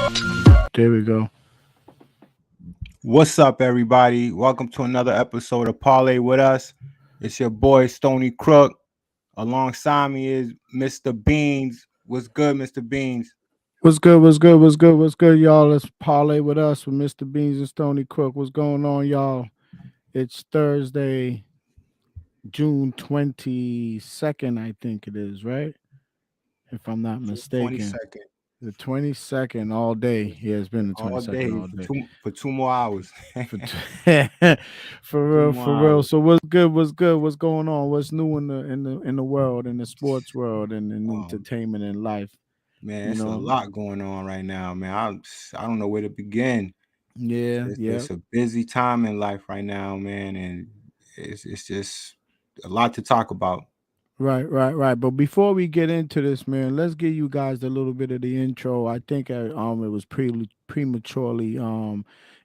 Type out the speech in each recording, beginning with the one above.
There we go. What's up, everybody? Welcome to another episode of Parlay With Us. It's your boy Stony Crook. Alongside me is Mr. Beans. What's good, Mr. Beans? What's good? What's good? What's good? What's good, y'all? Let's parlay with us with Mr. Beans and Stony Crook. What's going on, y'all? It's Thursday, June 22nd, I think it is, right? If I'm not June mistaken. 22nd. The 22nd all day. Yeah, it's been the All 22nd day all day. for 2 more hours. For Two for real, more for real. hours. So what's good? What's good? What's going on? What's new in the world, in the sports world, and in Um, entertainment and life? man, You it's a know? lot going on right now, man. I don't know where to begin. Yeah, yeah. It's a busy time in life right now, man, and it's just a lot to talk about. Right, right, right. But before we get into this, man, let's give you guys a little bit of the intro. I think it was prematurely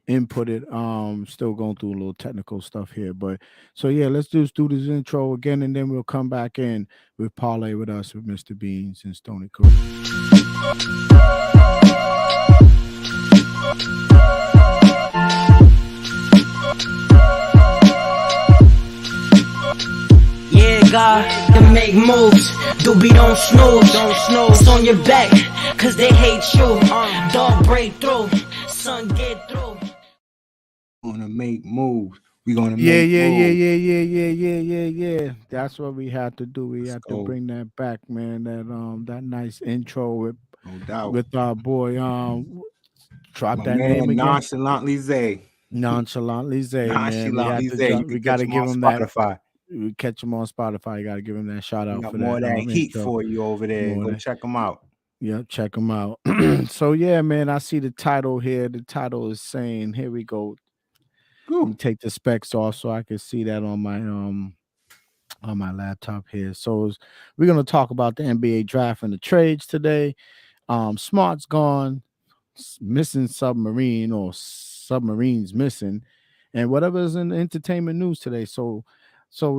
inputted. Still going through a little technical stuff here, but so yeah, let's just do this intro again, and then we'll come back in with Parlay with us with Mr. Beans and Stony Cook. Yeah, God, to make moves. Doobie don't snooze. It's on your back, cause they hate you. Dog break through, son get through. Gonna make moves. We're gonna Yeah, make yeah, yeah, moves. yeah, yeah, yeah, yeah, yeah, yeah. That's what we had to do. We Let's had to go. bring that back, man. That nice intro No doubt. with our boy. Drop My that name man again. nonchalantly Zay. Nonchalantly Zay, man. We had Nonchalantly to Zay. You drop. We can got catch to him give on him that. Spotify. We catch him on Spotify. You got to give him that shout He out got for more that of that heat intro. for you over there. More Go than check him out. yeah, check him out. So yeah, man. I see the title here. The title is saying, "Here we go." Let me Whew. take the specs off so I can see that on my laptop here. We're gonna talk about the NBA draft and the trades today. Smart's gone, missing submarine or submarines missing, and whatever's in the entertainment news today. So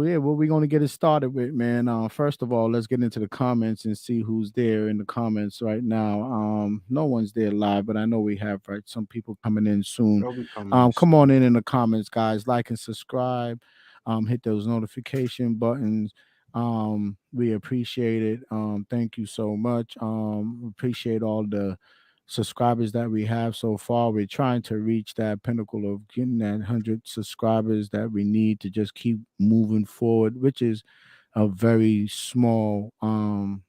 yeah, what we're gonna get it started with, man. First of all, let's get into the comments and see who's there in the comments right now. No one's there live, but I know we have right some people coming in soon. They'll be coming in Come on soon. in the comments, guys. Like and subscribe. Hit those notification buttons. We appreciate it. Thank you so much. Appreciate all the subscribers that we have so far. We're trying to reach that pinnacle of getting that 100 subscribers that we need to just keep moving forward, which is a very small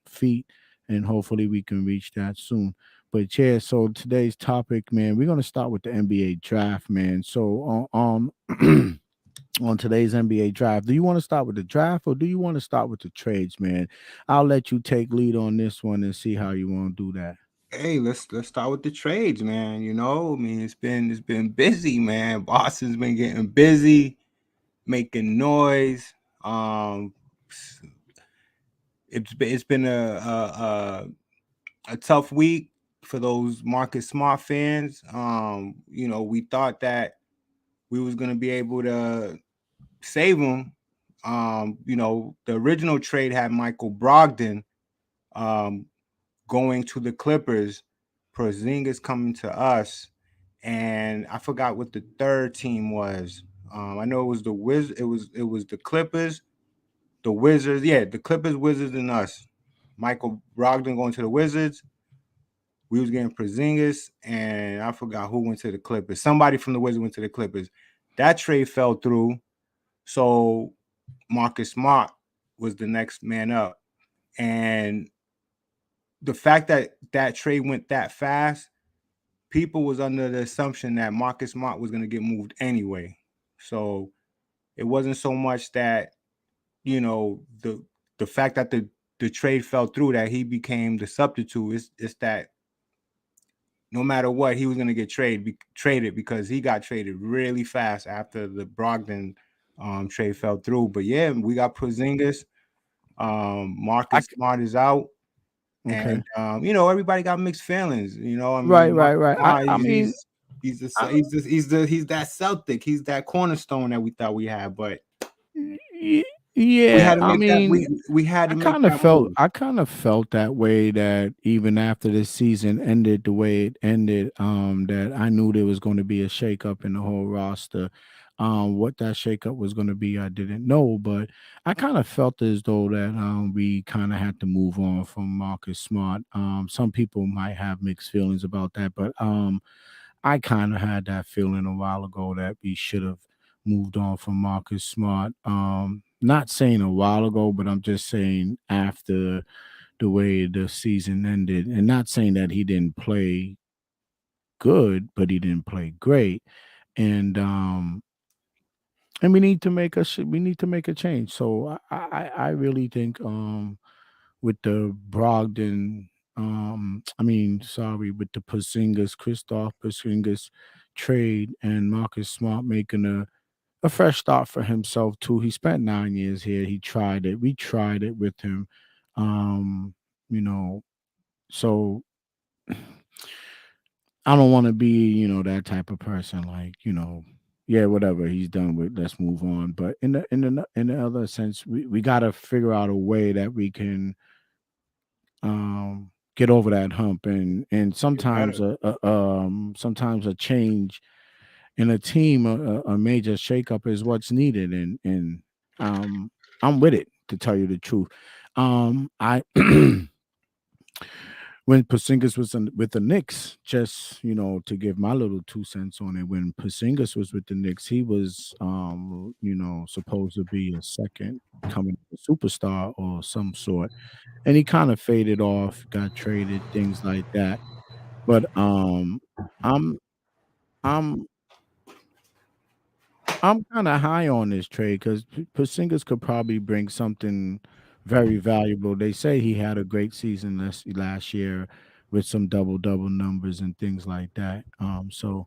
feat, and hopefully we can reach that soon. But yeah, so today's topic, man, we're gonna start with the NBA draft, man. So on today's NBA draft, do you want to start with the draft or do you want to start with the trades, man? I'll let you take lead on this one and see how you want to do that. Hey, let's start with the trades, man. I mean, it's been busy, man. Boston's been getting busy, making noise. Um, it's been a tough week for those Marcus Smart fans. We thought that we was gonna be able to save him. The original trade had Michael Brogdon um, going to the Clippers, Porzingis coming to us, and I forgot what the third team was. I know it was the It was the Clippers, the Wizards. Yeah, the Clippers, Wizards, and us. Michael Brogdon going to the Wizards. We was getting Porzingis, and I forgot who went to the Clippers. Somebody from the Wizards went to the Clippers. That trade fell through, so Marcus Smart was the next man up. And the fact that that trade went that fast, people was under the assumption that Marcus Smart was going to get moved anyway. So it wasn't so much that the fact that the trade fell through that he became the substitute. It's that no matter what, he was going to get traded because he got traded really fast after the Brogdon trade fell through. But yeah, we got Porzingis. I Marcus c- Smart is out. okay. And everybody got mixed feelings. I Right, mean, right, Marcus right. Smart, I mean, I, he's that Celtic. He's that cornerstone that we thought we had. But We Yeah, had to I make that. mean, We had to make that move. I kind of felt that way, that even after this season ended the way it ended, that I knew there was going to be a shakeup in the whole roster. What that shakeup was going to be, I didn't know, but I kind of felt as though that we kind of had to move on from Marcus Smart. Some people might have mixed feelings about that, but I kind of had that feeling a while ago that we should have moved on from Marcus Smart. Not saying a while ago, but I'm just saying after the way the season ended, and not saying that he didn't play good, but he didn't play great. And and we need to make we need to make a change. So I really think with the Brogdon, I mean, sorry, with the Porzingis, Christoph Porzingis trade, and Marcus Smart making a fresh start for himself too. He spent 9 years here. He tried it. We tried it with him. Um, you know, so I don't want to be, that type of person. Like, yeah, whatever he's done with, let's move on. But in the other sense, we got to figure out a way that we can get over that hump, and Get better. sometimes a change in a team, a major shakeup is what's needed, and um I'm with it, to tell you the truth. I When Porzingis was with the Knicks, just to give my little 2 cents on it, when Porzingis was with the Knicks, he was supposed to be a second coming superstar or some sort, and he kind of faded off, got traded, things like that. But I'm I'm I'm kind of high on this trade because Porzingis could probably bring something very valuable. They say he had a great season last year with some double numbers and things like that. So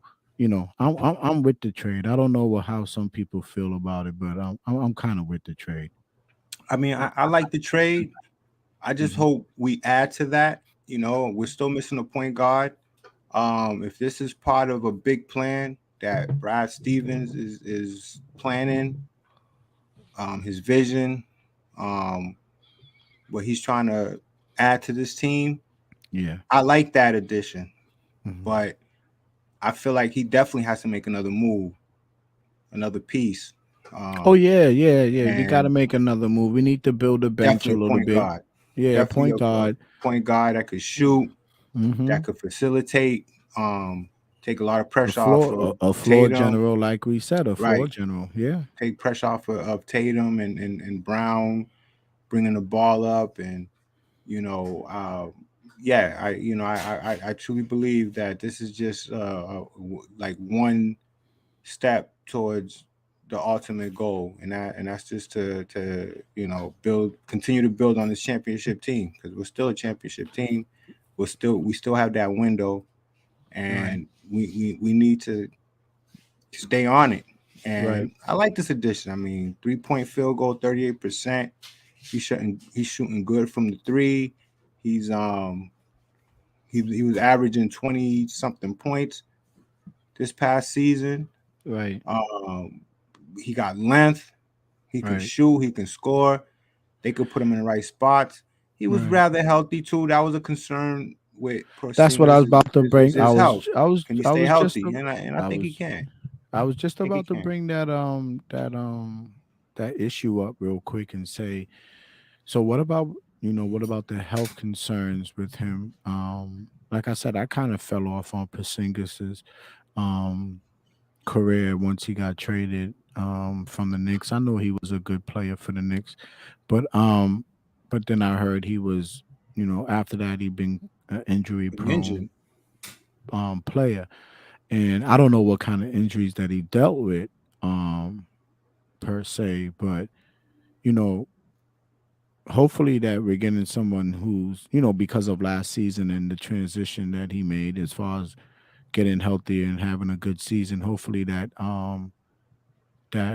I'm with the trade. I don't know how some people feel about it, but I'm kind of with the trade. I mean, I like the trade. I just Hmm. hope we add to that. We're still missing a point guard. If this is part of a big plan that Brad Stevens is planning, his vision, um, what he's trying to add to this team, Yeah. I like that addition. Hmm. But I feel like he definitely has to make another move, another piece, Oh um, yeah, yeah, yeah. We got to and make another move. We need to build a bench a definitely a little point bit. guard. Yeah, Definitely point a guard. point guard that could shoot, that Hmm. could facilitate, take a lot of A pressure off floor, of a floor Tatum. general, like we said, a floor Right. general. Yeah. Take pressure off of Tatum and Brown, bringing the ball up. And, you know, uh, yeah, I truly believe that this is just like one step towards the ultimate goal, and that's just to continue to build on this championship team, because we're still a championship team. We still have that window, Right. and we need to stay on it. Right. And I like this addition. I mean, 3-point field goal, 38%. He's shooting good from the three. He was averaging 20 something points this past season. Right. Um, he got length. He can Right. shoot. He can score. They could put him in the right spots. He was Right. rather healthy too. That was a concern with That's what I Porzingis was about to is bring. his health. Can he I stay was just, healthy? And I I think he was, can. I was just I think he about to can. bring that issue up real quick and say, so what about the health concerns with him? Like I said, I kind of fell off on Porzingis's um career once he got traded from the Knicks. I know he was a good player for the Knicks, but then I heard he was, after that he been an injury Been injured. prone player, and I don't know what kind of injuries that he dealt with um per se, but you know hopefully that we're getting someone who's, because of last season and the transition that he made as far as getting healthy and having a good season, hopefully that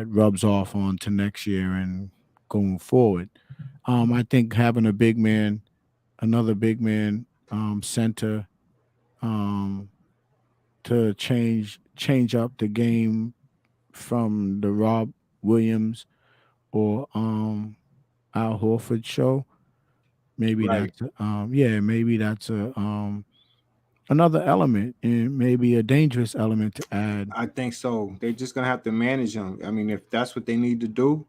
rubs off on to next year and going forward. I think having another big man, center, um, to change up the game from the Rob Williams or Al Horford show. Maybe Right. that's yeah, maybe that's a another element and maybe a dangerous element to add. I think so. They're just gonna have to manage him. I mean, if that's what they need to do.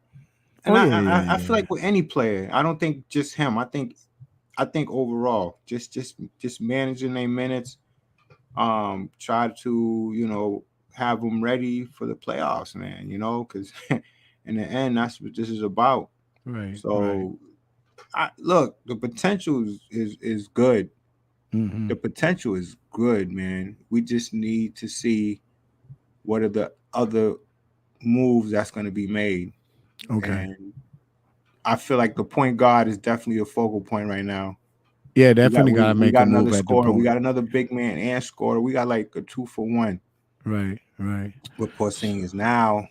And Oh yeah, yeah, I feel yeah. like with any player, I don't think just him. I think overall, just managing their minutes, try to have them ready for the playoffs, man. Because in the end, that's what this is about. Right, right. So, look, the potential is good. Mm-hmm. The potential is good, man. We just need to see what are the other moves that's going to be made, Okay. and I feel like the point guard is definitely a focal point right now. Yeah, We got definitely got we to we make a got another move at the scorer. We point. got another big man and scorer. We got like a 2-for-1 Right, right, with Porzingis now.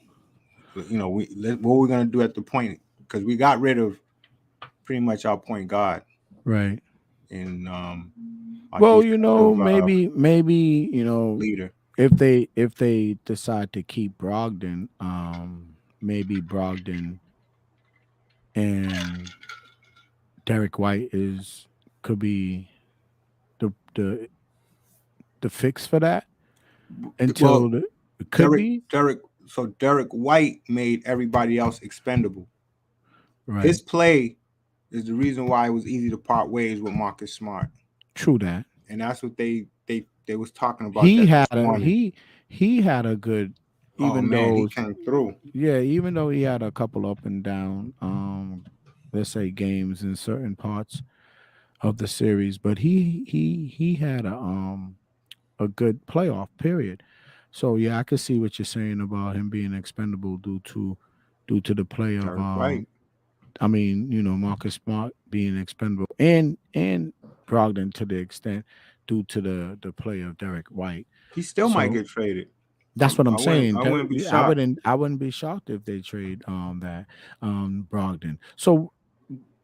What we're gonna do at the point because we got rid of pretty much our point guard right. and our Well, defensive maybe, leader. if they decide to keep Brogdon, maybe Brogdon and Derek White is could be the the the fix for that Well, until the, it could Derek be Derek so Derek White made everybody else expendable. right. His play is the reason why it was easy to part ways with Marcus Smart, True that. and that's what they was talking about He that had this a morning. he had a good, Oh even man, he though came through. yeah, even though he had a couple up and down let's say games in certain parts of the series, but he had a good playoff period. So yeah, I could see what you're saying about him being expendable due to the play of Derek White. I mean, Marcus Smart being expendable and Brogdon to the extent due to the play of Derek White. He still might So get traded. that's what I'm saying. I wouldn't be I shocked. wouldn't be shocked if they trade that Brogdon. So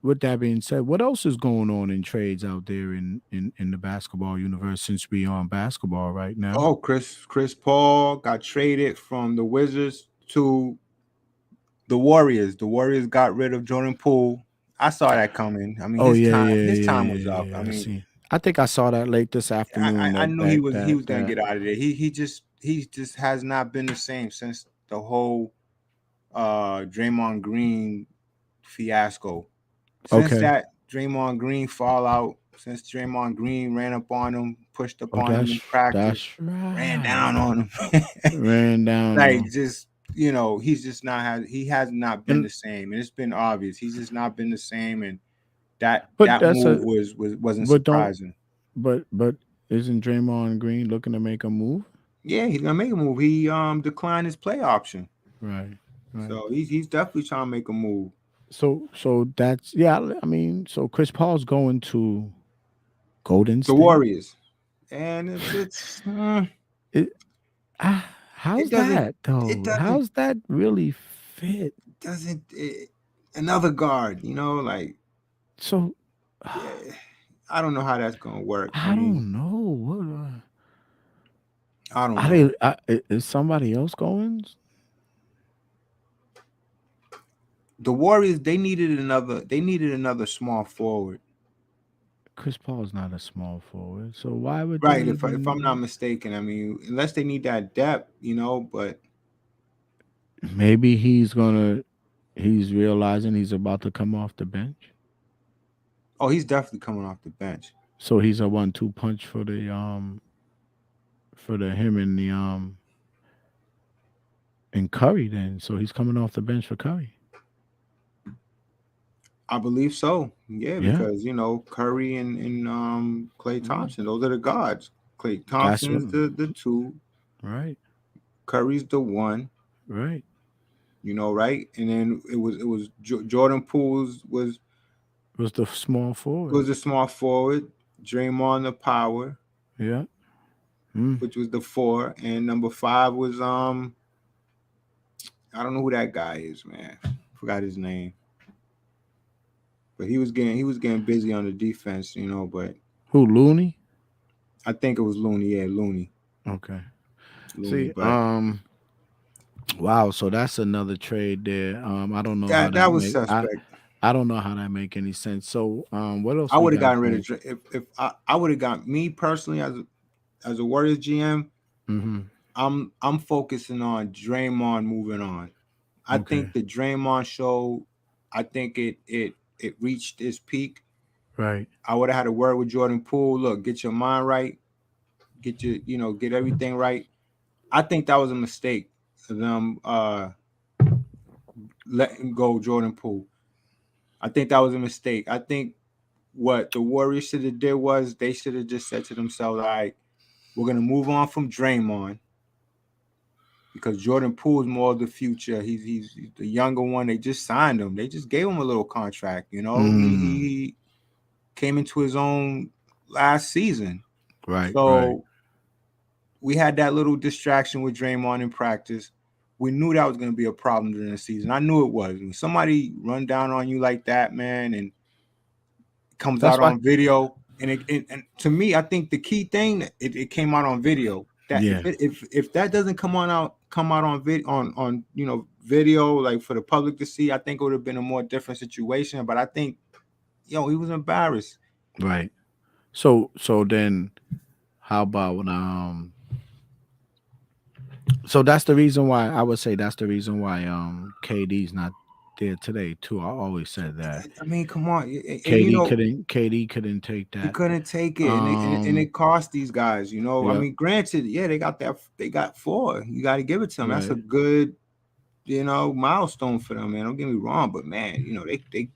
with that being said, what else is going on in trades out there in the basketball universe since we on basketball right now? Oh, Chris Paul got traded from the Wizards to the Warriors. The Warriors got rid of Jordan Poole. I saw that coming. I mean, Oh yeah, his yeah, time yeah, was yeah, up. I yeah. I mean, see. I think I saw that late this afternoon. I That knew that he that was gonna that. get out of there. He just has not been the same since the whole Draymond Green fiasco. Since Okay. that Draymond Green fallout, since Draymond Green ran up on him, pushed up Oh, on him in practice, that's ran right. down on him, Ran down like on just he's just not he has not been and the same, and it's been obvious he's just not been the same, and that but that that's move a wasn't but don't surprising. but isn't Draymond Green looking to make a move? Yeah, he's gonna make a move. He declined his play option, Right. Right. so he's definitely trying to make a move. So that's yeah. I mean, so Chris Paul's going to Golden The State. Warriors, and It, it how's doesn't that it though? doesn't How's that really fit? doesn't another guard, like So yeah, I don't know how that's gonna work. I I mean, don't know. What I don't are know. they? Is somebody else going? The Warriors they needed another small forward. Chris Paul's not a small forward, so why would they Right, if I'm not even? mistaken. I mean, unless they need that depth, but Maybe he's realizing he's about to come off the bench, oh, he's definitely coming off the bench. so he's a 1-2 punch for the him and Curry. Then so he's coming off the bench for Curry. I believe so. Yeah, Yeah, because Curry and Clay yeah. Thompson, those are the gods. Clay That's Thompson what. is the two, Right, Curry's the one, right. right? And then it was Jordan Poole's Was the small forward? was the small forward, Draymond the power, Yeah. Mm. which was the four, and number five was I don't know who that guy is, man. Forgot his name. But he was getting busy on the defense, but Who Looney? I think it was Looney, yeah, Looney. Okay. Looney. See, But Wow, so that's another trade there. I don't know how That that was make suspect. I don't know how that make any sense. So what else I we would have got gotten rid of going? if I would have got me personally as a Warriors GM. Mm-hmm. I'm focusing on Draymond moving on. I Okay. think the Draymond show, I think it reached its peak. Right. I would have had a word with Jordan Poole. Look, get your mind right, get your get everything right. I think that was a mistake of them letting go Jordan Poole. I think that was a mistake. I think what the Warriors should have did was they should have just said to themselves, all right, we're gonna move on from Draymond because Jordan Poole is more of the future. He's the younger one. They just signed him. They just gave him a little contract. Mm. He came into his own last season. Right. Right. So we had that little distraction with Draymond in practice. We knew that was going to be a problem during the season. I knew it was. When somebody run down on you like that, man, and it comes That's out why. on video, and to me, I think the key thing it came out on video. That Yeah. if that doesn't come out on on video like for the public to see, I think it would have been a more different situation. But I think he was embarrassed. Right. So then how about so that's the reason why I would say that's the reason why KD's not there today too. I always said that. I mean, come on, and KD couldn't take he that. couldn't take it, and Um it cost these guys. I yeah, mean, granted, yeah, they got four. You got to give it to them. That's a right, good, milestone for them, man. Don't get me wrong, but man, they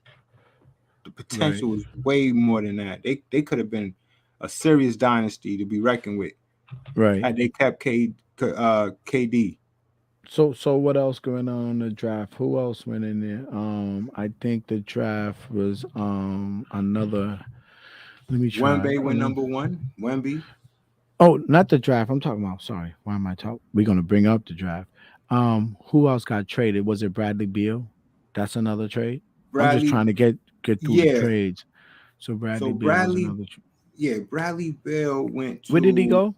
the right, potential was way more than that. They could have been a serious dynasty to be reckoned with right. had they kept KD. So what else going on in the draft? Who else went in there? I think the draft was another. Let me try. Wemby went number one. Wemby, Oh, not the draft. I'm talking about. Sorry, why am I talking? We're gonna bring up the draft. Who else got traded? Was it Bradley Beal? That's another trade. I'm just Bradley, trying to get through the yeah. trades. So So Bradley Beal was Bradley, another. yeah, Bradley Bill went Where did he to. go?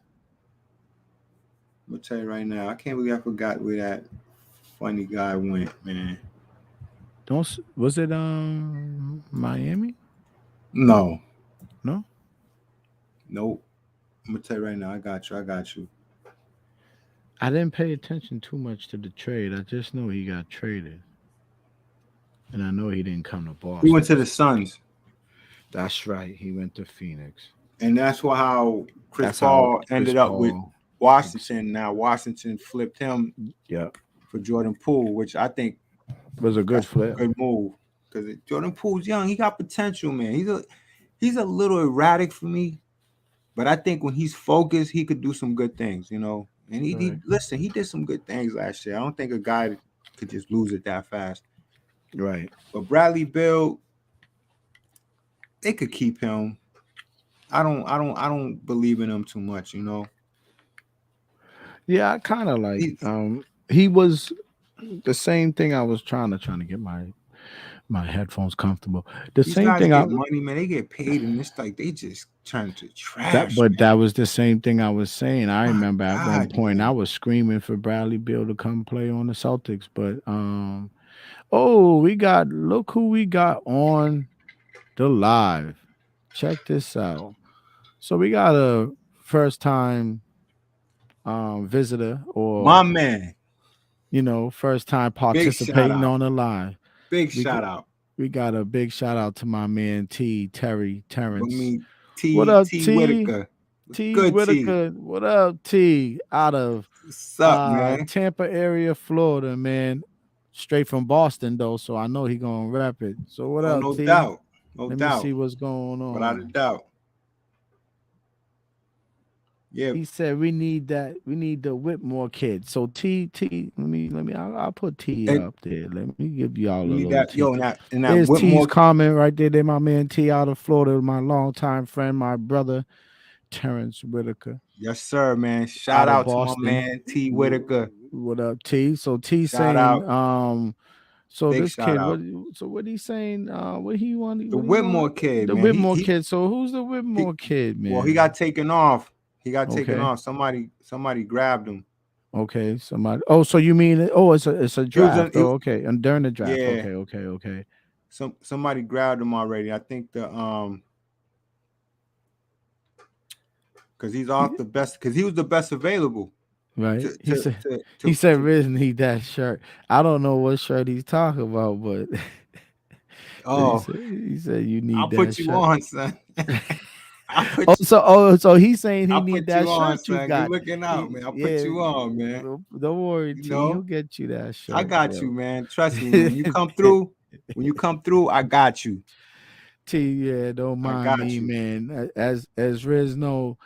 I'm gonna tell you right now. I can't believe I forgot where that funny guy went, man. Was it Miami? No, No, nope. I'm gonna tell you right now. I got you. I got you. I didn't pay attention too much to the trade. I just know he got traded, and I know he didn't come to He went to Boston. the Suns, That's right. He went to Phoenix. and that's how Chris That's how Paul Chris ended up with Paul. Ex- Washington. Now Washington flipped him yeah, for Jordan Poole, which I think was a good that's flip. a good move because Jordan Poole's young. He got potential, man. He's a little erratic for me, but I think when he's focused, he could do some good things. And he Right, listen, he did some good things last year. I don't think a guy could just lose it that fast. right. But Bradley Bill, they could keep him. I don't believe in him too much. Yeah, I kind of like. He, He was the same thing. I was trying to get my headphones comfortable. The these same guys thing I get money, man. They get paid, and it's like they just turn to that, trash, but man. that was the same thing I was saying. I My remember at one God, point I man. was screaming for Bradley Beal to come play on the Celtics, but oh, look who we got on the live. Check this out. So we got a first time visitor, My or man. first time Big shout participating out. on the live. Big We shout g- out. we got a big shout out to my man Terry I Terrence. mean, What T up, T T? Whitaker. What's T good, T? Whitaker. What up, T? Out of What's up, man? Tampa area, Florida, man. Straight from Boston though, so I know he gonna rap it. So what Oh, up, no T? doubt. No Let me doubt. see what's going Without a on. doubt. Yeah. He said we need that. We need the Whitmore kid. So T. I'll put T And up there. Let me give y'all a we need little that. T. Yo, and that There's T's Whitmore. comment right there. There, my man T out of Florida, my longtime friend, my brother Terrence Whitaker Yes, sir, man. Shout out of out to my Boston. man T Whitaker. What up, T? So T Shout saying, out. so Big this shout kid, out. what he saying? What he want? The What he want? Whitmore kid, The man. Whitmore kid. So who's the He Whitmore kid, well, he man? got taken off. He got taken Okay, off. Somebody grabbed him. Okay, somebody. Oh, so you mean it's a He was in, draft? Oh, okay, and during the draft. yeah. Okay, okay, okay. Somebody grabbed him already. I think because he's off the best because he was the best available Right. to He to said to he to, said to Riz need that shirt. I don't know what shirt he's talking about, but oh, he said you I'll need that put you shirt. on, son. I'll Oh, put you so he's saying he I'll need put that you on, shirt you son. Good got. looking out, man. I'll put Yeah, you on, man. don't worry, You T. He'll know, get you that I shirt, got you, bro. man. Trust me. When you come through, I got you. T, yeah, don't I mind got me, you. man. As Riz know,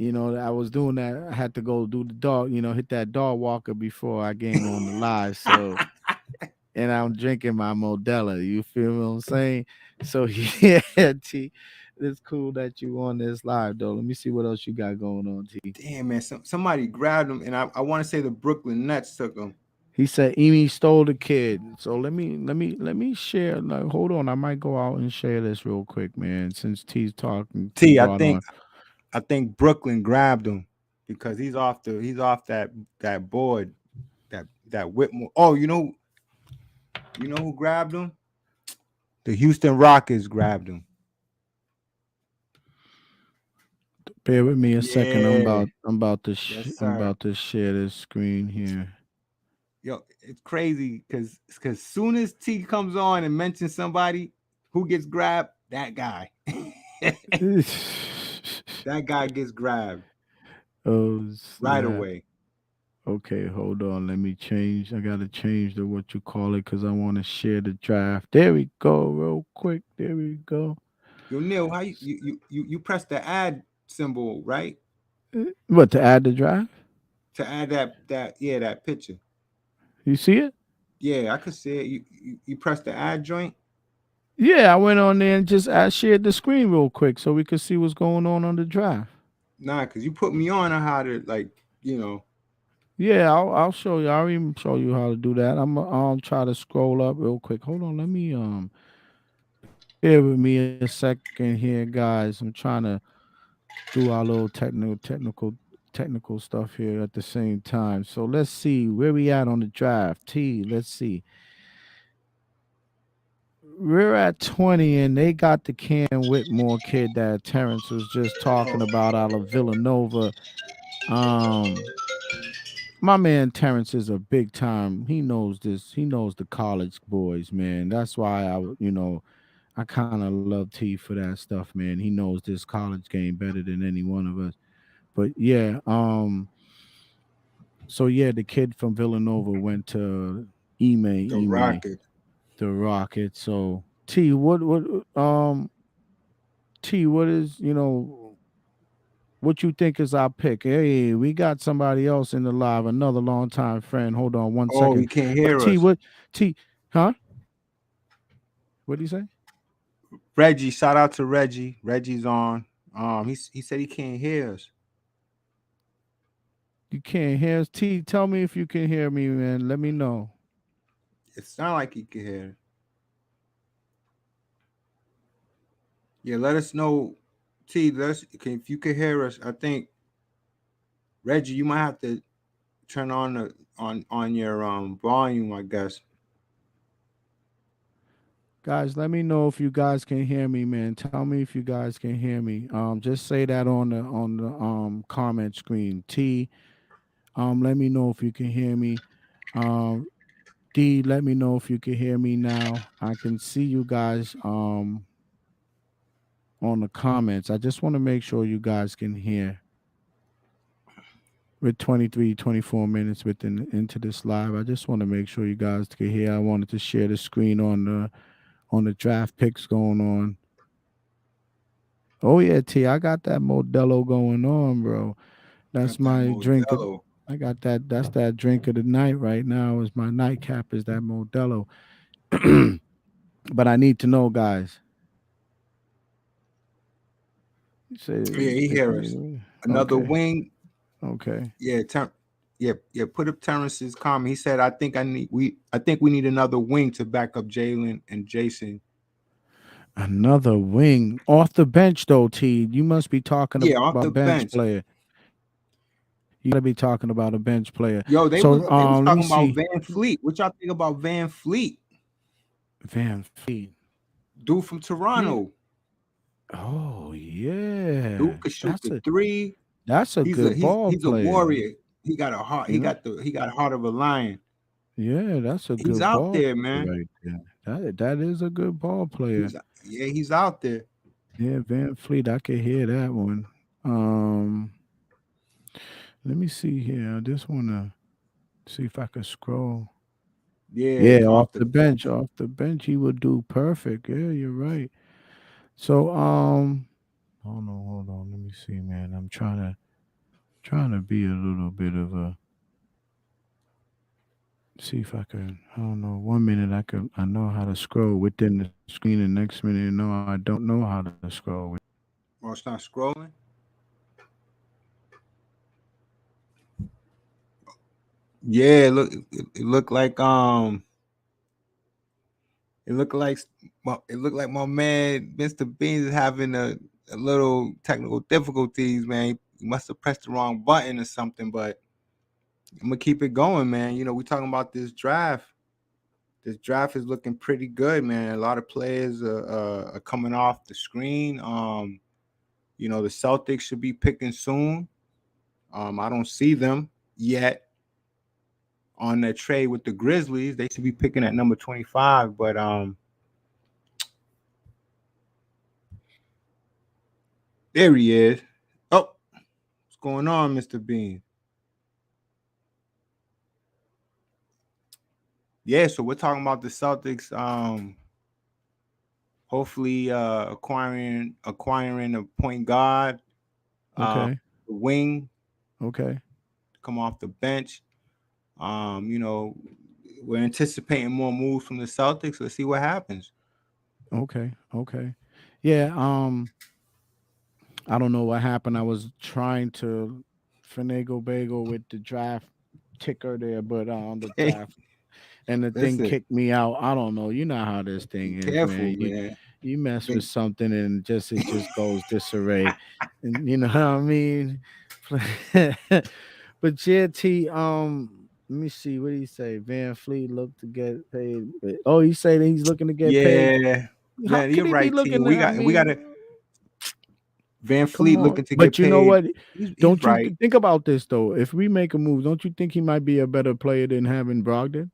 I was doing that. I had to go do the dog, hit that dog walker before I came on the live. So, and I'm drinking my Modelo. You feel what I'm saying? So yeah, T, it's cool that you on this live though. Let me see what else you got going on, T. Damn, man. Somebody grabbed him, and I want to say the Brooklyn Nets took him. He said Amy stole the kid. So let me share. Like, hold on, I might go out and share this real quick, man. Since T's talking, T T, I brought think on. I think Brooklyn grabbed him because he's off that board that Whitmore. Oh, you know who grabbed him? The Houston Rockets grabbed him. Bear with me a second. Yeah. Yes, I'm sir. about to share this screen here. Yo, it's crazy because soon as T comes on and mentions somebody who gets grabbed, that guy, that guy gets grabbed Oh right snap. away. Okay, hold on. Let me change. I gotta change the what you call it because I want to share the draft. There we go, real quick. There we go. Yo, Neil, how you press the add symbol, right? What to add the draft? To add that picture. You see it? Yeah, I could see it. You press the add joint. Yeah, I went on there and just I shared the screen real quick so we could see what's going on the draft. Nah, cause you put me on how to you know. Yeah, I'll show you. I'll even show you how to do that. I'll try to scroll up real quick. Hold on, let me bear with me a second here, guys. I'm trying to do our little technical stuff here at the same time. So let's see where we at on the draft. T, let's see. We're at 20 and they got the Cam Whitmore kid that Terrence was just talking about out of Villanova. Um my man Terrence is a big time. He knows this. He knows the college boys, man. That's why I kind of love T for that stuff, man. He knows this college game better than any one of us. But yeah, so yeah, the kid from Villanova went to The Ime, rocket. the Rocket. So T, what is what you think is our pick? Hey, we got somebody else in the live, another longtime friend. Hold on one Oh, he second. can't But hear T, us. T, huh? What do you say? Reggie, shout out to Reggie. Reggie's on. He said he can't hear us. You can't hear us. T, tell me if you can hear me, man. Let me know. It sounds like he can hear. Yeah, let us know. T, if you can hear us. I think Reggie, you might have to turn on on your volume. I guess. Guys, let me know if you guys can hear me, man. Tell me if you guys can hear me. Just say that on the comment screen. T, let me know if you can hear me. Um, D, let me know if you can hear me now. I can see you guys on the comments. I just want to make sure you guys can hear. With 23, 24 minutes within into this live, I just want to make sure you guys can hear. I wanted to share the screen on the draft picks going on. Oh yeah, T, I got that Modelo going on, bro. That's Got that my drink. Modelo. I got that. That's that drink of the night right now. Is my nightcap is that Modelo. But I need to know, guys. You Yeah, say he pick hear us. me. Another Okay. wing. Okay. Yeah, yeah. Put up Terrence's comment. He said, I think we need another wing to back up Jalen and Jason. Another wing. Off the bench though, T. You must be talking Yeah, about off the bench bench. player. You got to be talking about a bench player. Yo, So they was let me talking about see. Van Fleet. What y'all think about Van Fleet? Van Fleet. Dude from Yeah. Toronto. Oh Dude yeah, could shoot the three. that's a He's a good he's ball he's a player. warrior. He got a heart. You know. He got heart of a lion. Yeah, that's a He's good out ball there, player man. right there. That is a good ball player. He's yeah, he's out there. Yeah, Van Fleet. I could hear that one. Um, Let me see here. I just wanna see if I can scroll. Yeah, Yeah, off off the the bench, bench. off the bench, he would do perfect. Yeah, you're right. So, hold on. Let me see, man. I'm trying to be a little bit of a see if I can. I don't know. 1 minute I know how to scroll within the screen, and next minute, no, I don't know how to scroll. Oh, it's not scrolling. Yeah, it looked like it looked like it looked like my man Mr. Beans is having a little technical difficulties, man. He must have pressed the wrong button or something, but I'm gonna keep it going, man. You know, we talking about this draft. This draft is looking pretty good, man. A lot of players are coming off the screen. You know, the Celtics should be picking soon. I don't see them yet on that trade with the Grizzlies. They should be picking at number 25, but there he is. Oh, what's going on, Mr. Bean? Yeah, so we're talking about the Celtics. Hopefully, acquiring a point guard, uh, Okay, wing, okay, come off the bench. You know, we're anticipating more moves from the Celtics. Let's see what happens. okay. Yeah. I don't know what happened. I was trying to finagle bagel with the draft ticker there, but on the Hey, draft, and the thing listen, kicked me out. I don't know. You know how this be thing is, careful, man. man. You mess with Think- something and just it just goes disarray, and you know what I mean. But yeah, T. Let me see. What did he say? Van Fleet looked to get paid. Oh, he said he's looking to get paid. Yeah, How man, could you're he be right, T. looking? We I got we got mean, a Van come Fleet on. looking to get But you know paid. what? He's Don't you right. think about this though? If we make a move, don't you think he might be a better player than having Brogdon?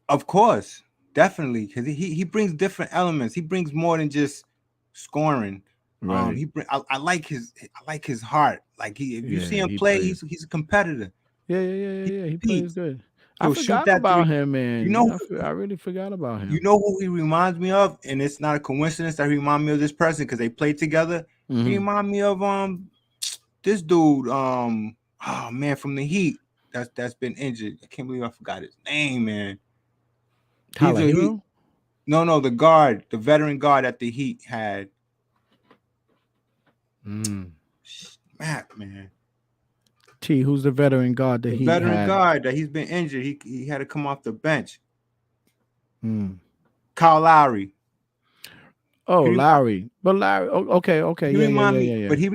Of course, definitely, because he brings different elements. He brings more than just scoring. Right. I like his heart. Like he, if you see Yeah, him he play, plays. he's a competitor. He Yeah. He plays competes. good. I He'll shoot forgot that about three. him, You man. know, Yeah, I really forgot about you him. know who he reminds me of, and it's not a coincidence that he reminds me of this person because they played together. He Hmm. reminds me of this dude oh man from the Heat that's been injured. I can't believe I forgot his name, man. He's Tyler a he Hero. No, the guard, the veteran guard that the Heat had. Mm. Matt, man. T, who's the veteran guard that The he veteran had? guard that he's been injured. He had to come off the bench. Mm. Kyle Lowry. Oh, He remind, Lowry. But Lowry. Okay. Yeah. he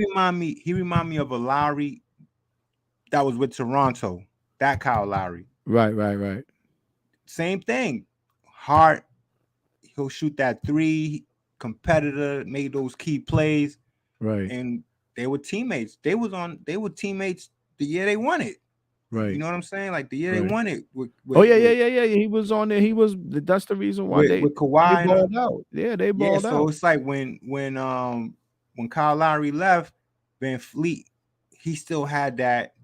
remind me of a Lowry that was with Toronto. That Kyle Lowry. Right. Same thing. Heart. He'll shoot that three. Competitor. Made those key plays. Right. And they were teammates. They were teammates the year they won it. You Right. know what I'm saying? Like the year they Right. won it Oh yeah. He was on there. He was. That's the reason why with they Kawhi and balled out. Yeah, they yeah. balled So out. it's like when Kyle Lowry left, Van Fleet, he still had that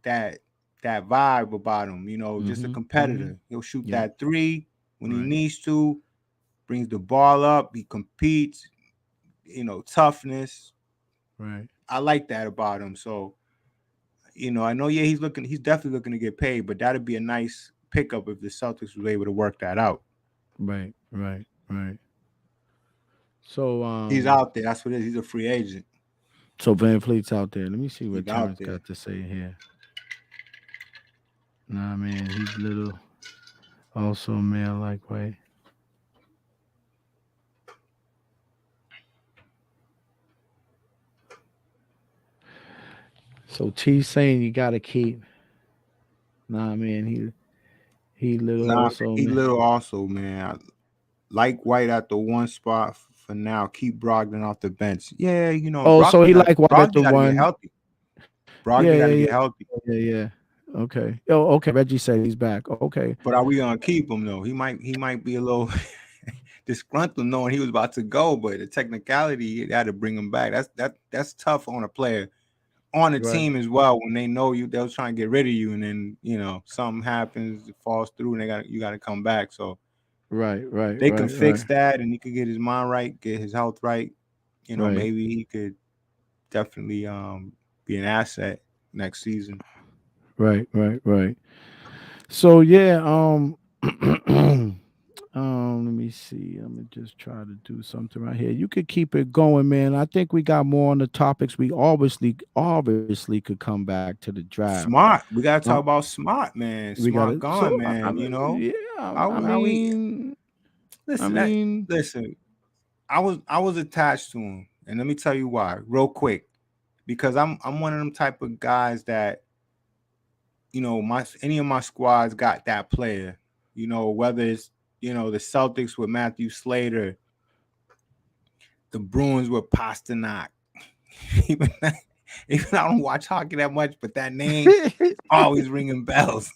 vibe about him. You know, just a Hmm. competitor. He'll shoot Yep. that three when he Right. needs to. Brings the ball up. He competes. You know, toughness. Right. I like that about him. So you know, I know. Yeah, he's definitely looking to get paid, but that'd be a nice pickup if the Celtics was able to work that out. Right. So He's out there. That's what it is. He's a free agent. so Van Fleet's out there. Let me see what He's out Terrence there. got to say here. Nah, man, he's little. Also male like way. So T saying you gotta keep. Nah, man, he little Nah, also, he man. little also, man. Like White at the one spot for now. Keep Brogdon off the bench. Yeah, Oh, so he like White at the Brogdon got to get one. healthy. Yeah, Brogdon yeah, got to yeah, get healthy. yeah. Okay. Oh, okay. Reggie said he's back. Okay. But are we gonna keep him though? He might be a little disgruntled knowing he was about to go, but the technicality he had to bring him back. That's tough on a player on a Right. team as well when they know you. They'll try and get rid of you, and then something happens, it falls through, and you got to come back. So Right. Right. they can Right. fix Right. that, and he could get his mind right, get his health right. Right. Maybe he could definitely be an asset next season. Right. Right. Right. So yeah. Let me see. I'm gonna just try to do something right here. You could keep it going, man. I think we got more on the topics. We obviously could come back to the draft. Smart. We gotta Um, talk about Smart, man. we got Smart it. So gone, I man. mean, yeah. How we I listen that mean, listen. I was attached to him, and let me tell you why, real quick. Because I'm one of them type of guys that my any of my squads got that player. Whether it's the Celtics with Matthew Slater, the Bruins with Pasternak. even even I don't watch hockey that much, but that name is always ringing bells.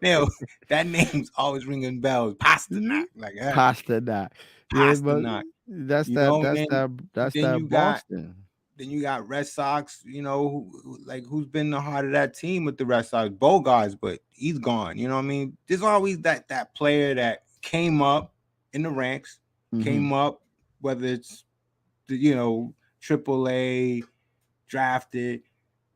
Neil, that name's always ringing bells. Pasternak, like pasta that. Yeah, but Pasternak. that's that. And That's then that. That's then that you got Boston. then you got Red Sox. Like who's been the heart of that team with the Red Sox? Bogarts, but he's gone. You know what I mean? There's always that player that came up in the ranks, Hmm. came up, whether it's Triple A drafted.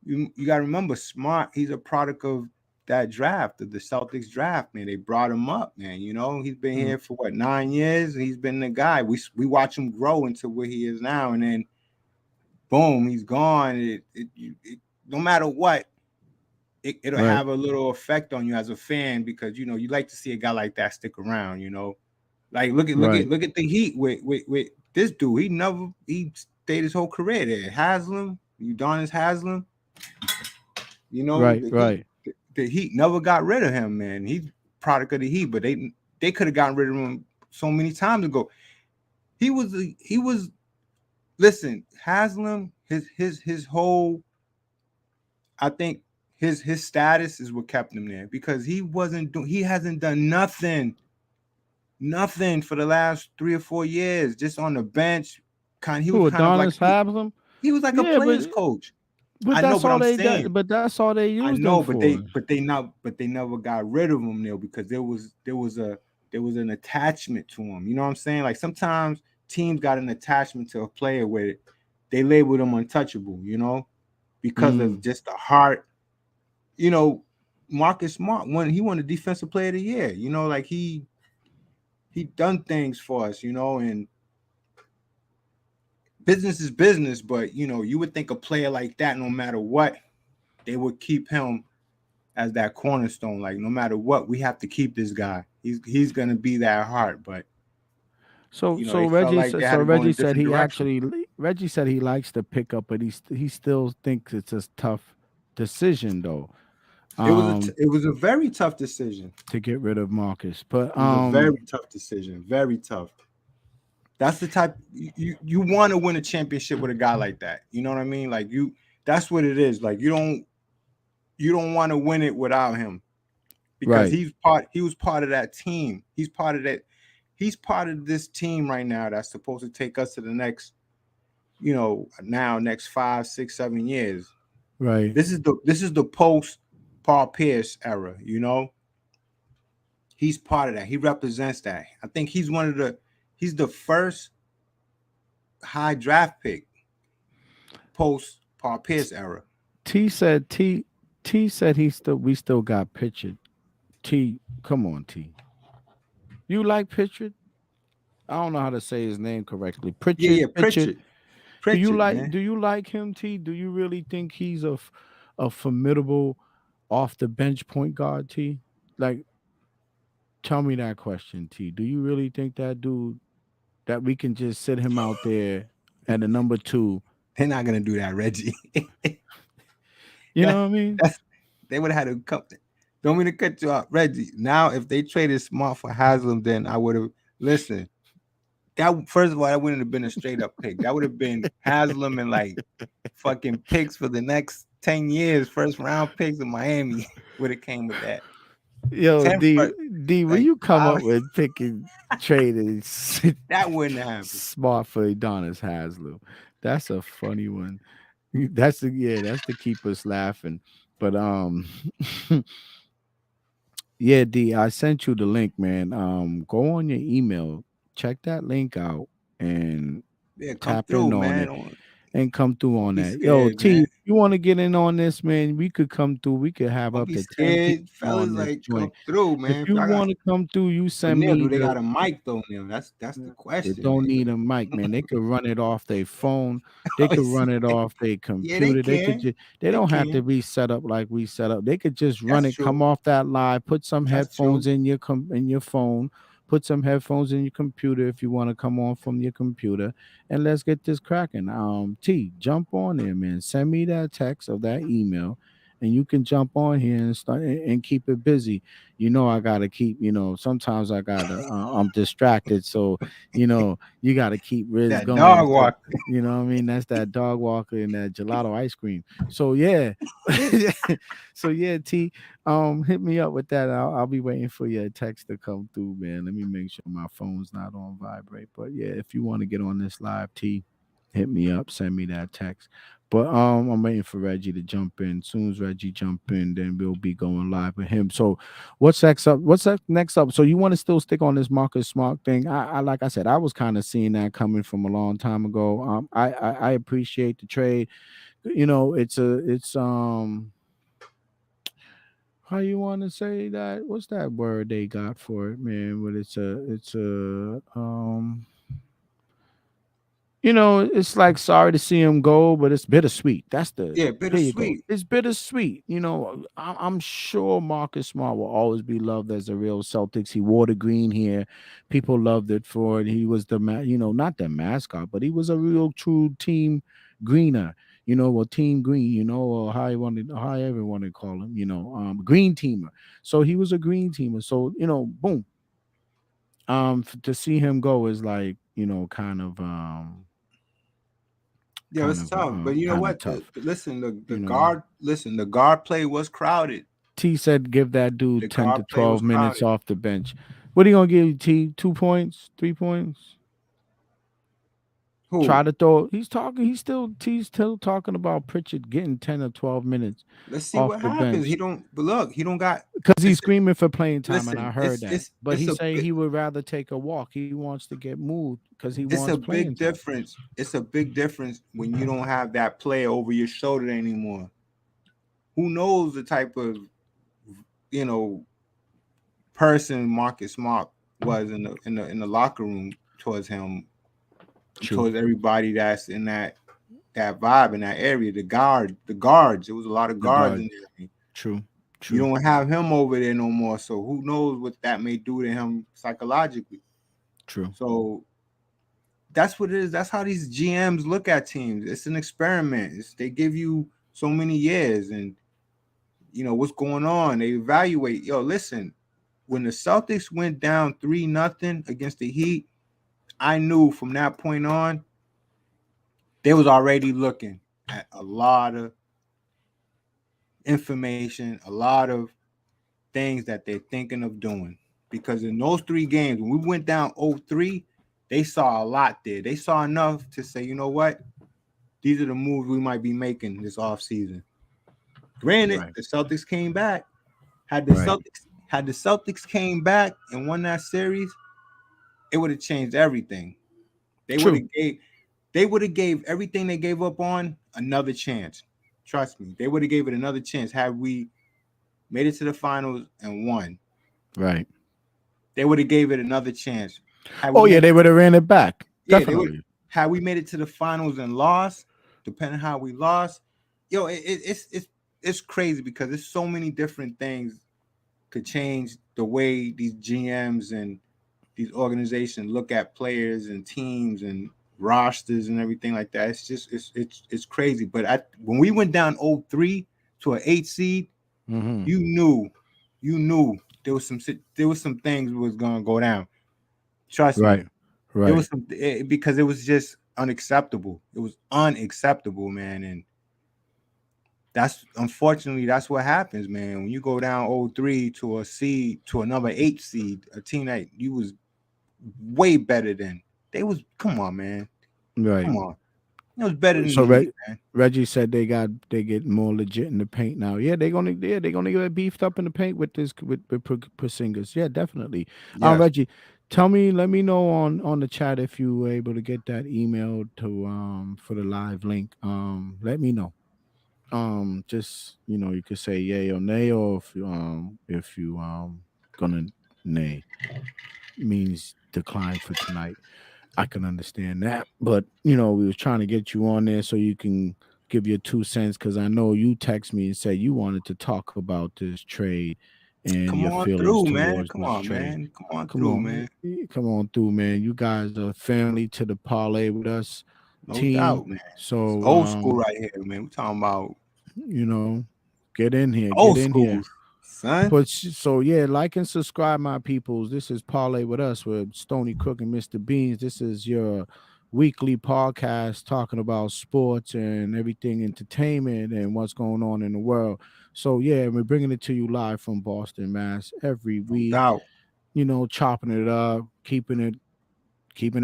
You got to remember, Smart. He's a product of that draft, of the Celtics draft. Man, they brought him up. Man, he's been Mm. here for what 9 years. He's been the guy. We watch him grow into where he is now, and then boom, he's gone. No matter what, it'll Right. have a little effect on you as a fan because you like to see a guy like that stick around. Like Right. look at the Heat with this dude. He stayed his whole career there. Haslam, Udonis Haslam. Right. The Heat. Right. The Heat never got rid of him, man. He's product of the Heat, but they could have gotten rid of him so many times ago. He was. Listen, Haslam, his whole. I think his status is what kept him there because he hasn't done nothing for the last 3 or 4 years, just on the bench. He was Who kind of like Adonis Haslam? he was like a Yeah, player's coach. but I know, that's but all I'm they saying that. But that's all they I used them know, but for. they never got rid of him, Neil, because there was an attachment to him. You know what I'm saying? Like sometimes teams got an attachment to a player where they label them untouchable. Because of Mm. just the heart. You know, Marcus Smart he won the defensive player of the year. Like he done things for us. And business is business, but you would think a player like that, no matter what, they would keep him as that cornerstone. Like no matter what, we have to keep this guy. He's gonna be that heart. But So they felt like they had to go in Reggie a said different he direction. actually Reggie said he likes the pickup, but he still thinks it's a tough decision though. It was a very tough decision. To get rid of Marcus, but It was a very tough decision. Very tough. That's the type you want to win a championship with a guy like that. You know what I mean? Like that's what it is. Like you don't want to win it without him because right, he was part of that team. He's part of this team right now that's supposed to take us to the next, now next 5, 6, 7 years. right. This is the post Paul Pierce era. He's part of that. He represents that. I think he's the first high draft pick post Paul Pierce era. T said we still got Pitcher. T, come on, T. You like Pritchard? I don't know how to say his name correctly. Yeah, Pritchard, yeah, Pritchard. Pritchard, man. Do you like him, T? Do you really think he's a formidable off the bench point guard, T? Like, tell me that question, T. Do you really think that dude that we can just sit him out there at a number two? They're not gonna do that, Reggie. You Yeah, know what I mean? that's they would have had to come. Don't mean to cut you out, Reggie. Now, if they traded Smart for Haslam, then I would have listen. That first of all, that wouldn't have been a straight up pick. That would have been Haslam and like fucking picks for the next 10 years. First round picks in Miami would have came with that. Yo, 10 D first, D, when like you come five. up with picking trading That wouldn't happen. smart for Adonis Haslam, that's a funny one. That's the yeah, that's to keep us laughing. But yeah, D, I sent you the link, man. Go on your email, check that link out, and Yeah, come tap in through, on man. it and come through Don't on be that. Yo, scared, T, man. if you want to get in on this, man, we could come through. We could have Don't up be to 10 people scared, fellas. on this Like, joint. come through, If man. If you y'all got, want to come through, you but send Neil, me do they the got a mic though, Neil? That's the they question, don't man. need a mic, man. They could run it off their phone. They Oh, could run it yeah, off their yeah, they computer. They could can. just they They don't have to can. be set up like we set up. They could just run That's it, come true. off that live, put some That's headphones true. in your in your phone, put some headphones in your computer if you want to come on from your computer, and let's get this cracking. T, jump on there, man. Send me that text or that email. And you can jump on here and start and keep it busy. You know, I gotta keep. You know, sometimes I gotta. I'm distracted, so you got to keep Riz That going. dog So, walk. you know what I mean? That's that dog walker and that gelato ice cream. So yeah. So yeah, T, hit me up with that. I'll be waiting for your text to come through, man. Let me make sure my phone's not on vibrate. But yeah, if you want to get on this live, T, hit me up, send me that text. But I'm waiting for Reggie to jump in. Soon as Reggie jump in, then we'll be going live with him. So what's next up? What's next up? So you want to still stick on this Marcus Smart thing? I like I said, I was kind of seeing that coming from a long time ago. I appreciate the trade. It's how you want to say that? What's that word they got for it, man? But it's like sorry to see him go, but it's bittersweet. That's the Yeah, There you go. bittersweet. It's bittersweet. I'm sure Marcus Smart will always be loved as a real Celtics. He wore the green here. People loved it for it. He was not the mascot, but he was a real true team greener. Or team green. Or however you want to call him. Green teamer. So he was a green teamer. So boom. To see him go is like Yeah, it's tough. But you know kind of what? tough. Listen, You know, the guard play was crowded. T said give that dude The 10 to guard play was 12 minutes crowded. off the bench. What are you gonna give you, T? 2 points, 3 points? Try Who? to throw. He's still talking about Pritchard getting 10 or 12 minutes Let's see off what the happens. bench He don't. But look, he don't got. because he's It's screaming for playing time, and I listen. heard that. But It's he a say he would rather take a walk. He wants to get moved because he it's wants a playing big time. difference. It's a big difference when you don't have that player over your shoulder anymore. Who knows the type of you know person Marcus Smart was in the locker room towards him, True, towards everybody that's in that vibe in that area. The guards. There was a lot of the guards guard. in there. True, You true, don't have him over there no more. So who knows what that may do to him psychologically. true. So that's what it is. That's how these GMs look at teams. It's an experiment. They give you so many years and what's going on. They evaluate. Yo, listen, when the Celtics went down 3-0 against the Heat, I knew from that point on, they was already looking at a lot of information, a lot of things that they're thinking of doing. Because in those 3 games, when we went down 0-3, they saw a lot there. They saw enough to say, you know what? These are the moves we might be making this offseason. Granted, Right, the Celtics came back. Had the right. Celtics had the Celtics came back and won that series, it would have changed everything. They would True. have gave everything they gave up on another chance. Trust me, they would have gave it another chance had we made it to the finals and won. Right. They would have gave it another chance. Had we Oh yeah, made they would have ran it back. yeah, they would Definitely. had we made it to the finals and lost, depending how we lost. Yo, it's crazy because there's so many different things could change the way these GMs and these organizations look at players and teams and rosters and everything like that. It's just it's crazy. But when we went down 0-3, to an 8 seed, Mm-hmm. you knew, you knew there was some things was gonna go down. Trust me, Right. there was Right. because it was just unacceptable. It was unacceptable, man, and that's unfortunately that's what happens, man. When you go down 0-3 to a seed to another 8 seed, a team that you was way better than. They was come on, man. Right. Come on. It was better than So the Heat, man. Reggie said they get more legit in the paint now. They're gonna get beefed up in the paint with this with Porzingis. Yeah, definitely. Yes. Reggie, let me know on the chat if you were able to get that email to for the live link. Let me know. Just you could say yay or nay, or if you gonna nay means decline for tonight. I can understand that. But we was trying to get you on there so you can give your 2 cents because I know you text me and said you wanted to talk about this trade and Come your on feelings through, man. towards Come this on, trade. man. Come on Come through, on, man. come on through, man. You guys are family to the Parlay with us No team. doubt, man. It's So old school right here, man. We talking about you know, get in here, get old in here. schools, son. So yeah, like and subscribe, my peoples. This is Parlay with Us with Stony Crook and Mr. Beans. This is your weekly podcast talking about sports and everything entertainment and what's going on in the world. So yeah, we're bringing it to you live from Boston, Mass, every No week. doubt. Chopping it up, keeping it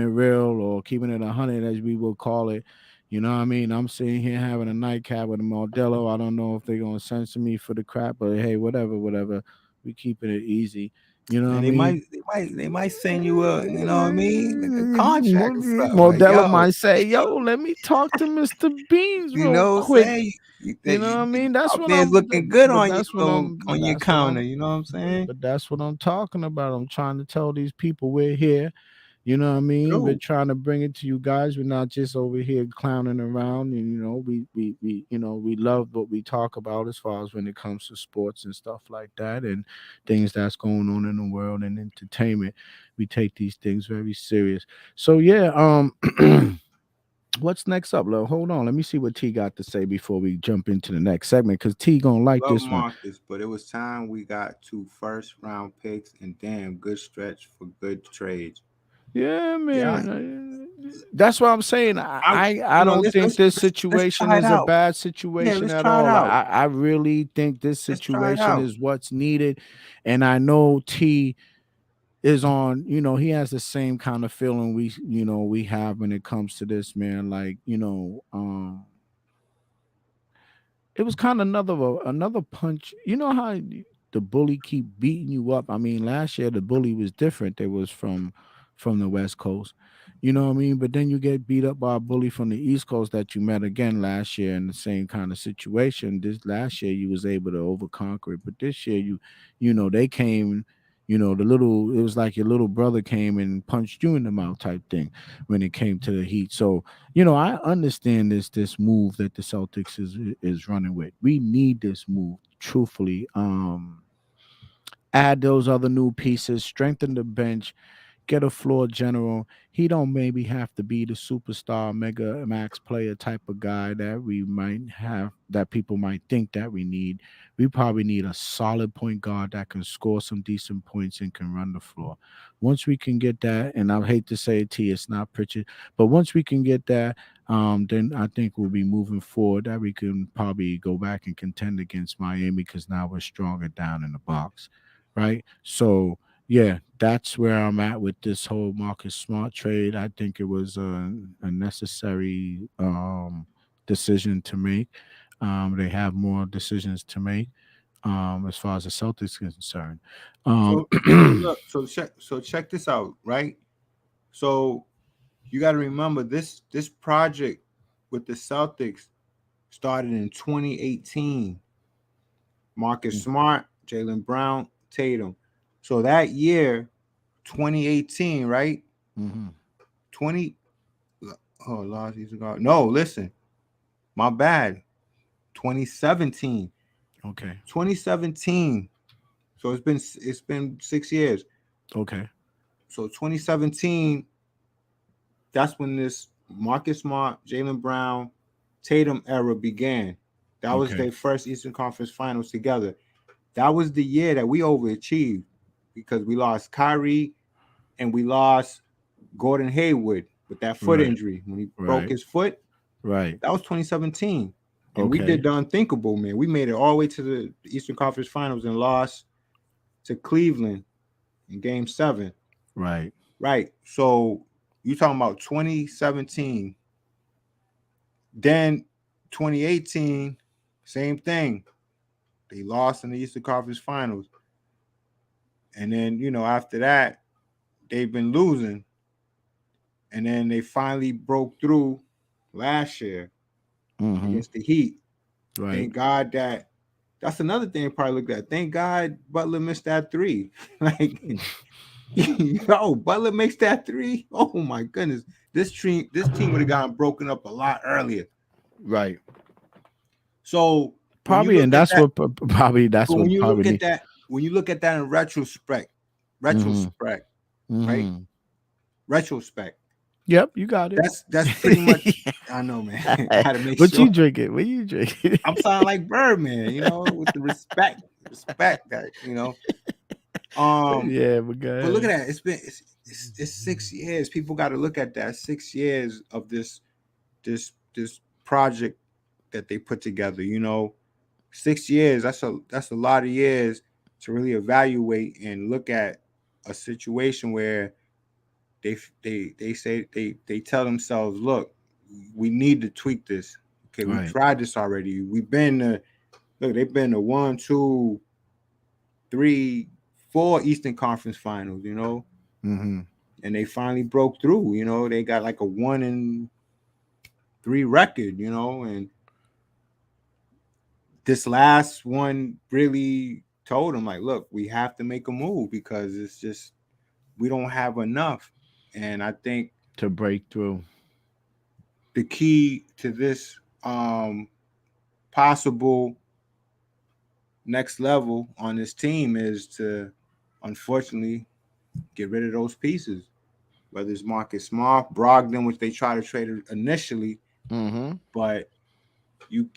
real or keeping it 100 as we will call it. You know what I mean? I'm sitting here having a nightcap with a Modelo. I don't know if they're gonna censor me for the crap, but hey, whatever, whatever. We keeping it easy. You know what I And mean? they might send you a, you know what I mean, like a contract or something. Like, Modelo yo, might say, "Yo, let me talk to Mr. Beans you real know what I'm quick." saying? You know what I mean? That's Out what there's I'm. looking good But on that's what I'm. But on your that's what counter, I'm. you know what I'm saying? But that's what I'm talking about. I'm trying to tell these people we're here. You know what I mean? We're True. trying to bring it to you guys. We're not just over here clowning around. And we we love what we talk about as far as when it comes to sports and stuff like that and things that's going on in the world and entertainment. We take these things very serious. So yeah, what's next up, love? Hold on. Let me see what T got to say before we jump into the next segment. Cause T gonna like Love this one. Marcus, but it was time we got 2 first round picks and damn good stretch for good trades. Yeah, Yeah, man. That's what I'm saying. I I don't think this let's situation try it is a out. bad Yeah, situation let's at try it all. out. I really think this Let's try it situation out. is what's needed. And I know T is on, he has the same kind of feeling we have when it comes to this, man. Like, it was kind of another punch. You know how the bully keep beating you up. I mean, last year the bully was different. It was from the West Coast. You know what I mean? But then you get beat up by a bully from the East Coast that you met again last year in the same kind of situation. This last year you was able to overconquer it, but this year they came. It was like your little brother came and punched you in the mouth type thing when it came to the Heat. So I understand this move that the Celtics is running with. We need this move, truthfully. Add those other new pieces, strengthen the bench, get a floor general. He don't maybe have to be the superstar mega max player type of guy that we might have that people might think that we need. We probably need a solid point guard that can score some decent points and can run the floor. Once we can get that, and I hate to say it to you, it's not Pritchard, but once we can get that, then I think we'll be moving forward. That we can probably go back and contend against Miami because now we're stronger down in the box, right? So yeah, that's where I'm at with this whole Marcus Smart trade. I think it was a necessary decision to make. They have more decisions to make as far as the Celtics is concerned. Um, So look, so check this out, right? So you got to remember this project with the Celtics started in 2018. Marcus Smart, Jalen Brown, Tatum. So that year, 2018, right? mm-hmm. 20 oh last year's ago. No, listen, my bad. 2017. Okay. 2017. So it's been 6 years. Okay. So 2017, that's when this Marcus Smart, Jalen Brown, Tatum era began. That was Okay. their first Eastern Conference Finals together. That was the year that we overachieved because we lost Kyrie and we lost Gordon Hayward with that foot Right. injury when he broke Right. his foot. Right. That was 2017. And we did Okay. the unthinkable, man. We made it all the way to the Eastern Conference Finals and lost to Cleveland in game 7. Right. Right. So you talking about 2017. Then 2018, same thing. They lost in the Eastern Conference Finals. And then, after that, they've been losing. And then they finally broke through last year Mm-hmm. against the Heat. Right. Thank God that's another thing I probably looked at. Thank God Butler missed that three. Like, yo, Butler makes that three. Oh my goodness. This team would have gotten broken up a lot earlier. Right. So when you Probably, look and at that's that, what probably that's but when what you probably look at need. that, in retrospect, Mm-hmm. retrospect, right? Mm-hmm. Retrospect. Yep, you got it. That's pretty much. I know, man. I had to make What sure you drinking? What you drinking? I'm sounding like Birdman, with the respect that Yeah, but go But look at ahead. that. It's 6 years. People got to look at that. 6 years of this project that they put together. 6 years. That's a lot of years to really evaluate and look at a situation where they say they tell themselves, look, we need to tweak this. Okay, we Right. tried this already. We've been to look. They've been to 1, 2, 3, 4 Eastern Conference Finals. Mm-hmm. And they finally broke through. They got like a 1-3 record. And this last one really told them like, look, we have to make a move because it's just we don't have enough. And I think To break through. the key to this possible next level on this team is to unfortunately get rid of those pieces. Whether it's Marcus Smart, Brogdon, which they tried to trade initially, Mm-hmm. but you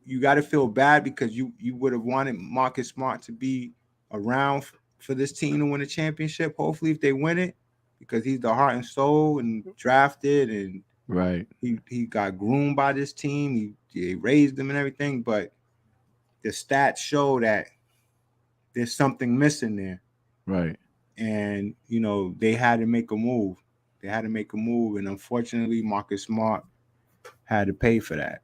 you got to feel bad because you would have wanted Marcus Smart to be around for this team to win a championship. Hopefully, if they win it, because he's the heart and soul and drafted, and Right. he got groomed by this team. He raised them and everything, but the stats show that there's something missing there, Right. and they had to make a move. They had to make a move, and unfortunately, Marcus Smart had to pay for that.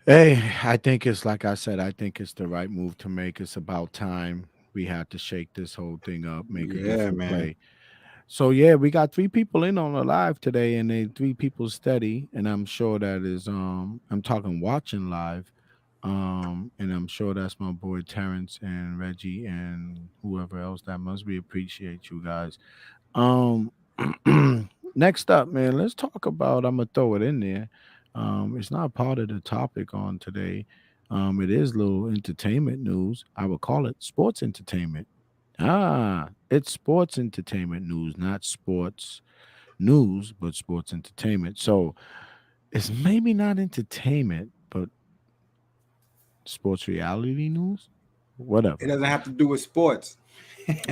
Hey, I think it's like I said, I think it's the right move to make. It's about time we had to shake this whole thing up, make a Yeah, different man. play. So yeah, we got 3 people in on the live today, and they 3 people steady, and I'm sure that is I'm talking watching live. And I'm sure that's my boy Terrence and Reggie and whoever else that must be. Appreciate you guys. Um, next up, man, let's talk about. I'm gonna throw it in there. It's not part of the topic on today. It is little entertainment news. I would call it sports entertainment. It's sports entertainment news, not sports news, but sports entertainment. So it's maybe not entertainment, but sports reality news, It whatever. doesn't have to do with sports,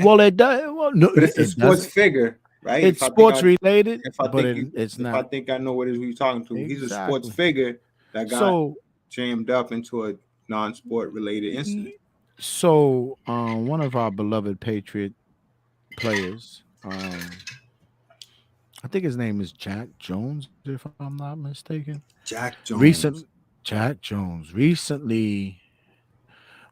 Well, it does. Well, no, but it's a it sports doesn't. figure, right? It's sports related, If I but think you it's if I not think I know what it is you're talking to, he's a sports exactly. figure that got So, jammed up into a non-sport related incident. y- one of our beloved Patriot players, I think his name is Jack Jones, if I'm not mistaken. Jack Recent Jones. Jack Jones recently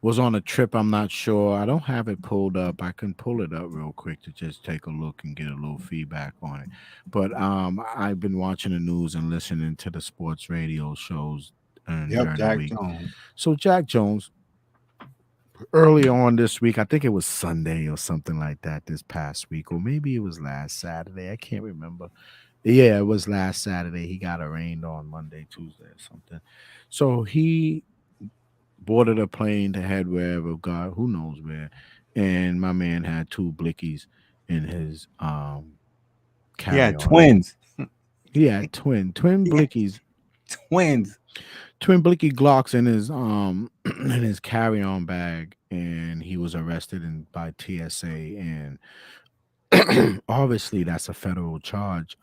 was on a trip. I'm not sure. I don't have it pulled up. I can pull it up real quick to just take a look and get a little feedback on it. But I've been watching the news and listening to the sports radio shows and Yep, during the Jack week. Jones. So Jack Jones, early on this week, I think it was Sunday or something like that this past week, or maybe it was last Saturday. I can't remember. Yeah, it was last Saturday. He got arraigned on Monday, Tuesday, or something. So he boarded a plane to head wherever, God, who knows where. And my man had 2 blickies in his He carry had on. twins. He had twin He had blickies, twins. twin blicky Glocks in his in his carry-on bag, and he was arrested by TSA, and obviously that's a federal charge.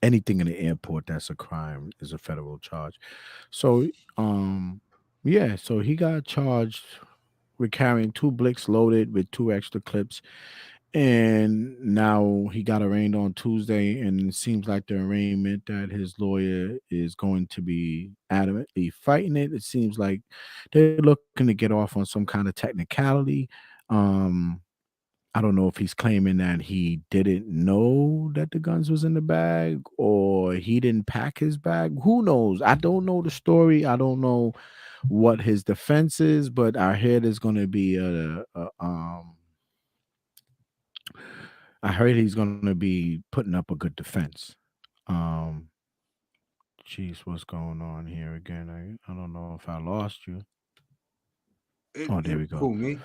Anything in the airport that's a crime is a federal charge. So um yeah, so he got charged with carrying two blicks loaded with two extra clips, and now he got arraigned on Tuesday, and it seems like the arraignment that his lawyer is going to be adamantly fighting it. It seems like they're looking to get off on some kind of technicality. Um, I don't know if he's claiming that he didn't know that the guns was in the bag or he didn't pack his bag. Who knows? I don't know the story. I don't know what his defense is, but I hear there's going to be I heard he's going to be putting up a good defense. Um, Jeez, what's going on here again? I don't know if I lost you. Oh, there we go. Who, me?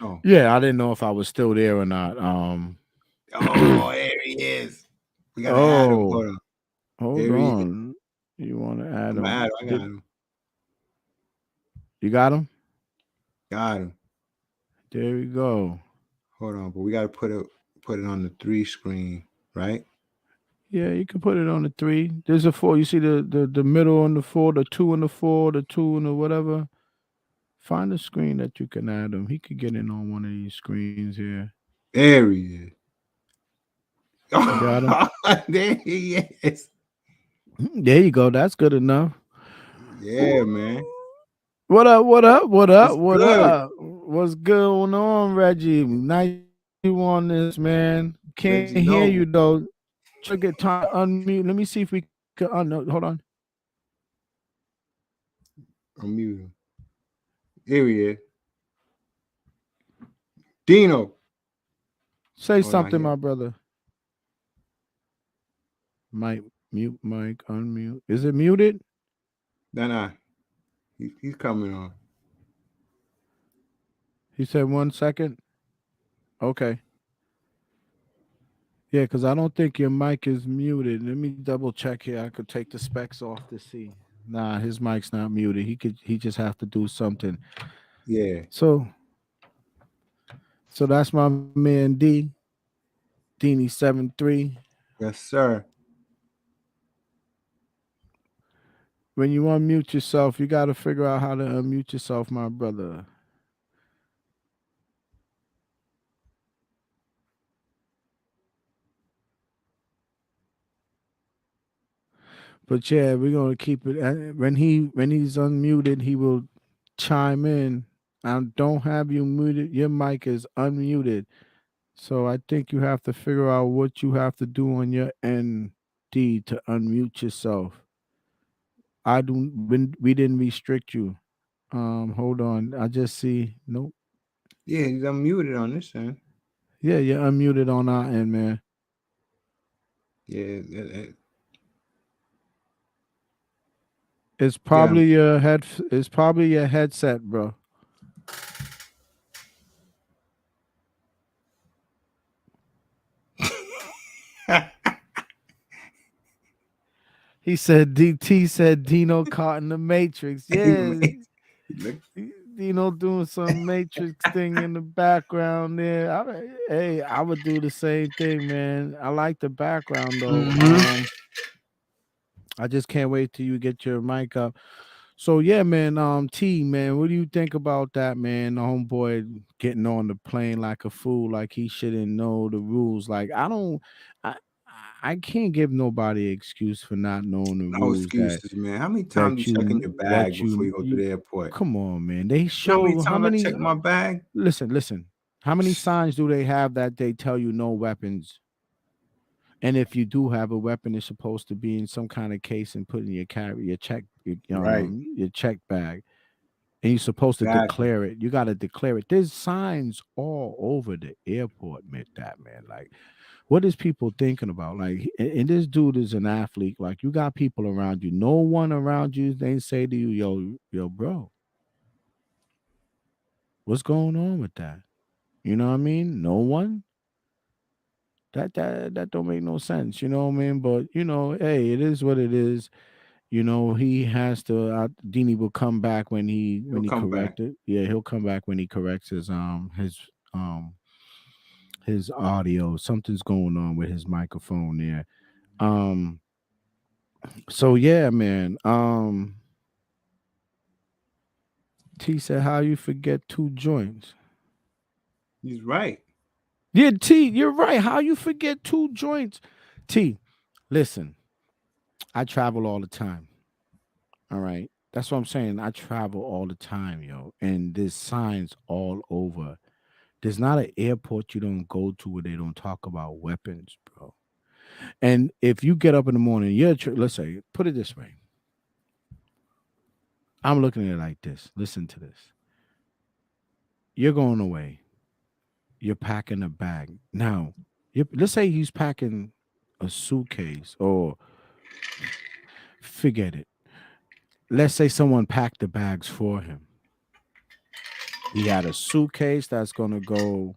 Oh. Yeah, I didn't know if I was still there or not. Oh, there he is. We gotta add him. Oh, Hold on. hold There he is. on. You want to add I'm gonna add him? him. I got him. You got him? Got him. There we go. Hold on, but we gotta put it on the 3 screen, right? Yeah, you can put it on the three. There's a four. You see the middle on the four, the two and the four, the two and the whatever. Find a screen that you can add him. He could get in on one of these screens here. There he You got him? is. There he is. There you go. That's good enough. Yeah, man. What up? What up? What It's up? What good. up? What's going on, Reggie? Nice to see you on this, man. Can't Reggie hear you Noble. though. Try to get time to unmute. Let me see if we can unmute. Hold on. I'm muting. Here he is. Dino. Say Oh, not something, yet. my brother. Mic, mute, mic, unmute. Is it muted? Nah. He's coming on. He said 1 second. Okay. Yeah, because I don't think your mic is muted. Let me double check here. I could take the specs off to see. Nah, his mic's not muted. He just have to do something. Yeah. So that's my man Deanie 73. Yes, sir. When you unmute yourself, you got to figure out how to unmute yourself, my brother. But yeah, we're gonna keep it. When he's unmuted, he will chime in. I don't have you muted. Your mic is unmuted. So I think you have to figure out what you have to do on your end, D, to unmute yourself. I do. We didn't restrict you. Hold on. I just see. Nope. Yeah, he's unmuted on this end. Yeah, you're unmuted on our end, man. Yeah. It's Get him. probably your head. It's probably your headset, bro. He said DT said Dino caught in the Matrix. Yeah, Look, Dino doing some Matrix thing in the background there. Hey, I would do the same thing, man. I like the background though. I just can't wait till you get your mic up. So yeah, man. T man, what do you think about that, man? The homeboy getting on the plane like a fool, like he shouldn't know the rules. Like I don't, I, I can't give nobody excuse for not knowing the no rules excuses, man. How many times you that check in your bag what before you go to you. the airport? Come on, man. They You know how many show how times I many. check my bag? Listen. How many signs do they have that they tell you no weapons? And if you do have a weapon, it's supposed to be in some kind of case and put in your Right. your check bag, and you're supposed to Exactly. declare it. You got to declare it. There's signs all over the airport, man. Like, what is people thinking about? Like, and this dude is an athlete. Like, you got people around you. No one around you, they say to you, yo, bro, what's going on with that? You know what I mean? No one. That don't make no sense. You know what I mean? But hey, it is what it is. He has to. Dini will come back when He'll he come back. corrected. Yeah, he'll come back when he corrects um his audio. Something's going on with his microphone there. Um. So yeah, man. T said, "How you forget two joints?" He's right. Yeah, T, you're right. How you forget two joints? T, listen. I travel all the time. All right. That's what I'm saying. I travel all the time, yo. And there's signs all over. There's not an airport you don't go to where they don't talk about weapons, bro. And if you get up in the morning, let's say, put it this way. I'm looking at it like this. Listen to this. You're going away. You're packing a bag. Now, let's say he's packing a suitcase or forget it. Let's say someone packed the bags for him. He had a suitcase that's going to go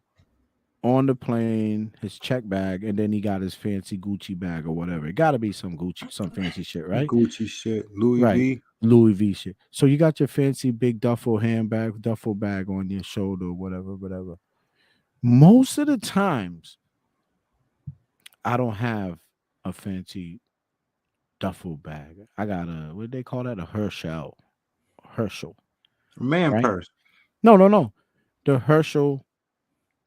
on the plane, his check bag, and then he got his fancy Gucci bag or whatever. It got to be some Gucci, some fancy shit, right? Gucci shit, Louis Right. V. Louis V shit. So you got your fancy big duffel bag on your shoulder, whatever, whatever. Most of the times, I don't have a fancy duffel bag. I got what do they call that? A Herschel, Man right? purse. No, no, no. The Herschel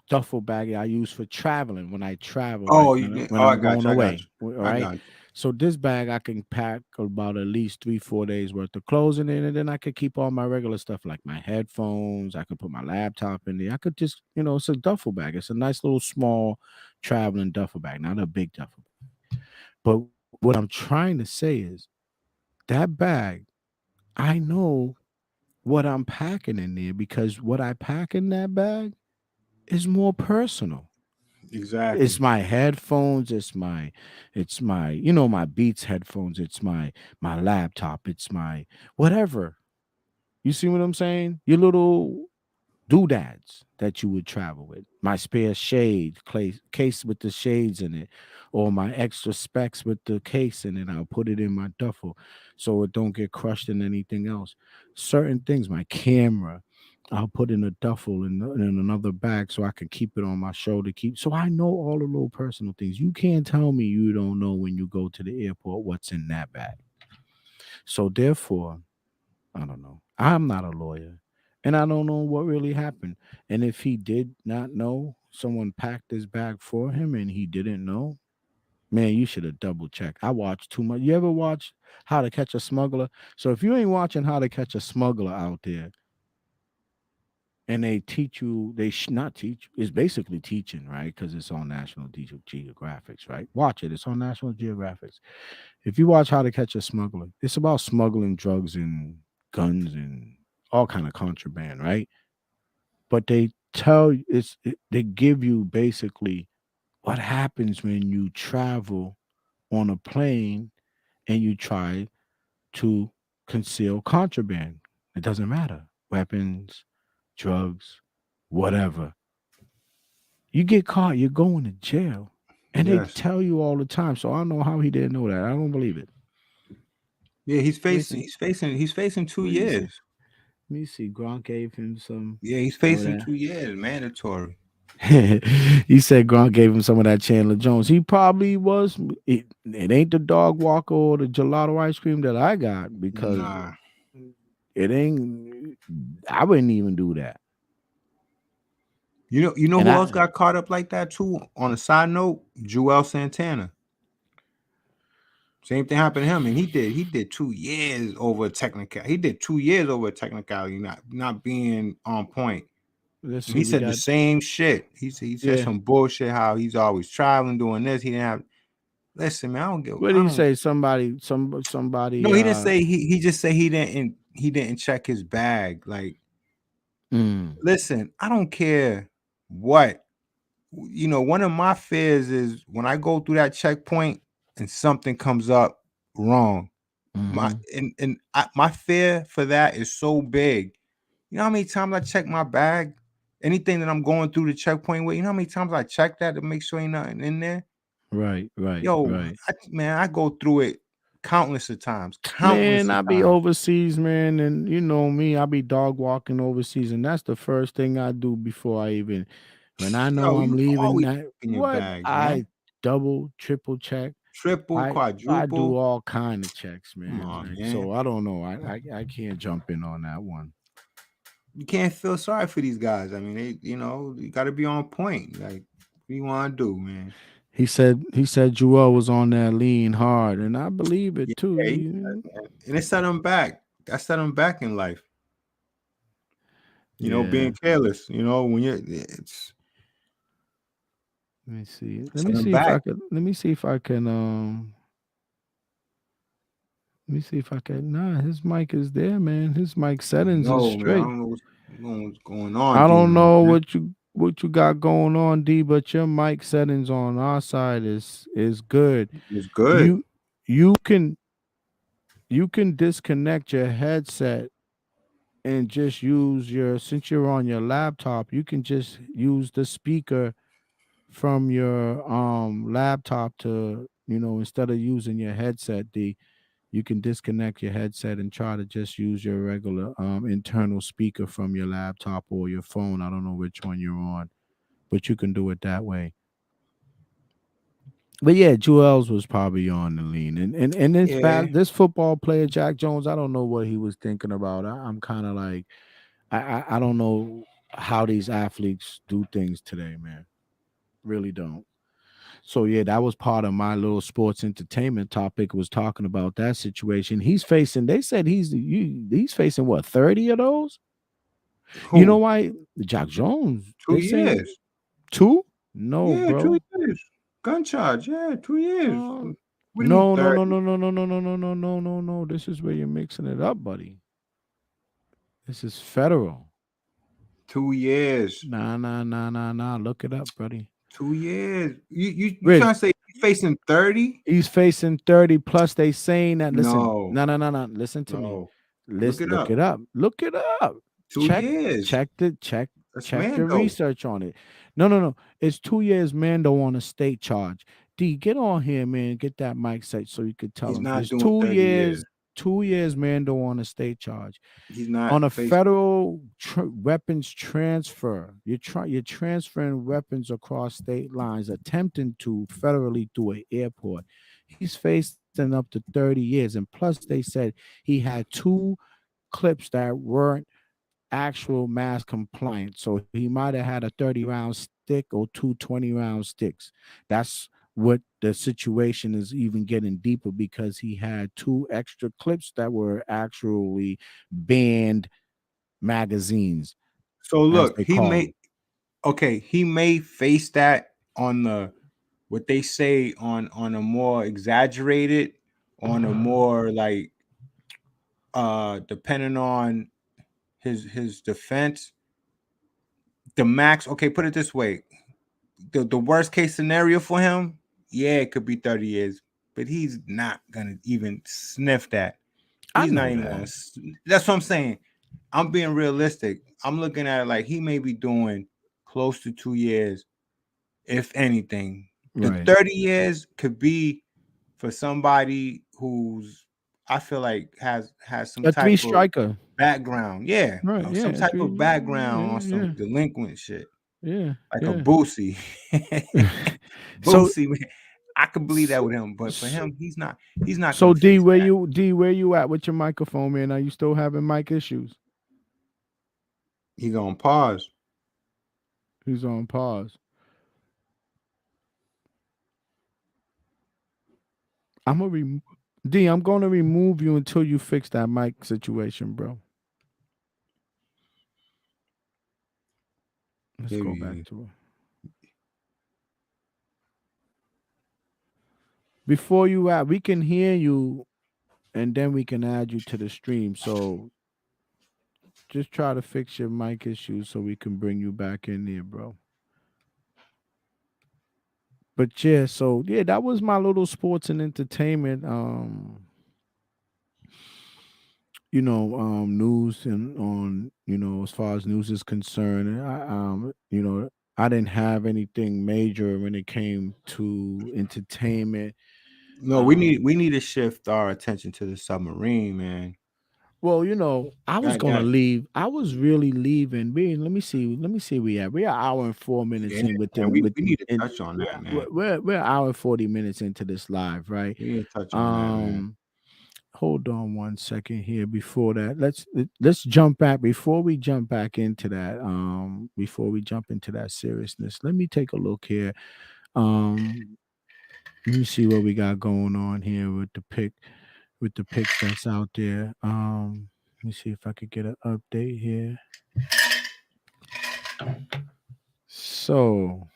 duffel bag I use for traveling when I travel, like Oh, when I I'm got going you. I got away. you. All I right. got you. So this bag I can pack about at least 3-4 days worth of clothes in it, and then I could keep all my regular stuff like my headphones. I could put my laptop in there. I could just, it's a duffel bag. It's a nice little small traveling duffel bag, not a big duffel. But what I'm trying to say is that bag, I know what I'm packing in there because what I pack in that bag is more personal. It's Exactly. my headphones, it's my my Beats headphones, it's my laptop, it's my whatever. You see what I'm saying? Your little doodads that you would travel with. My spare case with the shades in it, or my extra specs with the case in it. I'll put it in my duffel so it don't get crushed in anything else. Certain things, my camera, I'll put in a duffel in another bag so I can keep it on my shoulder. So I know all the little personal things. You can't tell me you don't know when you go to the airport what's in that bag. So therefore, I don't know. I'm not a lawyer, and I don't know what really happened. And if he did not know, someone packed his bag for him, and he didn't know. Man, you should have double checked. I watched too much. You ever watch How to Catch a Smuggler? So if you ain't watching How to Catch a Smuggler out there, and they teach you, not teach. It's basically teaching, right? Because it's on National Geographics, right? Watch it. It's on National Geographics. If you watch How to Catch a Smuggler, it's about smuggling drugs and guns and all kind of contraband, right? But they they give you basically what happens when you travel on a plane and you try to conceal contraband. It doesn't matter. Weapons, drugs, whatever. You get caught, you're going to jail. And they Yes. tell you all the time. So I don't know how he didn't know that. I don't believe it. Yeah, he's Let me facing. see. He's facing two Let me see. years. Let me see. Gronk gave him Yeah, he's some of facing that. 2 years, mandatory. He said Gronk gave him some of that Chandler Jones. He probably was. It ain't the dog walker or the gelato ice cream that I got because Nah. it ain't. I wouldn't even do that. You know And who else I got caught up like that too? On a side note, Joel Santana. Same thing happened to him, and he did 2 years over a technical. He did 2 years over a technicality, not being on point. let's And see. he We said the got same shit. He said yeah. some bullshit. How he's always traveling, doing this. He didn't have. Listen, man, I don't give. What I did he don't. say? Somebody. No, he didn't say he just said he didn't check his bag. Like, Mm, listen, I don't care what. One of my fears is when I go through that checkpoint and something comes up wrong. My mm-hmm. my fear for that is so big. You know how many times I check my bag? Anything that I'm going through the checkpoint with, you know how many times I check that to make sure ain't nothing in there? Right. Right. Yo, Right. man, I go through it. countless of times, countless Man, of I be times. overseas, man, and you know me, I be dog walking overseas, and that's the first thing I do before I even when I know Yo, I'm you leaving always that in your what bags, man. I double, triple check. Triple, I do quadruple. all kind of checks, Come man. on, Like man. so I don't know. I can't jump in on that one. You can't feel sorry for these guys. I mean, you got to be on point. Like, what do you want to do, man? He said Joel was on that lean hard, and I believe Yeah, it too. he and it set him back. That set him back in life. Yeah. Being careless. When it's Let me see. Let set me him see if back. I could. Let me see if I can. Let me see if I can. Nah, his mic is there, man. His mic I don't settings is know, man. I straight. don't know what's going on, I don't Demon. know Man. what you got going on, D, but your mic settings on our side is good. It's good. You you can you can disconnect your headset and just use your since you're on your laptop, you can just use the speaker from your laptop to instead of using your headset, D, you can disconnect your headset and try to just use your regular internal speaker from your laptop or your phone. I don't know which one you're on, but you can do it that way. But yeah, Joel's was probably on the lean, and Yeah. this football player Jack Jones, I don't know what he was thinking about. I'm kind of like, I don't know how these athletes do things today, man. Really don't. So yeah, that was part of my little sports entertainment topic. Was talking about that situation. He's facing. They said he's facing what 30 of those. You know Who? why? Jack Jones. Two They saying years. two. No, Yeah, 2 bro. years. Gun charge. Yeah, 2 years. Uh, What do you mean no, no, no, 30? no, no, no, no, no, no, no, no, no, no. This is where you're mixing it up, buddy. This is federal. 2 years. Nah, nah, nah, nah, nah. Look it up, buddy. 2 years. You Riz, trying to say he's facing 30? he's facing 30 plus. They saying that. Listen, No, no, no, no, no. Listen to me. no. Look Let's it look up. it up. Look it up. Two Check years. check the check That's check the Mando. research on it. No, no, no. It's 2 years Mando on a state charge. D, get on here, man. Get that mic set so you could tell He's him. not It's doing two 30 years. years, 2 years Mando on a state charge. He's not On a facing. federal weapons transfer, you're transferring weapons across state lines, attempting to federally through an airport. He's facing up to 30 years, and plus they said he had two clips that weren't actual mass compliant. So he might have had a 30-round stick or two 20-round sticks. That's what the situation is even getting deeper because he had two extra clips that were actually banned magazines, So as look, they call them. he may face that on the what they say on a more exaggerated, on a more like depending on his defense, the max. Okay, put it this way: the worst case scenario for him, yeah, it could be 30 years, but he's not gonna even sniff that. I He's not know even that. gonna. That's what I'm saying. I'm being realistic. I'm looking at it like he may be doing close to 2 years, if anything. The Right. 30 years could be for somebody who's, I feel like has some A three type of striker. background. Yeah, Right. some Yeah. type of Three. background on some Yeah. delinquent shit, Yeah. like a Yeah. Boosie. Yeah. so, Boosie, man. I could believe that so, with him, but for so him, he's not so gonna D, face where that. you D, where you at with your microphone, man? Are you still having mic issues? He's on pause. He's on pause. I'm gonna D. I'm gonna remove you until you fix that mic situation, bro. Let's go back Maybe to it. Before you add, we can hear you, and then we can add you to the stream. So just try to fix your mic issues so we can bring you back in there, bro. But yeah, so yeah, that was my little sports and entertainment. News and on as far as news is concerned, and I didn't have anything major when it came to entertainment. No, we need to shift our attention to the submarine, man. Well, I was That gonna that leave. I was really leaving. Let me see. Let me see. We are an hour and 4 minutes yeah, in man, within we, with we need to in touch on that, man. we're an hour and 40 minutes into this live, right? We need to touch on that, man. Um, hold on one second here. Before that, let's jump back. Before we jump back into that, before we jump into that seriousness, let me take a look here. Um, let me see what we got going on here with the picks that's out there. Let me see if I could get an update here. So,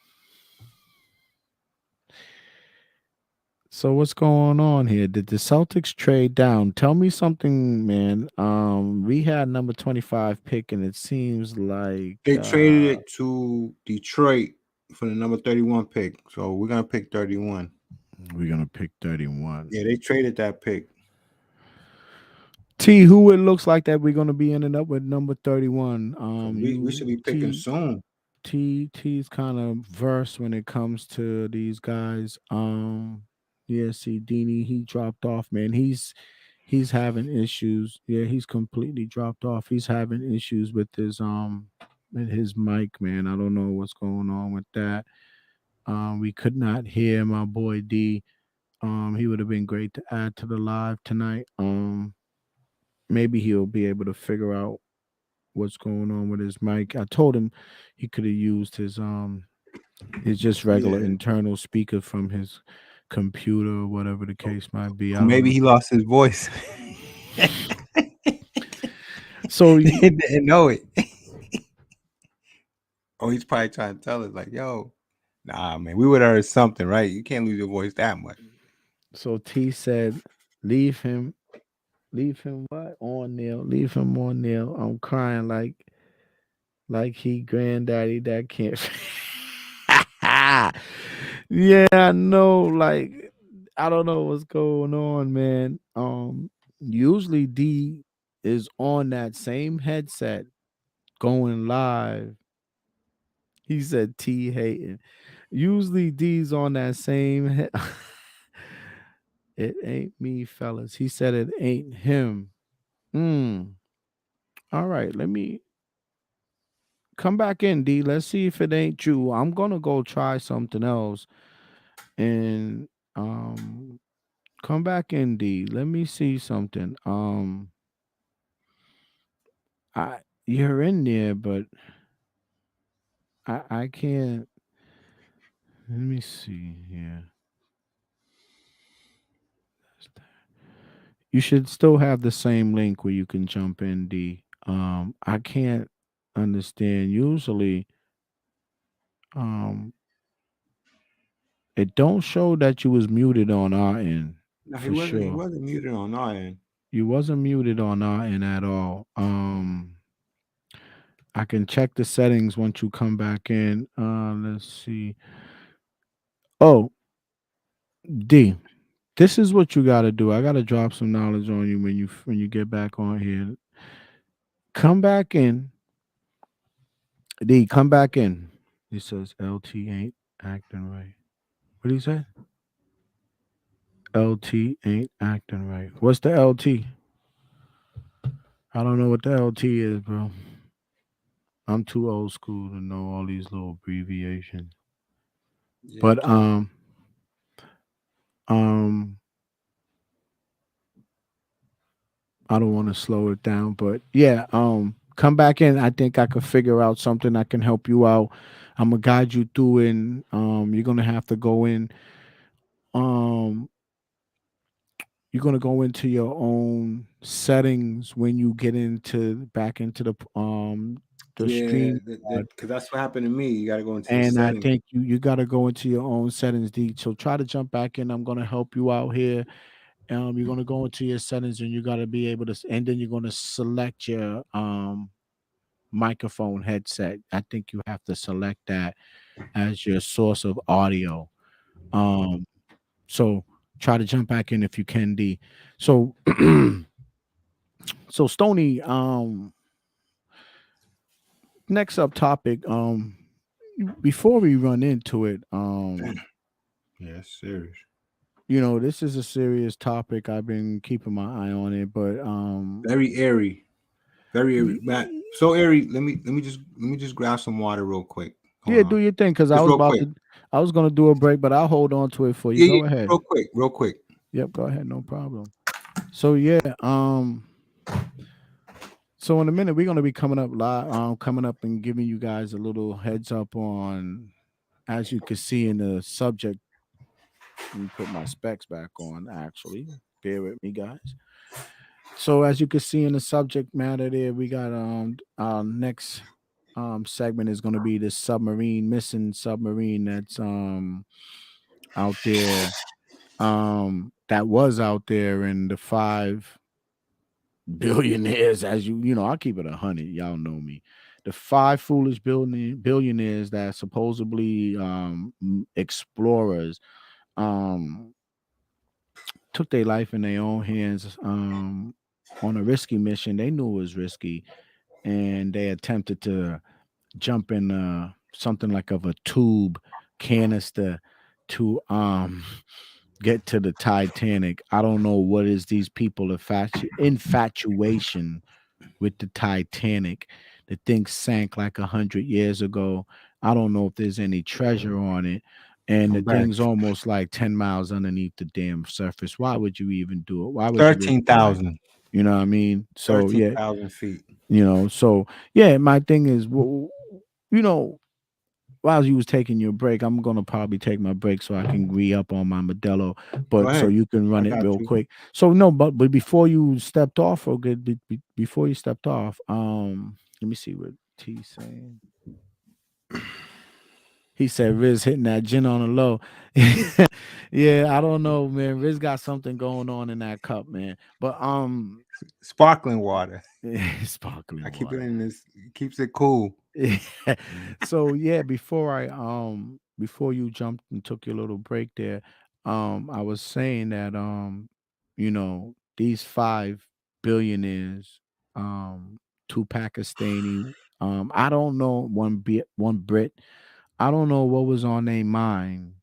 so what's going on here? Did the Celtics trade down? Tell me something, man. We had number 25 pick, and it seems like They traded it to Detroit for the number 31 pick. So we're gonna pick 31. we're gonna pick 31. Yeah, they traded that pick. T, who it looks like that we're gonna be ending up with number 31. Cause we should be picking soon. T's kind of versed when it comes to these guys. Yeah, see, Dini, he dropped off, man. He's having issues. Yeah, he's completely dropped off. He's having issues with his mic, man. I don't know what's going on with that. We could not hear my boy D. He would have been great to add to the live tonight. Maybe he'll be able to figure out what's going on with his mic. I told him he could have used his just regular Yeah. internal speaker from his computer or whatever the case might be. I Or don't maybe know. he lost his voice. So He didn't know it. Oh, he's probably trying to tell us, like, yo, nah, man, we would have heard something, right? You can't lose your voice that much. so T said, leave him, leave him what on Neil, leave him on Neil. I'm crying like he granddaddy that can't. Yeah, I know. Like I don't know what's going on, man. Usually D is on that same headset going live. He said T hating. Usually D's on that same It ain't me, fellas. He said it ain't him. Mm. All right, let me come back in, D. Let's see if it ain't you. I'm gonna go try something else and come back in, D. Let me see something. I you're in there, but I can't. Let me see here. You should still have the same link where you can jump in, D. I can't understand. Usually, um, it don't show that you was muted on our end No, he for wasn't. He sure. wasn't muted on our end. You wasn't muted on our end at all. I can check the settings once you come back in. Let's see. Oh, D. This is what you got to do. I got to drop some knowledge on you when you get back on here. Come back in. D, come back in. He says LT ain't acting right. What did he say? LT ain't acting right. What's the LT? I don't know what the LT is, bro. I'm too old school to know all these little abbreviations. Yeah, But too. um I don't want to slow it down, but yeah, come back in. I think I could figure out something that can help you out. I'm gonna guide you through it. And, you're gonna have to go in. Um, you're gonna go into your own settings when you get into back into the Yeah, stream, because that's what happened to me. You got to go into the and I settings. think you got to go into your own settings, D. So try to jump back in. I'm gonna help you out here. You're gonna go into your settings, and you got to be able to, and then you're gonna select your microphone headset. I think you have to select that as your source of audio. Um, so try to jump back in if you can, D. So so Stony, next up topic, before we run into it, Yeah, serious. this is a serious topic. I've been keeping my eye on it, but Very airy, very airy, y- Matt. So airy. Let me just grab some water real quick. Hold yeah, do on, your thing because just real quick. I was gonna do a break, but I'll hold on to it for you. Yeah, yeah, Go ahead. real quick, real quick. Yep, go ahead, no problem. So yeah, so in a minute we're gonna be coming up live, coming up and giving you guys a little heads up on, as you can see in the subject. Let me put my specs back on. Actually, bear with me, guys. So as you can see in the subject matter there, we got our next segment is going to be the submarine, missing submarine that's out there, that was out there, in the five billionaires, as I'll keep it 100. Y'all know me. The five foolish billionaires that supposedly explorers um took their life in their own hands on a risky mission. They knew it was risky, and they attempted to jump in something like of a tube canister to get to the Titanic. I don't know what is these people infatuation with the Titanic. The thing sank like 100 years ago. I don't know if there's any treasure on it. And the I'm back. thing's almost like 10 miles underneath the damn surface. Why would you even do it? Why would you risk Thirteen your life? thousand. You know what I mean? So Thirteen yeah, thousand feet. so yeah, my thing is, you know, while you was taking your break, I'm gonna probably take my break so I can re up on my Modelo, Go but so ahead. you can I run it got real you. quick. So no, but before you stepped off, or good, before you stepped off, let me see what T's saying. He said Riz hitting that gin on the low. Yeah, I don't know, man. Riz got something going on in that cup, man. But Sparkling water. I sparkling keep it water. in this. It keeps it cool. So yeah, before you jumped and took your little break there, I was saying that these five billionaires, two Pakistani, I don't know, one Brit, I don't know what was on their mind.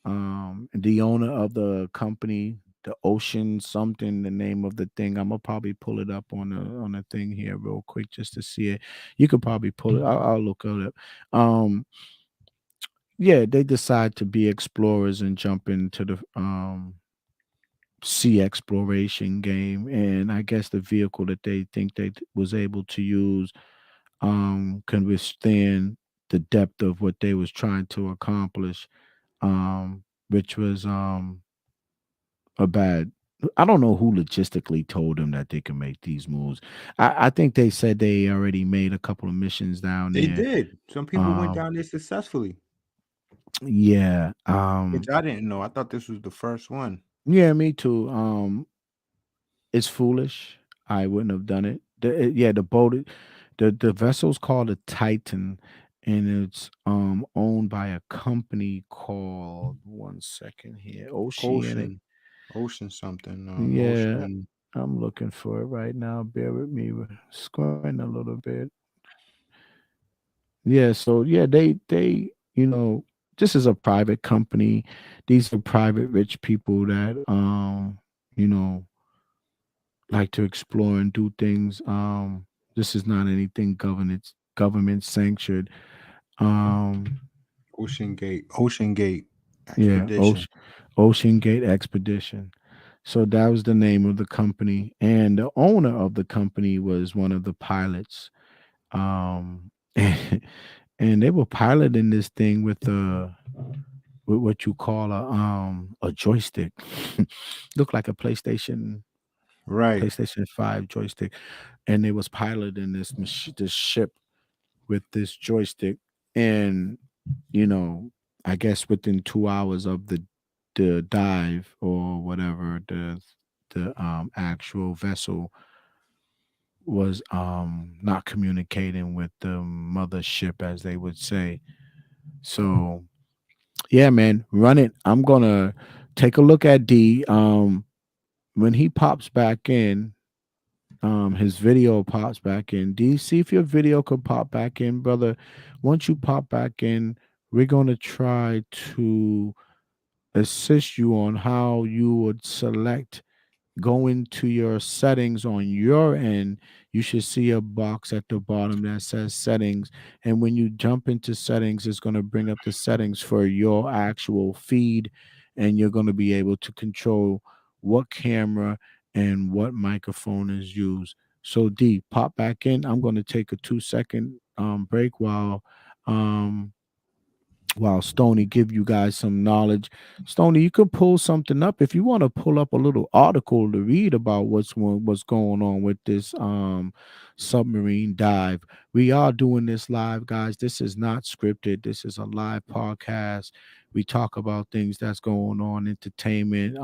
The owner of the company, the Ocean something, the name of the thing. I'm gonna probably pull it up on the thing here real quick just to see it. You could probably pull it. I'll look it up. Um, yeah, they decide to be explorers and jump into the sea exploration game, and I guess the vehicle that they think they was able to use can withstand the depth of what they was trying to accomplish, which was a bad. I don't know who logistically told them that they can make these moves. I think they said they already made a couple of missions down They there. did. Some people went Um, down there successfully, yeah, which I didn't know. I thought this was the first one. yeah, me too. It's foolish. I wouldn't have done it. Yeah, the boat, the vessel's called a Titan, and it's owned by a company called, one second here, Oceanic. Ocean, ocean something. Yeah, Ocean. I'm looking for it right now. Bear with me. We're squinting a little bit. Yeah, so yeah, they this is a private company. These are private rich people that you know like to explore and do things. This is not anything government sanctioned. Um Ocean Gate. Ocean Gate yeah, Expedition. Ocean Gate Expedition. So that was the name of the company, and the owner of the company was one of the pilots. And they were piloting this thing with what you call a joystick. Looked like a Right. PlayStation 5 joystick, and they was piloting this ship with this joystick. And you know I guess within 2 hours of the dive or whatever, the actual vessel was not communicating with the mothership, as they would say. So yeah, man, run it. I'm gonna take a look at D. When he pops back in, his video pops back in. D, see if your video could pop back in, brother. Once you pop back in, we're gonna try to assist you on how you would select. Go into your settings on your end. You should see a box at the bottom that says settings. And when you jump into settings, it's going to bring up the settings for your actual feed. And you're going to be able to control what camera and what microphone is used. So, D, pop back in. I'm going to take a 2 second break um, while Stony give you guys some knowledge. Stony, you could pull something up if you want to pull up a little article to read about what's going on with this submarine dive. We are doing this live, guys. This is not scripted. This is a live podcast. We talk about things that's going on, entertainment,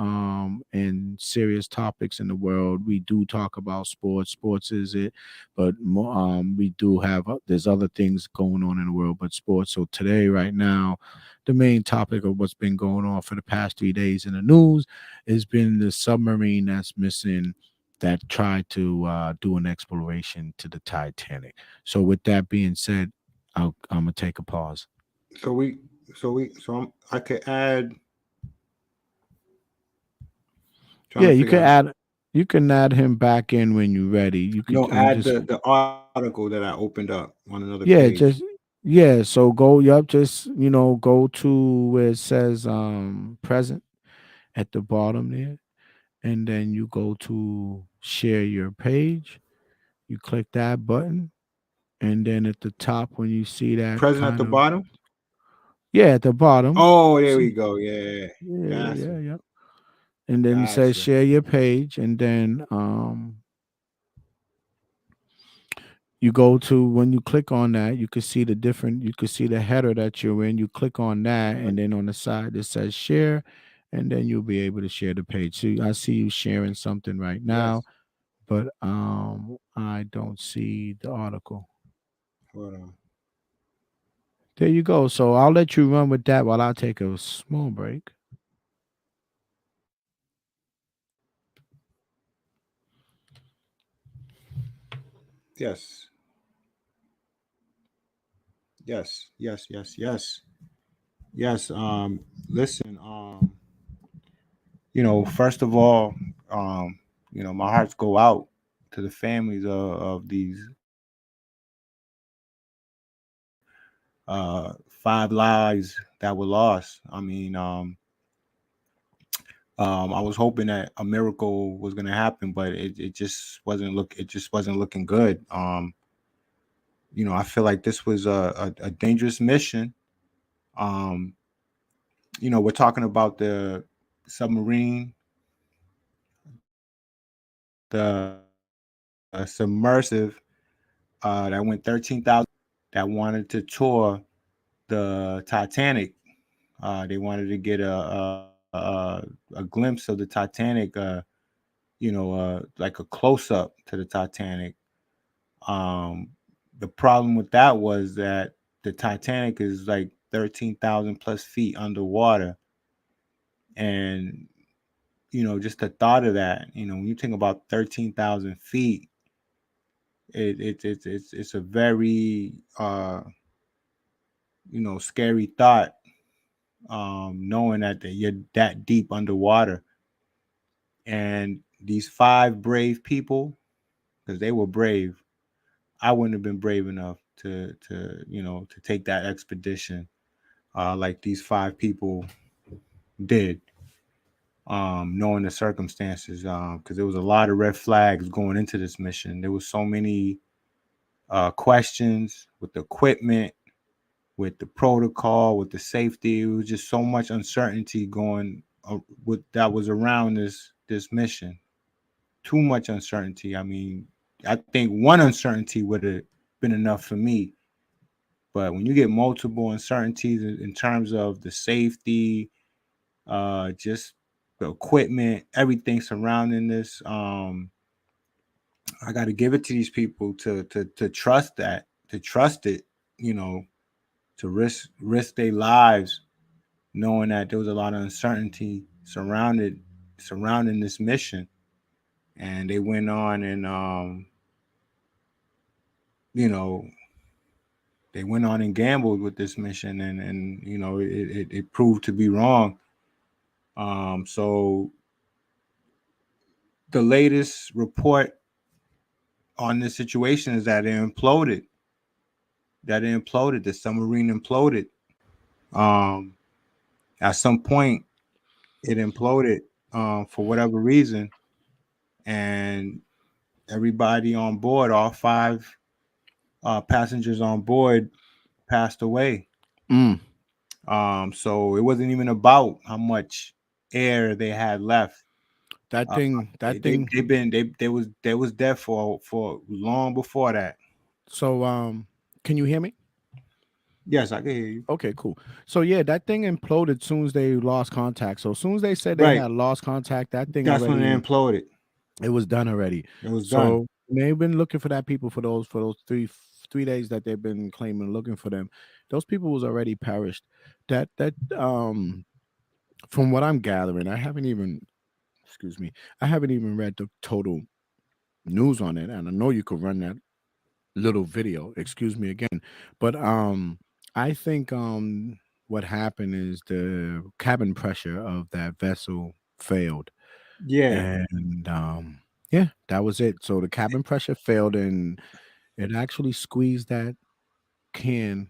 and serious topics in the world. We do talk about sports. Sports is it, but we do have there's other things going on in the world, but sports. So today, right now, the main topic of what's been going on for the past 3 days in the news has been the submarine that's missing that tried to do an exploration to the Titanic. So with that being said, I'm gonna take a pause. So we, I could add. Trying Yeah, to figure out. you can add him back in when you're ready. You could No, add just the article that I opened up on another yeah, page. just yeah. So go, yup, just go to where it says present at the bottom there, and then you go to share your page. You click that button, and then at the top when you see that Present at kind the of bottom. yeah at the bottom, Oh, there we see go. Yeah, yeah gotcha, yeah yeah, and then it says gotcha. share your page, and then you go to when you click on that, you can see the different. You can see the header that you're in. You click on that, and then on the side it says share, and then you'll be able to share the page. So I see you sharing something right Yes. now, but I don't see the article. Hold on. There you go. So I'll let you run with that while I take a small break. Yes, yes, yes, yes, yes, yes. Listen. First of all, um, my hearts go out to the families of these 5 lives that were lost. I mean, I was hoping that a miracle was gonna happen, but it just wasn't looking good. I feel like this was a dangerous mission. Um, we're talking about the submarine, the submersive that went 13,000 that wanted to tour the Titanic. They wanted to get a glimpse of the Titanic, like a close up to the Titanic. Um, the problem with that was that the Titanic is like 13,000 plus feet underwater, and just the thought of that, when you think about 13,000 feet, it's a very scary thought, knowing that you're that deep underwater. And these 5 brave people, because they were brave, I wouldn't have been brave enough to take that expedition like these 5 people did, knowing the circumstances, because there was a lot of red flags going into this mission. There was so many questions with the equipment, with the protocol, with the safety. It was just so much uncertainty going with that was around this mission. Too much uncertainty. I mean, I think one uncertainty would have been enough for me. But when you get multiple uncertainties in terms of the safety, just the equipment, everything surrounding this, I got to give it to these people to trust that, to trust it, you know, to risk their lives, knowing that there was a lot of uncertainty surrounding this mission. And they went on and you know they went on and gambled with this mission, and it proved to be wrong. So the latest report on this situation is that it imploded. That it imploded. The submarine imploded. Um, at some point, it imploded for whatever reason, and everybody on board, all five passengers on board, passed away. Mm, So it wasn't even about how much air they had left. that Uh, thing, they that they thing. they been they was dead for long before that. So, can you hear me? Yes, I can hear you. Okay, cool. So yeah, that thing imploded soon as they lost contact. So as soon as they said they Right, had lost contact, that thing that's when it already imploded. it was done already. It was done. So they've been looking for that people for those 3 days that they've been claiming looking for them. Those people was already perished. That from what I'm gathering, I haven't even excuse me, I haven't even read the total news on it, and I know you could run that little video. Excuse me again, but I think what happened is the cabin pressure of that vessel failed, Yeah, and yeah, that was it. So the cabin pressure failed, and it actually squeezed that can.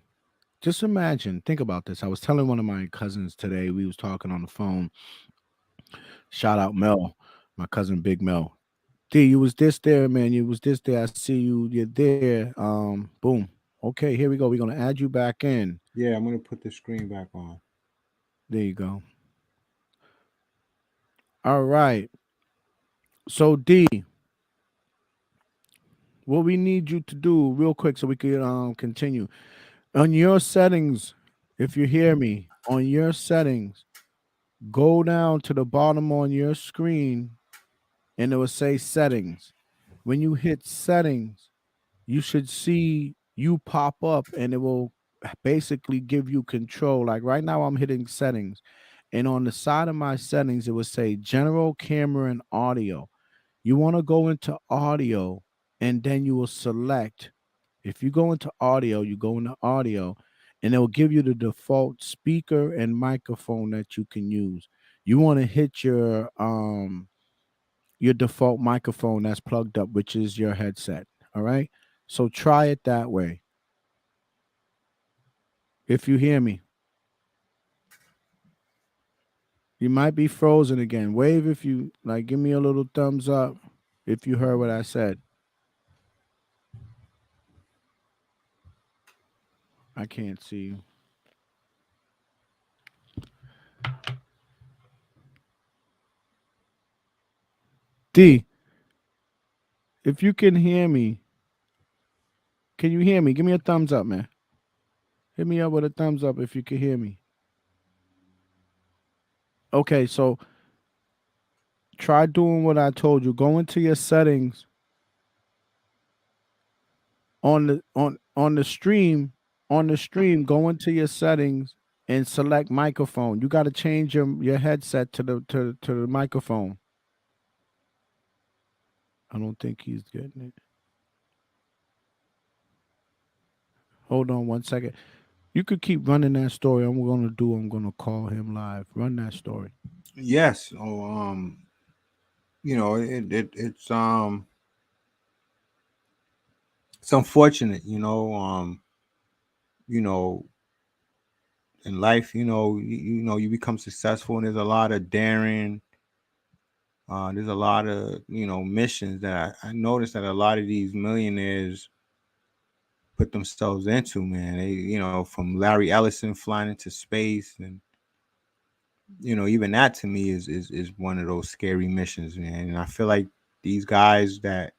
Just imagine, think about this. I was telling one of my cousins today. We was talking on the phone. Shout out Mel, my cousin Big Mel. D, you was this there, man. You was this there. I see you. You're there. Boom. Okay, here we go. We're gonna add you back in. yeah. I'm gonna put the screen back on. There you go. All right. So D, what we need you to do real quick so we can continue. On your settings, if you hear me, on your settings, go down to the bottom on your screen and it will say settings. When you hit settings, you should see you pop up and it will basically give you control. Like right now, I'm hitting settings, and on the side of my settings, it will say general camera and audio. You want to go into audio, and then you will select. If you go into audio, you go into audio, and it will give you the default speaker and microphone that you can use. You want to hit your default microphone that's plugged up, which is your headset. All right. So try it that way. If you hear me, you might be frozen again. Wave if you like, give me a little thumbs up if you heard what I said. I can't see you. D, if you can hear me, can you hear me? Give me a thumbs up, man. Hit me up with a thumbs up if you can hear me. Okay, so try doing what I told you. Go into your settings on the stream. On the stream, go into your settings and select microphone. You got to change your headset to the microphone. I don't think he's getting it. Hold on one second. You could keep running that story. I'm gonna call him live. Run that story. Yes. Oh, it's unfortunate, you know, in life, you become successful, and there's a lot of daring. There's a lot of missions that I noticed that a lot of these millionaires put themselves into. Man, they from Larry Ellison flying into space, and even that to me is one of those scary missions, man. And I feel like these guys that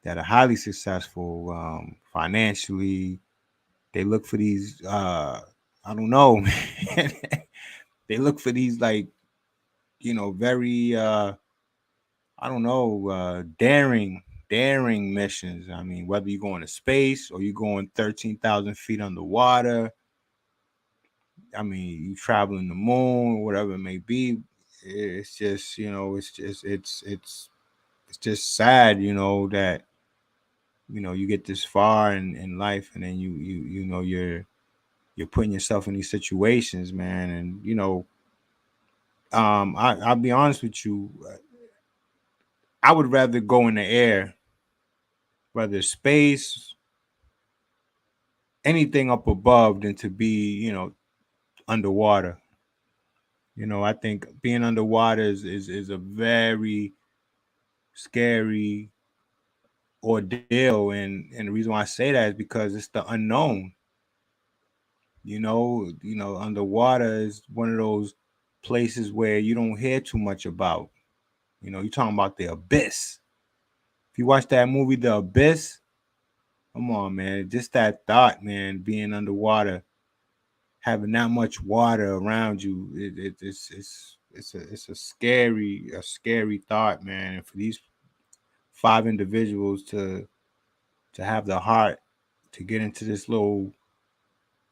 are highly successful financially, they look for these. I don't know, man. They look for these like very I don't know daring missions. I mean, whether you're going to space or you're going 13,000 feet underwater. I mean, you traveling the moon, whatever it may be. It's just it's just sad, that you get this far in life, and then you're putting yourself in these situations, man. And I'll be honest with you. I would rather go in the air, whether space, anything up above, than to be, underwater. I think being underwater is a very scary ordeal, and the reason why I say that is because it's the unknown. Underwater is one of those places where you don't hear too much about. You're talking about the abyss. If you watch that movie, The Abyss, come on, man. Just that thought, man, being underwater, having that much water around you, it's a scary thought, man. And for these five individuals to have the heart to get into this little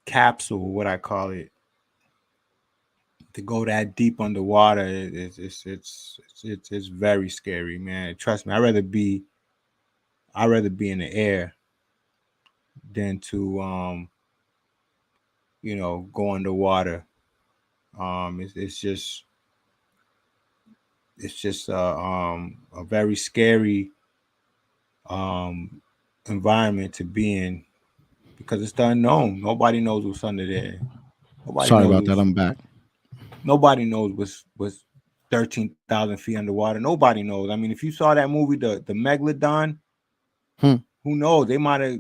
capsule, what I call it, to go that deep underwater, it's very scary, man. Trust me, I'd rather be in the air than to go underwater. It's just a very scary um environment to be in because it's the unknown. Nobody knows what's under there. Nobody Sorry knows about that. what's I'm back. nobody knows what's 13,000 feet underwater. Nobody knows. I mean, if you saw that movie, the Megalodon, Hmm. who knows? They might have.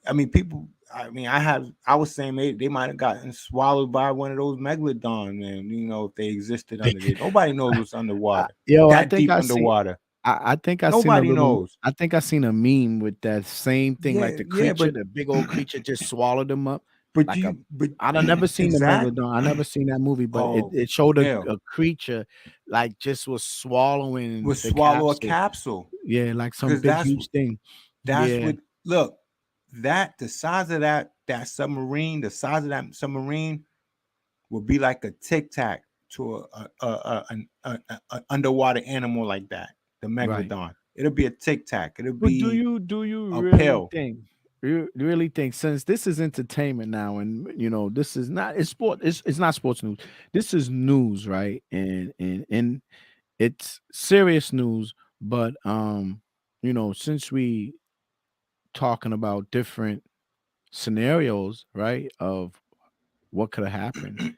I mean, people. I mean, I was saying they might have gotten swallowed by one of those megalodon, man. If they existed under there. Nobody knows what's underwater. Yo, I That think deep I seen. underwater. I think I seen a Nobody little. knows. I think I seen a meme with that same thing, like Yeah, the yeah, creature, the big old creature, just swallowed him up, but like a. you but I don't never seen the exactly. megalodon. I never seen that movie, but it, Oh, it showed Neil, a creature like just was swallowing would the swallow a capsule. capsule Yeah, like some because big huge thing. that's Yeah, what look that the size of that submarine, the size of that submarine will be like a tic tac to a underwater animal like that, the right. megalodon. It'll be a tic tac. It'll But be do you a really pill. think really think since this is entertainment now and this is not it's sport it's not sports news. This is news, right? And it's serious news, but since we talking about different scenarios, right, of what could have happened.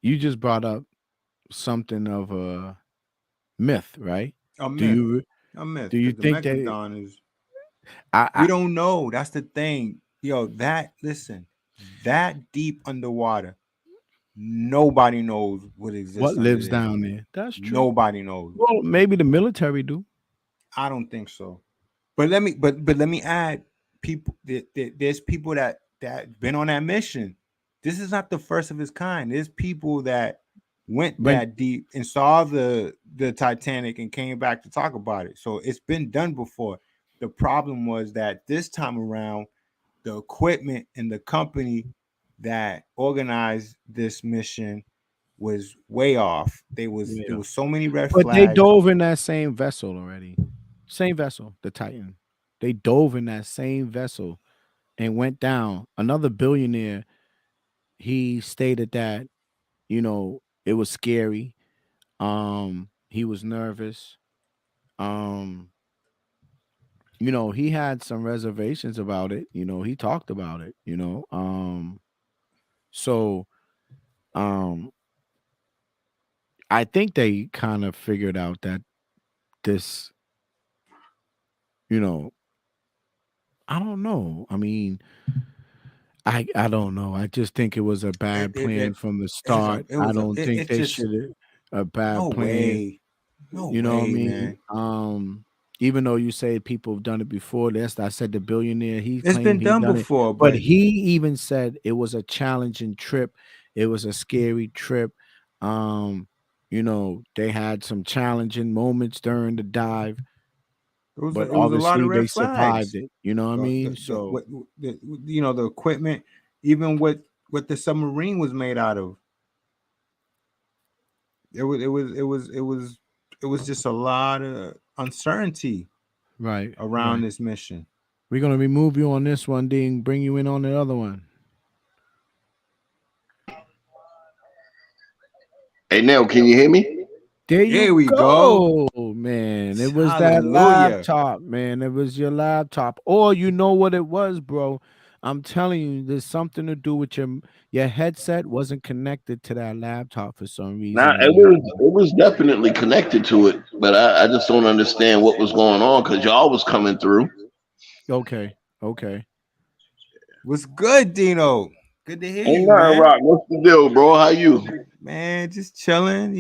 You just brought up something of a myth, right? A Do myth, you a myth, do you because the think that megalodon is. We I don't know. That's the thing, yo. That deep underwater, nobody knows what what exists under lives there. down there? That's true. Nobody knows. Well, maybe the military do. I don't think so. But let me add people. There's people that been on that mission. This is not the first of its kind. There's people that went But that deep and saw the Titanic and came back to talk about it. So it's been done before. The problem was that this time around, the equipment and the company that organized this mission was way off. There yeah. was so many red But they flags. dove in that same vessel already. Same vessel, the Titan. They dove in that same vessel and went down. Another billionaire, he stated that, it was scary. He was nervous. Um, he had some reservations about it. He talked about it. So um I think they kind of figured out that this, you know, I don't know. I mean, I don't know. I just think it was a It, bad it, plan it, from the it was a start. it I was a don't it, think it's they just should have a no bad plan. way, no You know what I way, mean? man. Even though you say people have done it before, I said the billionaire, he It's been claimed he done done it, before, but but he even said it was a challenging trip. It was a scary trip. They had some challenging moments during the dive, but it was a lot of obviously they red survived flags. it. You know what I mean? The So what the equipment, even what the submarine was made out of. It was just a lot of uncertainty right, around right. this mission. We're gonna remove you on this one, then bring you in on the other one. Hey, now, can you hear me? There Here you we go. go, man. It was that Hallelujah. laptop, man. It was your laptop. Or you know what it was, bro. I'm telling you, there's something to do with your headset wasn't connected to that laptop for some Nah, reason. And you it was definitely connected to it, but I just don't understand what was going on because y'all was coming through. okay, okay. What's good, Dino? Good to hear Ain't you, nothing, man. Rock. What's the deal, bro? How you? Man, just chilling,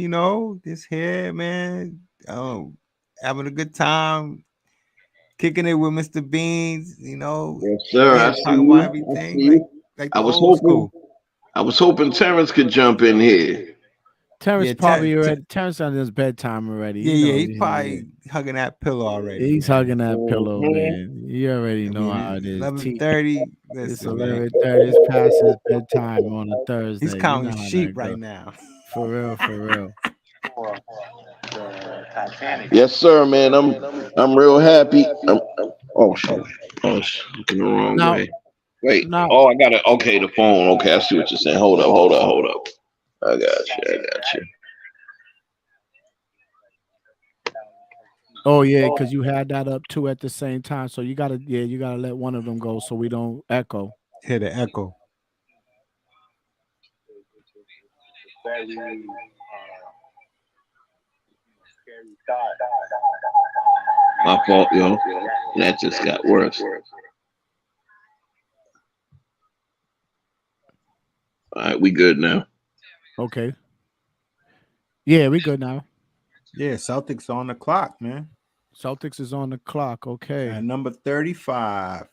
this here, man. Having a good time, kicking it with Mr. Beans, Yes, sir. here I see talking about you. I everything see like you. like I the was old hoping, school. I was hoping Terrence could jump in here. Terrence Yeah, probably already Terrence on his bedtime already. yeah, You yeah. know, He probably hugging that pillow already, he's man. hugging that pillow, Hmm. man. You already I know mean, how it's it is. 11:30. It's Listen, man. 11:30. It's past his bedtime on a He's Thursday. You counting know how sheep that right goes. now. For real, for real. Yes, sir, man. I'm real happy. Oh shit. Oh, looking the wrong Now, way. Wait. now, Oh, I got it. Okay, the phone. Okay, I see what you're saying. Hold up. Hold up. Hold up. I got you. I got you. oh yeah, because you had that up too at the same time. So you gotta let one of them go so we don't echo. Hear the echo. My fault, yo. That just got worse. All right, we good now. Okay. Yeah, we good now. Yeah, Celtics on the clock, man. Celtics is on the clock. At Okay. number 35.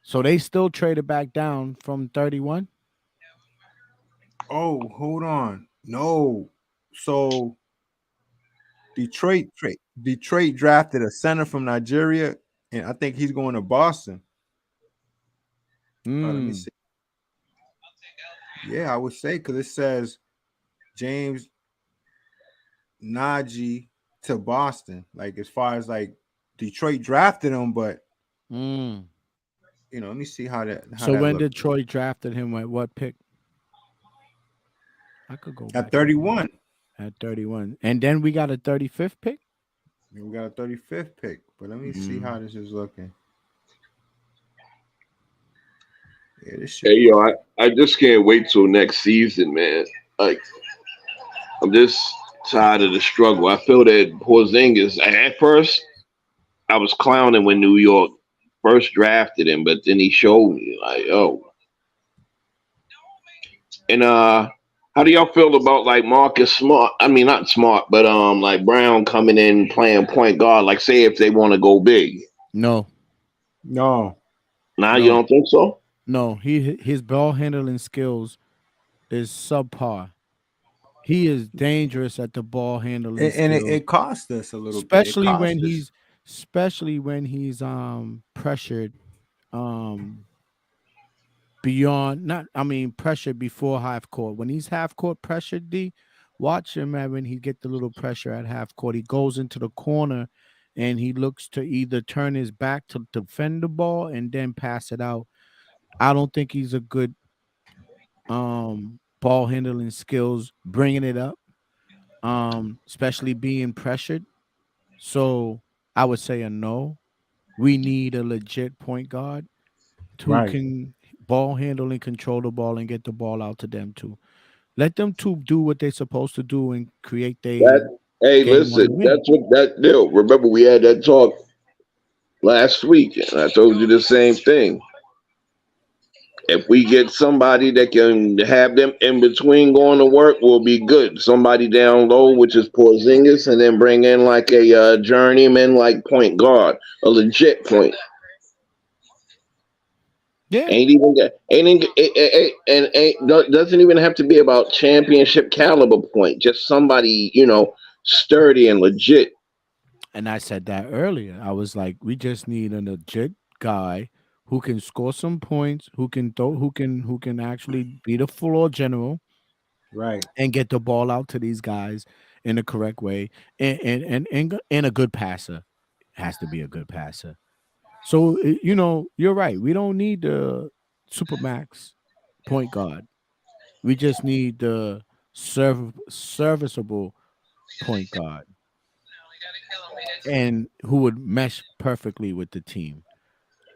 So they still traded back down from 31. Oh, hold on. No. So Detroit drafted a center from Nigeria, and I think he's going to Boston. Oh, let me Mm. see. Yeah, I would say because it says James Najee to Boston. Like as far as like Detroit drafted him, but Mm. let me see how So that when looks. Detroit drafted him at what pick? I could go At back and look 31. at 31. And then we got a 35th pick. We got a 35th pick, but let me see how Mm. this is looking. Yeah, this Hey, should be yo, I just can't wait till next season, man. Like, I'm just tired of the struggle. I feel that Porzingis, at first, I was clowning when New York first drafted him, but then he showed me, like, oh. And how do y'all feel about like Marcus Smart? I mean, not Smart, but like Brown coming in playing point guard. Like, say if they want to go big. No, no. Nah, you no, don't think so? no. His ball handling skills is subpar. He is dangerous at the ball handling And skills, it cost us a little bit. It especially cost when us. he's pressured um beyond not I mean pressured before half court. When he's half court pressured, D, watch him, man. When he get the little pressure at half court, he goes into the corner and he looks to either turn his back to defend the ball and then pass it out. I don't think he's a good ball handling skills bringing it up, especially being pressured. So I would say a no. We need a legit point guard who Right. can ball handle and control the ball and get the ball out to them too. Let them two do what they're supposed to do and create their That hey, game on the listen, win. that's what that deal. Remember, we had that talk last week, and I told you the same thing. If we get somebody that can have them in between going to work, we'll be good. Somebody down low, which is Porzingis, and then bring in like a journeyman, like point guard, a legit point. Yeah, Ain't even got, ain't, even- and doesn't even have to be about championship caliber point. Just somebody sturdy and legit. and I said that earlier. I was like, we just need a legit guy who can score some points, who can throw, who can actually be the floor general Right. and get the ball out to these guys in the correct way, and a good passer. Has to be a good passer. So you're right. We don't need the supermax point guard. We just need the serviceable point guard, and who would mesh perfectly with the team.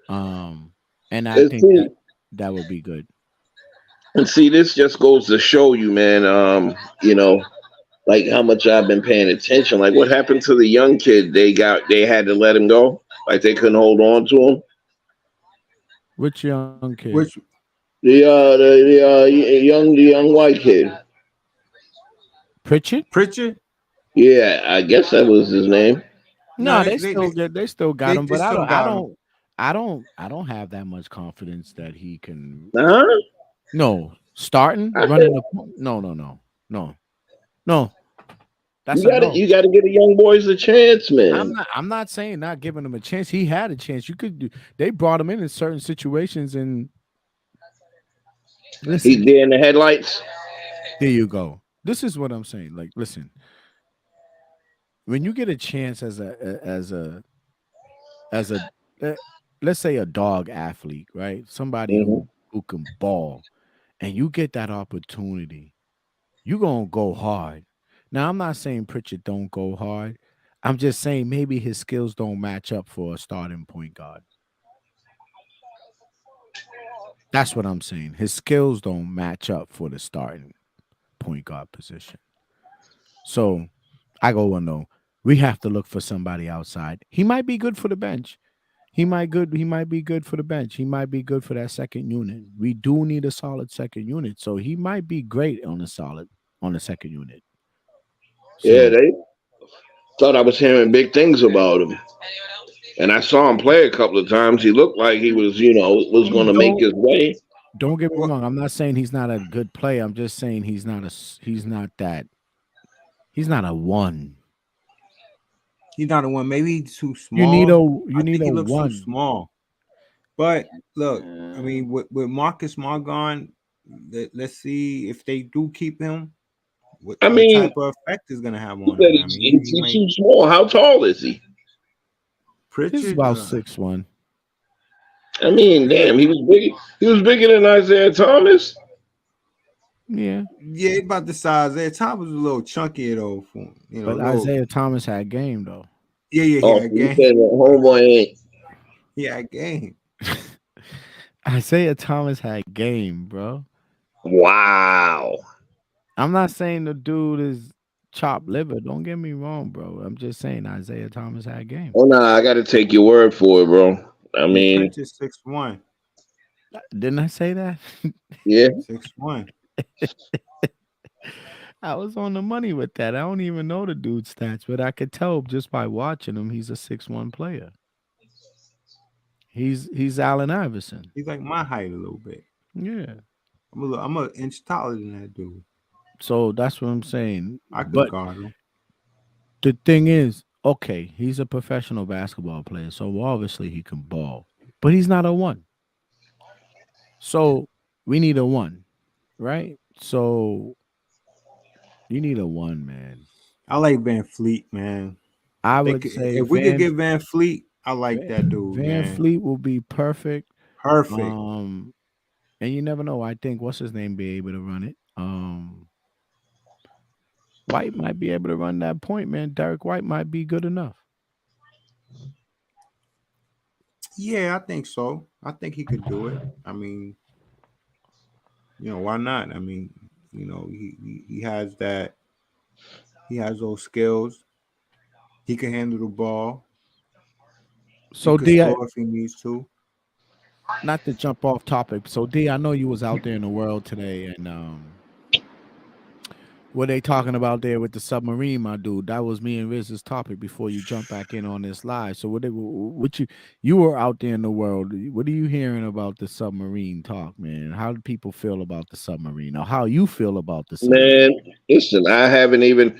Um, and I And think see, that would be good. and see, this just goes to show you, man. Like how much I've been paying attention. Like what happened to the young kid? They had to let him go. Like they couldn't hold on to him. Which young kid? Which The young white kid. Pritchard? Pritchard? Yeah, I guess that was his name. No, No, they still got him, they but still got him. I don't have that much confidence that he can. Huh? No, starting I said running the no, no. That's you a got to no. you got to give the young boys a chance, man. I'm not saying not giving him a chance. He had a chance. You could do. They brought him in certain situations, and He's listen. there in the headlights. There you go. This is what I'm saying. Like, listen. When you get a chance as a uh, let's say a dog athlete, right? Somebody Hmm. who can ball, and you get that opportunity, you gonna go hard. Now, I'm not saying Pritchard don't go hard. I'm just saying maybe his skills don't match up for a starting point guard. That's what I'm saying. His skills don't match up for the starting point guard position. So I go, well, no, we have to look for somebody outside. He might be good for the bench. He might be good for the bench. He might be good for that second unit. We do need a solid second unit. So he might be great on the second unit. Yeah, So they thought I was hearing big things about him, and I saw him play a couple of times. He looked like he was, was going to make don't his way. don't get me What? wrong. I'm not saying he's not a good player. I'm just saying he's not a one. He's not the one. Maybe he's too You need small. you I need think a he looks too one. small. But look, I Uh, mean, with Marcus Smart gone, let's see if they do keep him. I What mean, type of effect is gonna have he on said him? I mean, he he's might too small. How tall is he? he's Pritchard. about 6'1". I mean, Yeah, damn, he was big. He was bigger than Isaiah Thomas. Yeah, yeah, about the size there. Tom was a little chunkier though. For a but little. Isaiah Thomas had game though. Yeah, yeah, Oh, yeah. so you Game. said that homeboy ain't. Yeah, game. Isaiah Thomas had game, bro. Wow. I'm not saying the dude is chopped liver. Don't get me wrong, bro. I'm just saying Isaiah Thomas had game. Oh, nah, I got to take your word for it, bro. I And mean, Pritchard 6'1", Didn't I say that? yeah. 6'1". I was on the money with that. I don't even know the dude's stats, but I could tell just by watching him he's a 6'1" player. He's Allen Iverson. He's like my height a little bit. Yeah. I'm an inch taller than that dude. So that's what I'm saying. I could But guard him. the thing is, okay, he's a professional basketball player, so obviously he can ball. But he's not a one. So we need a one, right? So you need a one, man. I like Van Fleet, man. I They would could, say if we could get Van Fleet, I like that dude, Van man. Fleet will be perfect. Perfect. Um, and you never know. I think what's his name be able to run it. White might be able to run that point, man. Derek White might be good enough. Yeah, I think so. I think he could do it. I mean, why not? I mean, he has that. He has those skills. He can handle the ball. He So could D, score if he needs to. not to jump off topic. So D, I know you was out there in the world today, and what they talking about there with the submarine, my dude? That was me and Riz's topic before you jump back in on this live. So what you were out there in the world? What are you hearing about the submarine talk, man? How do people feel about the submarine, or how you feel about the submarine? Man, listen, I haven't even,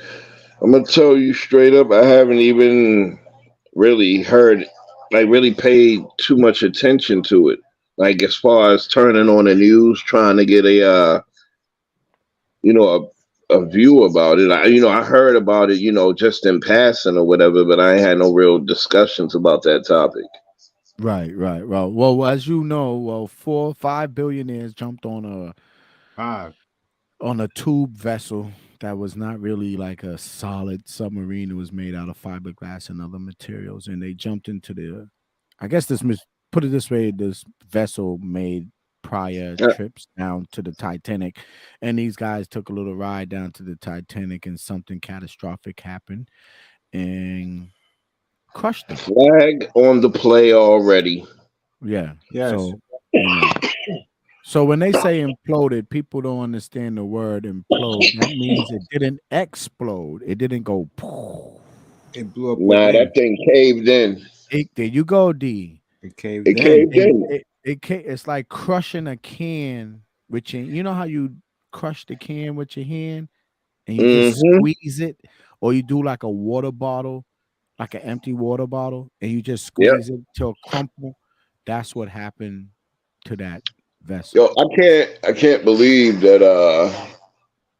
I'm going to tell you straight up, I haven't even really heard, like, really paid too much attention to it. Like, as far as turning on the news, trying to get you know, a view about it. I heard about it, just in passing or whatever, but I ain't had no real discussions about that topic. Right, right, right. Well, as you know, 4 or 5 billionaires jumped on Five. on a tube vessel that was not really like a solid submarine. It was made out of fiberglass and other materials, and they jumped into the. I guess put it this way: this vessel made prior Uh, trips down to the Titanic, and these guys took a little ride down to the Titanic, and something catastrophic happened and crushed them. Flag on the play already. Yeah. Yes. So you know. So when they say imploded, people don't understand the word implode. That means it didn't explode. It didn't go. It blew up Nah, that within. thing caved in. There you go, D. It caved It in. caved in. It's like crushing a can with your. You know how you crush the can with your hand and you just Mm-hmm. squeeze it, or you do like a water bottle, like an empty water bottle, and you just Yep. squeeze it till crumple. That's what happened to that Yo, vessel. I can't believe that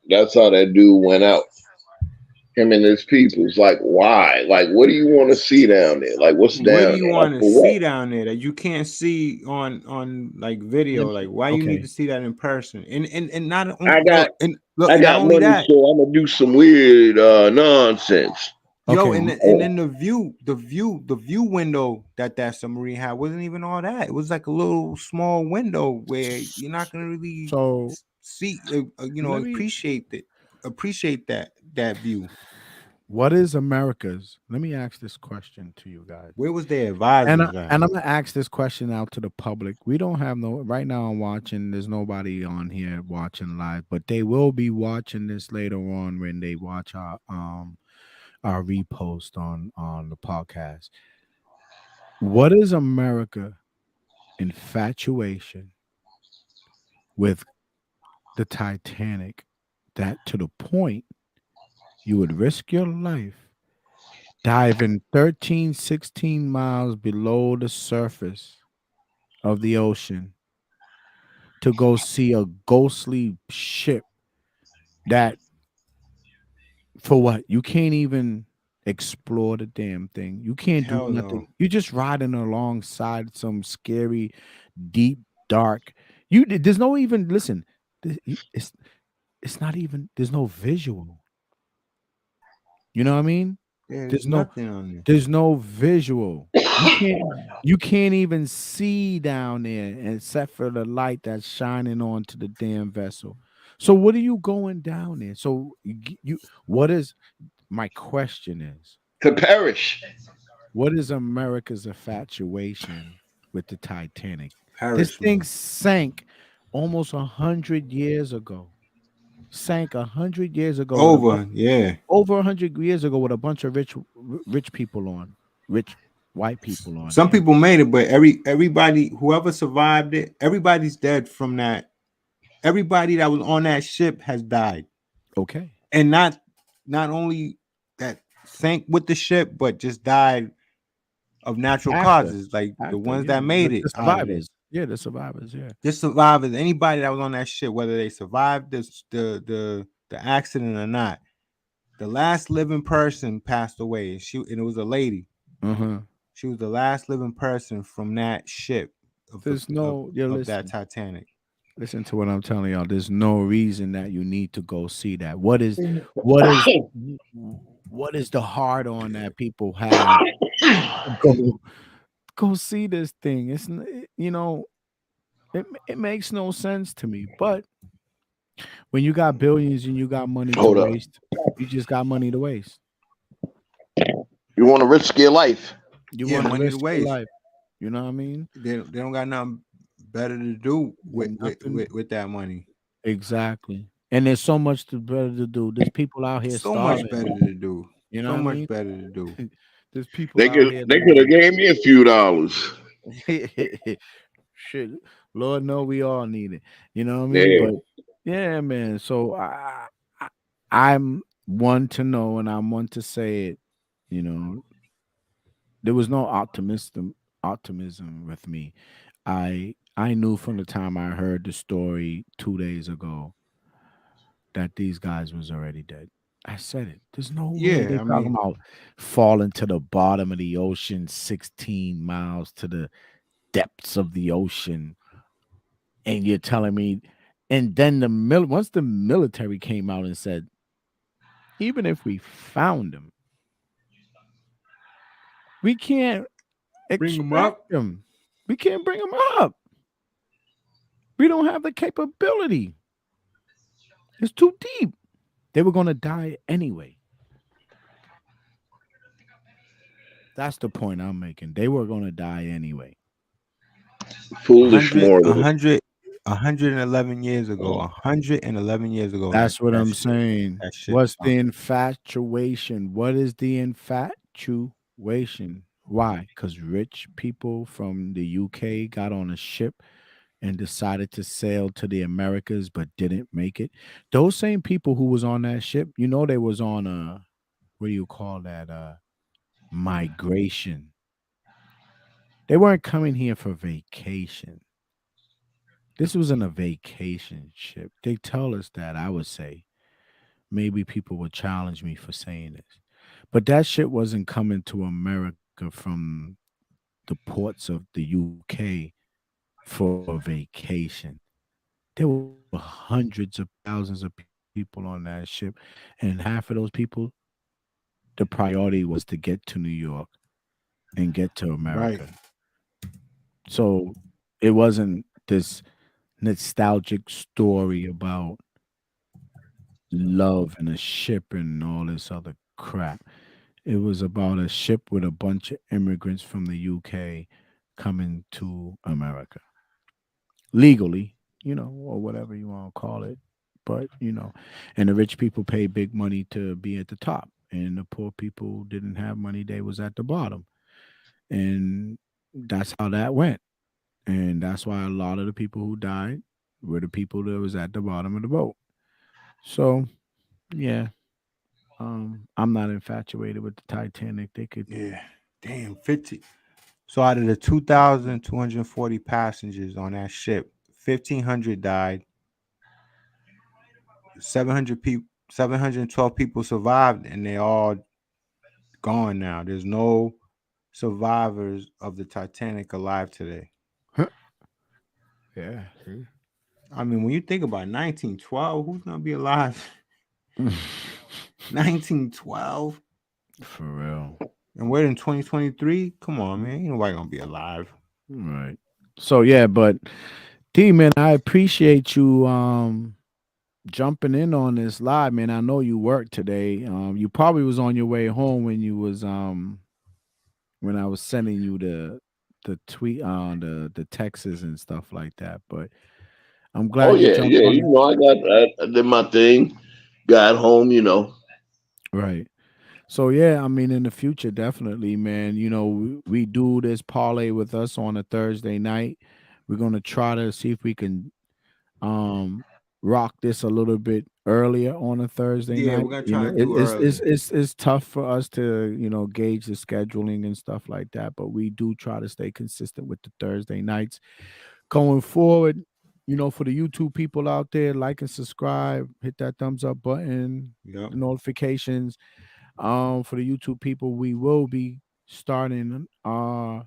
that's how that dude went out. Him and his peoples. Like, why? Like, what do you want to see down there? Like, what's What do down you there? Like, want to for what? see down there that you can't see on like video? Let Like, me, why you need okay. to see that in person? And not I got look and look I and not got only money, that, so I'm gonna do some weird nonsense. yo, Okay. and then the view window that submarine had wasn't even all that. It was like a little small window where you're not gonna really So see, let me. appreciate that view. What is America's? Let me ask this question to you guys, Where was their and advisors at? I'm gonna ask this question out to the public. We don't have no right now. I'm watching. There's nobody on here watching live, but they will be watching this later on when they watch our repost on the podcast. What is America infatuation with the Titanic that to the point you would risk your life diving 13, 16 miles below the surface of the ocean to go see a ghostly ship that for what? You can't even explore the damn thing. You can't do Hell nothing. no. You're just riding alongside some scary, deep, dark. There's no even listen. It's not even there's no visual. You know what I mean? Yeah, there's There's no nothing on there. there's no visual. You can't even see down there except for the light that's shining onto the damn vessel. So what are you going down there? So what is my question is To perish. what is America's infatuation with the Titanic? This Perish, thing man. sank almost 100 years ago. Sank 100 years ago with a bunch Over, yeah. over 100 years ago with a bunch of rich people on, rich white people on Some there. people made it, but everybody, whoever survived it, everybody's dead from that. Everybody that was on that ship has died, Okay. and not only that sank with the ship, but just died of natural After, causes, like the after, ones yeah, that made it the out of there. survivors. Yeah, the survivors. Yeah. Just survivors, anybody that was on that ship, whether they survived this the accident or not. The last living person passed away, and it was a lady. Uh huh. She was the last living person from that ship of the There's no. Yeah, of that listen. Titanic. Listen to what I'm telling y'all. There's no reason that you need to go see that. What is what is the hard on that people have? Go go see this thing. It makes no sense to me. But when you got billions and you got money to Hold up. waste, you just got money to waste. You want to risk your life? You Yeah, want to money to risk your waste. life. You know what I mean? They don't got nothing better to do Then nothing. with that money. Exactly. And there's so much better to do. There's people out here So much starving. better to do. You know So what I much mean? better to do. There's people They out could here they could have that gave me a few dollars. shit. Lord know we all need it. You know what I mean? Yeah. But yeah, man. So I'm one to know and I'm one to say it. You know, there was no optimism with me. I knew from the time I heard the story 2 days ago that these guys was already dead. I said it. There's no way Yeah, they I talking mean, about falling to the bottom of the ocean 16 miles to the depths of the ocean. And you're telling me And then once the military came out and said, even if we found them, we can't Bring them extract up. them. We can't bring them up. We don't have the capability. It's too deep. They were going to die anyway. That's the point I'm making. They were going to die anyway. A Foolish hundred, a mortal. hundred, 111 years ago. 111 years ago. That That's what that I'm shit. saying. That shit What's the stopped. infatuation? What is the infatuation? Why? Because rich people from the UK got on a ship and decided to sail to the Americas but didn't make it. Those same people who was on that ship, they was on a, what do you call that? Migration. They weren't coming here for vacation. This wasn't a vacation ship. They tell us that, I would say. Maybe people would challenge me for saying this. But that shit wasn't coming to America from the ports of the UK for vacation. There were hundreds of thousands of people on that ship, and half of those people, the priority was to get to New York and get to America. Right. So it wasn't this nostalgic story about love and a ship and all this other crap. It was about a ship with a bunch of immigrants from the UK coming to America legally, or whatever you want to call it. But, and the rich people pay big money to be at the top, and the poor people didn't have money, they was at the bottom. And that's how that went. And that's why a lot of the people who died were the people that was at the bottom of the boat. So, yeah, I'm not infatuated with the Titanic. They could. Yeah. Damn. 50. So out of the 2,240 passengers on that ship, 1,500 died. 700 people. 712 people survived, and they all gone now. There's no survivors of the Titanic alive today. Yeah. See? I mean, when you think about 1912, who's gonna be alive? 1912, For real. and we're in 2023. Come on, man, ain't nobody gonna be alive. Right. So yeah, but D man, I appreciate you jumping in on this live, man. I know you worked today. You probably was on your way home when you was when I was sending you the tweet on the texts and stuff like that. But I'm Oh glad you yeah, jumped yeah. on it. I did my thing. Got home. Right. So yeah, I mean, in the future, definitely, man. We do this parlay with us on a Thursday night. We're gonna try to see if we can um rock this a little bit earlier on a Thursday Yeah, night. we're gonna try to do It's early. it's tough for us to gauge the scheduling and stuff like that, but we do try to stay consistent with the Thursday nights going forward. For the YouTube people out there, like and subscribe, hit that thumbs up button, Yep. the notifications. For the YouTube people, we will be starting our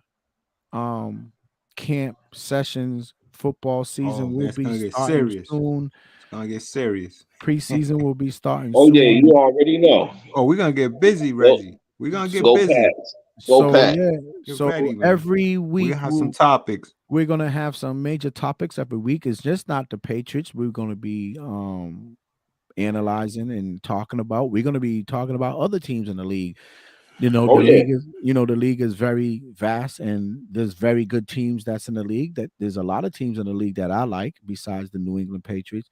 um camp sessions. Football Oh season man, will it's be gonna get starting serious. soon. It's gonna get serious. Preseason will be starting Oh yeah, you soon. already know. Oh, we're gonna get busy, Go, Reggie. We're gonna get So go busy. Pats. Go so Pat. yeah. Get So ready, man. every We're week gonna have some topics. we're gonna have some major topics every week. It's just not the Patriots. We're gonna be analyzing and talking about. We're gonna be talking about other teams in the league. Oh yeah. The league is very vast, and there's very good teams that's in the league. That there's a lot of teams in the league that I like besides the New England Patriots.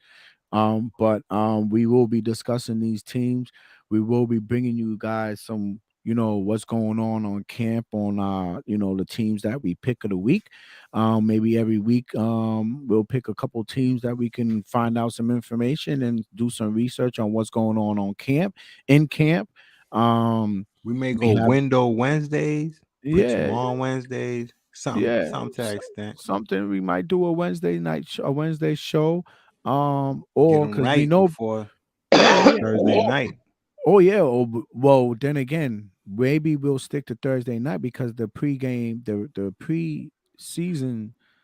But we will be discussing these teams. We will be bringing you guys some, what's going on camp on the teams that we pick of the week. Maybe every week we'll pick a couple teams that we can find out some information and do some research on what's going on camp, in camp. Um We may we go have window Wednesdays, put you yeah, on Wednesdays, yeah, something to that extent. something we might do a Wednesday night, a Wednesday show, Get or them because we right know, before yeah, yeah, Thursday night. oh yeah. Well, then again, maybe we'll stick to Thursday night because the preseason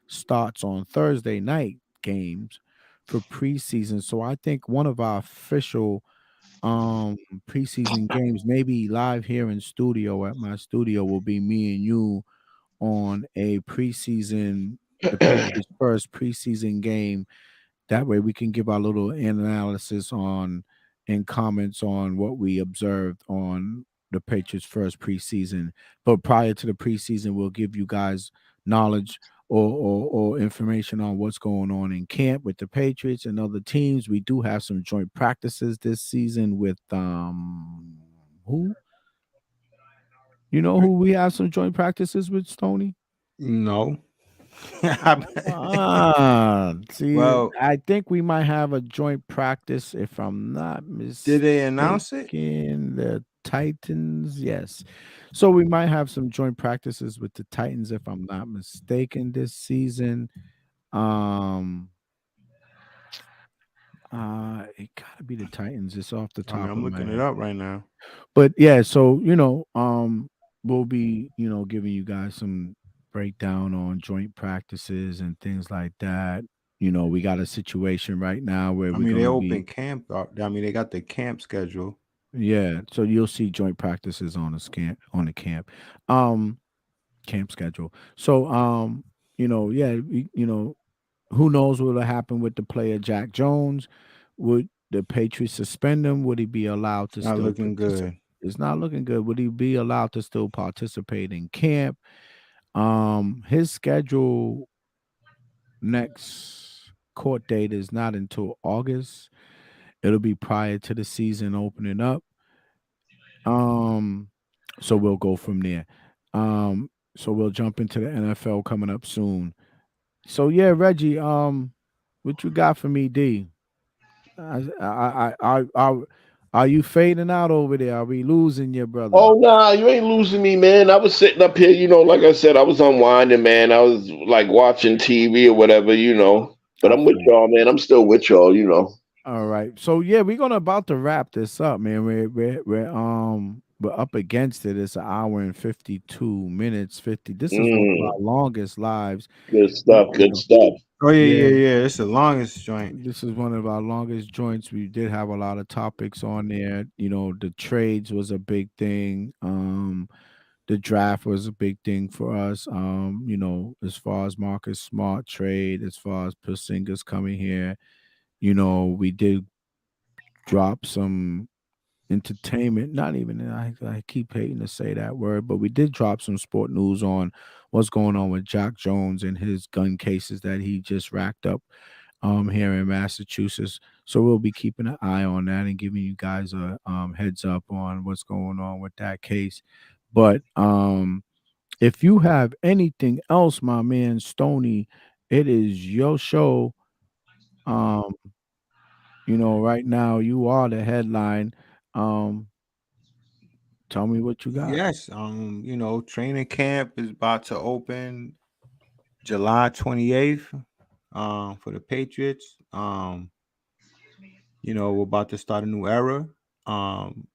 starts on Thursday night games for preseason. So I think one of our official um preseason games, maybe live here in studio at my studio, will be me and you on a preseason, the Patriots' first preseason game. That way we can give our little analysis on and comments on what we observed on the Patriots' first preseason. But prior to the preseason, we'll give you guys knowledge or information on what's going on in camp with the Patriots and other teams. We do have some joint practices this season with who? You know who we have some joint practices with, Stony? No. See, Well, I think we might have a joint practice, if I'm not did they mistaken. announce it? The Titans, yes. So we might have some joint practices with the Titans, if I'm not mistaken, this season. Um, it gotta be the Titans. It's off the I mean, top I'm of my looking it head. up right now. But yeah, so we'll be, giving you guys some breakdown on joint practices and things like that. We got a situation right now where I we're mean, they gonna open be, camp. I mean, they got the camp schedule. yeah. So you'll see joint practices on the camp, um, camp schedule. So yeah, who knows what'll happen with the player Jack Jones? Would the Patriots suspend him? Would he be allowed It's to not still looking participate? good. It's not looking good. Would he be allowed to still participate in camp? His schedule next court date is not until August. It'll be prior to the season opening up. Um, so we'll go from there. So we'll jump into the NFL coming up soon. So yeah, Reggie, what you got for me, D? Are you fading out over there? Are we losing your brother? Oh nah, you ain't losing me, man. I was sitting up here, like I said, I was unwinding, man. I was like watching TV or whatever, But I I'm with feel you. y'all, man. I'm still with y'all. All right. So yeah, we're gonna about to wrap this up, man. We're up against it. It's an hour and 52 minutes. 50. This is one of Mm, our longest lives. good You, stuff. you Good know, stuff. Oh yeah, yeah. yeah, yeah. It's the longest joint. This is one of our longest joints. We did have a lot of topics on there. The trades was a big thing. The draft was a big thing for us. As far as Marcus Smart trade, as far as Porzingis coming here, we did drop some entertainment. Not even I keep hating to say that word, but we did drop some sport news on what's going on with Jack Jones and his gun cases that he just racked up here in Massachusetts. So we'll be keeping an eye on that and giving you guys a heads up on what's going on with that case. But if you have anything else, my man Stony, it is your show. Um, right now you are the headline. Um, Tell me what you got. Yes. Training camp is about to open July 28th. For the Patriots. We're about to start a new era. Um,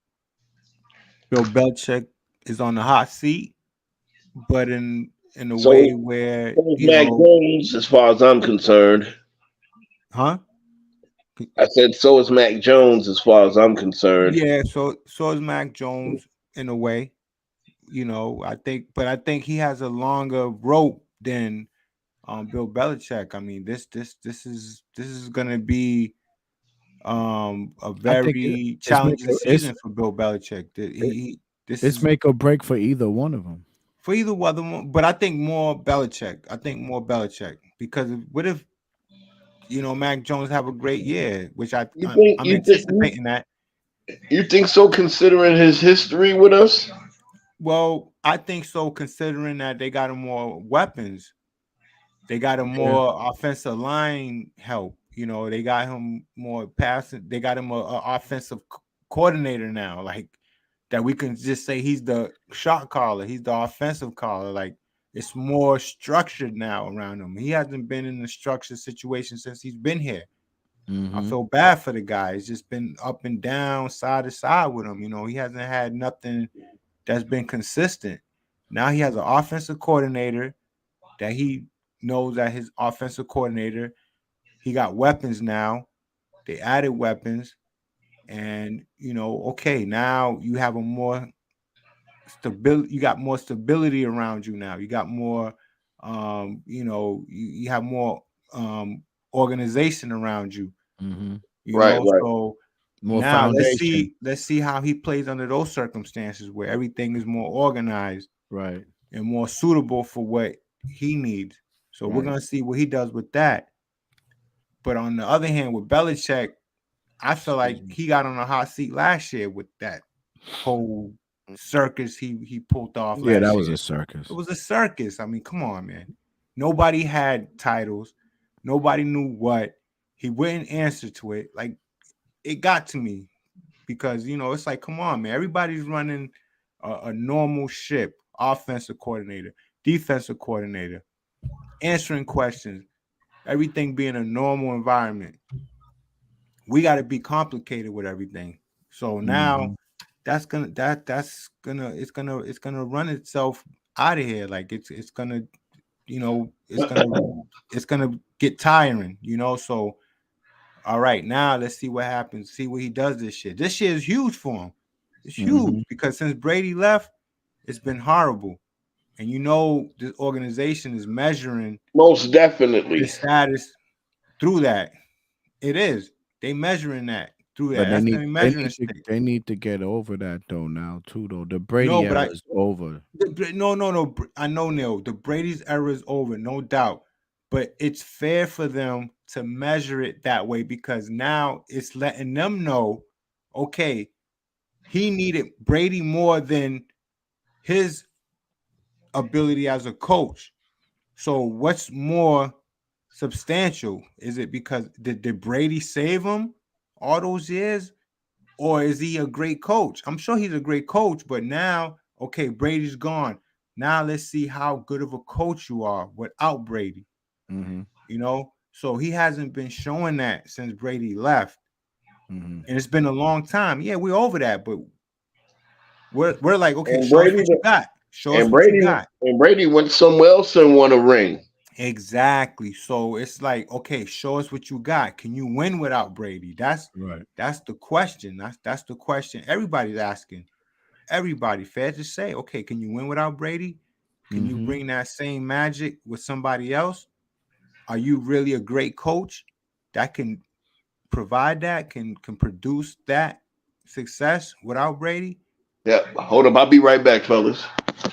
Bill Belichick is on the hot seat, but in a way So, where so is Mac Jones, as far as I'm concerned. huh? I said, so is Mac Jones, as far as I'm concerned. Yeah. So is Mac Jones in a way. I think he has a longer rope than Bill Belichick. I mean, this is gonna be a I think very it's make challenging season for Bill Belichick. This it's is make or break for either one of them. for either one, but I think more Belichick. I think more Belichick because what if Mac Jones have a great year, which You think I'm you think anticipating that. you think so, considering his history with us? Well, I think so considering that they got him more weapons. They got him Yeah. more offensive line help. They got him more passing. They got him a offensive coordinator now, like that we can just say he's the shot caller. He's the offensive caller. Like it's more structured now around him. He hasn't been in a structured situation since he's been here. I Mm-hmm. feel bad for the guy. It's just been up and down, side to side with him. He hasn't had nothing that's been consistent. Now he has an offensive coordinator that he knows that his offensive coordinator He got weapons now. They added weapons, and okay, now you have a more stability. You got more stability around you now. You got more, you have more organization around you. Mm-hmm. Right, right. So More now foundation. let's see how he plays under those circumstances where everything is more organized Right. and more suitable for what he needs. So we're Right. gonna see what he does with that. But on the other hand, with Belichick, I feel Excuse like me. he got on a hot seat last year with that whole circus he pulled off Yeah, that last was year. a It circus. was a circus. I mean, come on, man. Nobody had titles. Nobody knew what. He wouldn't answer to it. Like, it got to me because it's like, come on, man. Everybody's running a normal ship. Offensive coordinator, defensive coordinator, answering questions, everything being a normal environment. We got to be complicated with everything. So now Mm-hmm. it's gonna run itself out of here. Like it's gonna you know it's gonna it's gonna get tiring. So all right, now let's see what happens. See what he does this year. This year is huge for him. It's huge Mm-hmm. because since Brady left, it's been horrible. And this organization is measuring Most the definitely. status through that. It is. They measuring that through that. But they That's need the they measuring need to stick. they need to get over that though now too though. The No, Brady but era is over. no. I know, Neil. The Brady's era is over, no doubt. But it's fair for them to measure it that way because now it's letting them know, okay, he needed Brady more than his ability as a coach. So what's more substantial? Is it because did Brady save him all those years? Or is he a great coach? I'm sure he's a great coach, but now, okay, Brady's gone. Now let's see how good of a coach you are without Brady. Mm-hmm. So he hasn't been showing that since Brady left, Mm-hmm. and it's been a long time. Yeah, we're over that, but we're like, okay, And show us Brady what you got. Show us and what you Brady got. and Brady went somewhere else and won a ring. Exactly. So it's like, okay, show us what you got. Can you win without Brady? Right. That's the question. That's the question everybody's asking. Everybody, fair to say, okay, can you win without Brady? Can you Mm-hmm. bring that same magic with somebody else? Are you really a great coach that can provide that, can produce that success without Brady? Yeah, hold up. I'll be right back, fellas.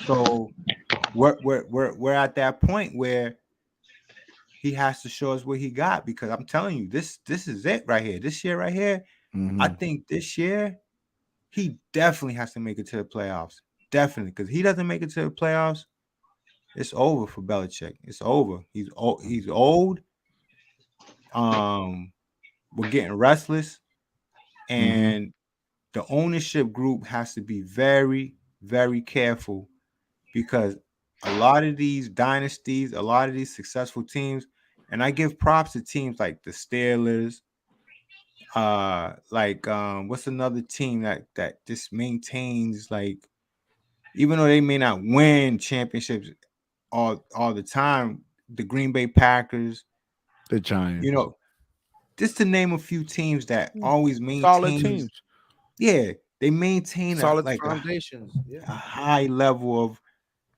So we're at that point where he has to show us what he got because I'm telling you, this is it right here. This year right here, I Mm-hmm. think this year he definitely has to make it to the playoffs. Definitely, because he doesn't make it to the playoffs, it's over for Belichick. It's over. He's old. He's old. Um, we're getting restless, Mm-hmm. and the ownership group has to be very, very careful because a lot of these dynasties, a lot of these successful teams, and I give props to teams like the Steelers. What's another team that just maintains like even though they may not win championships all the time, the Green Bay Packers, The you Giants. know, just to name a few teams that always Solid maintains, teams. yeah, they maintain Solid a foundations. Yeah. high level of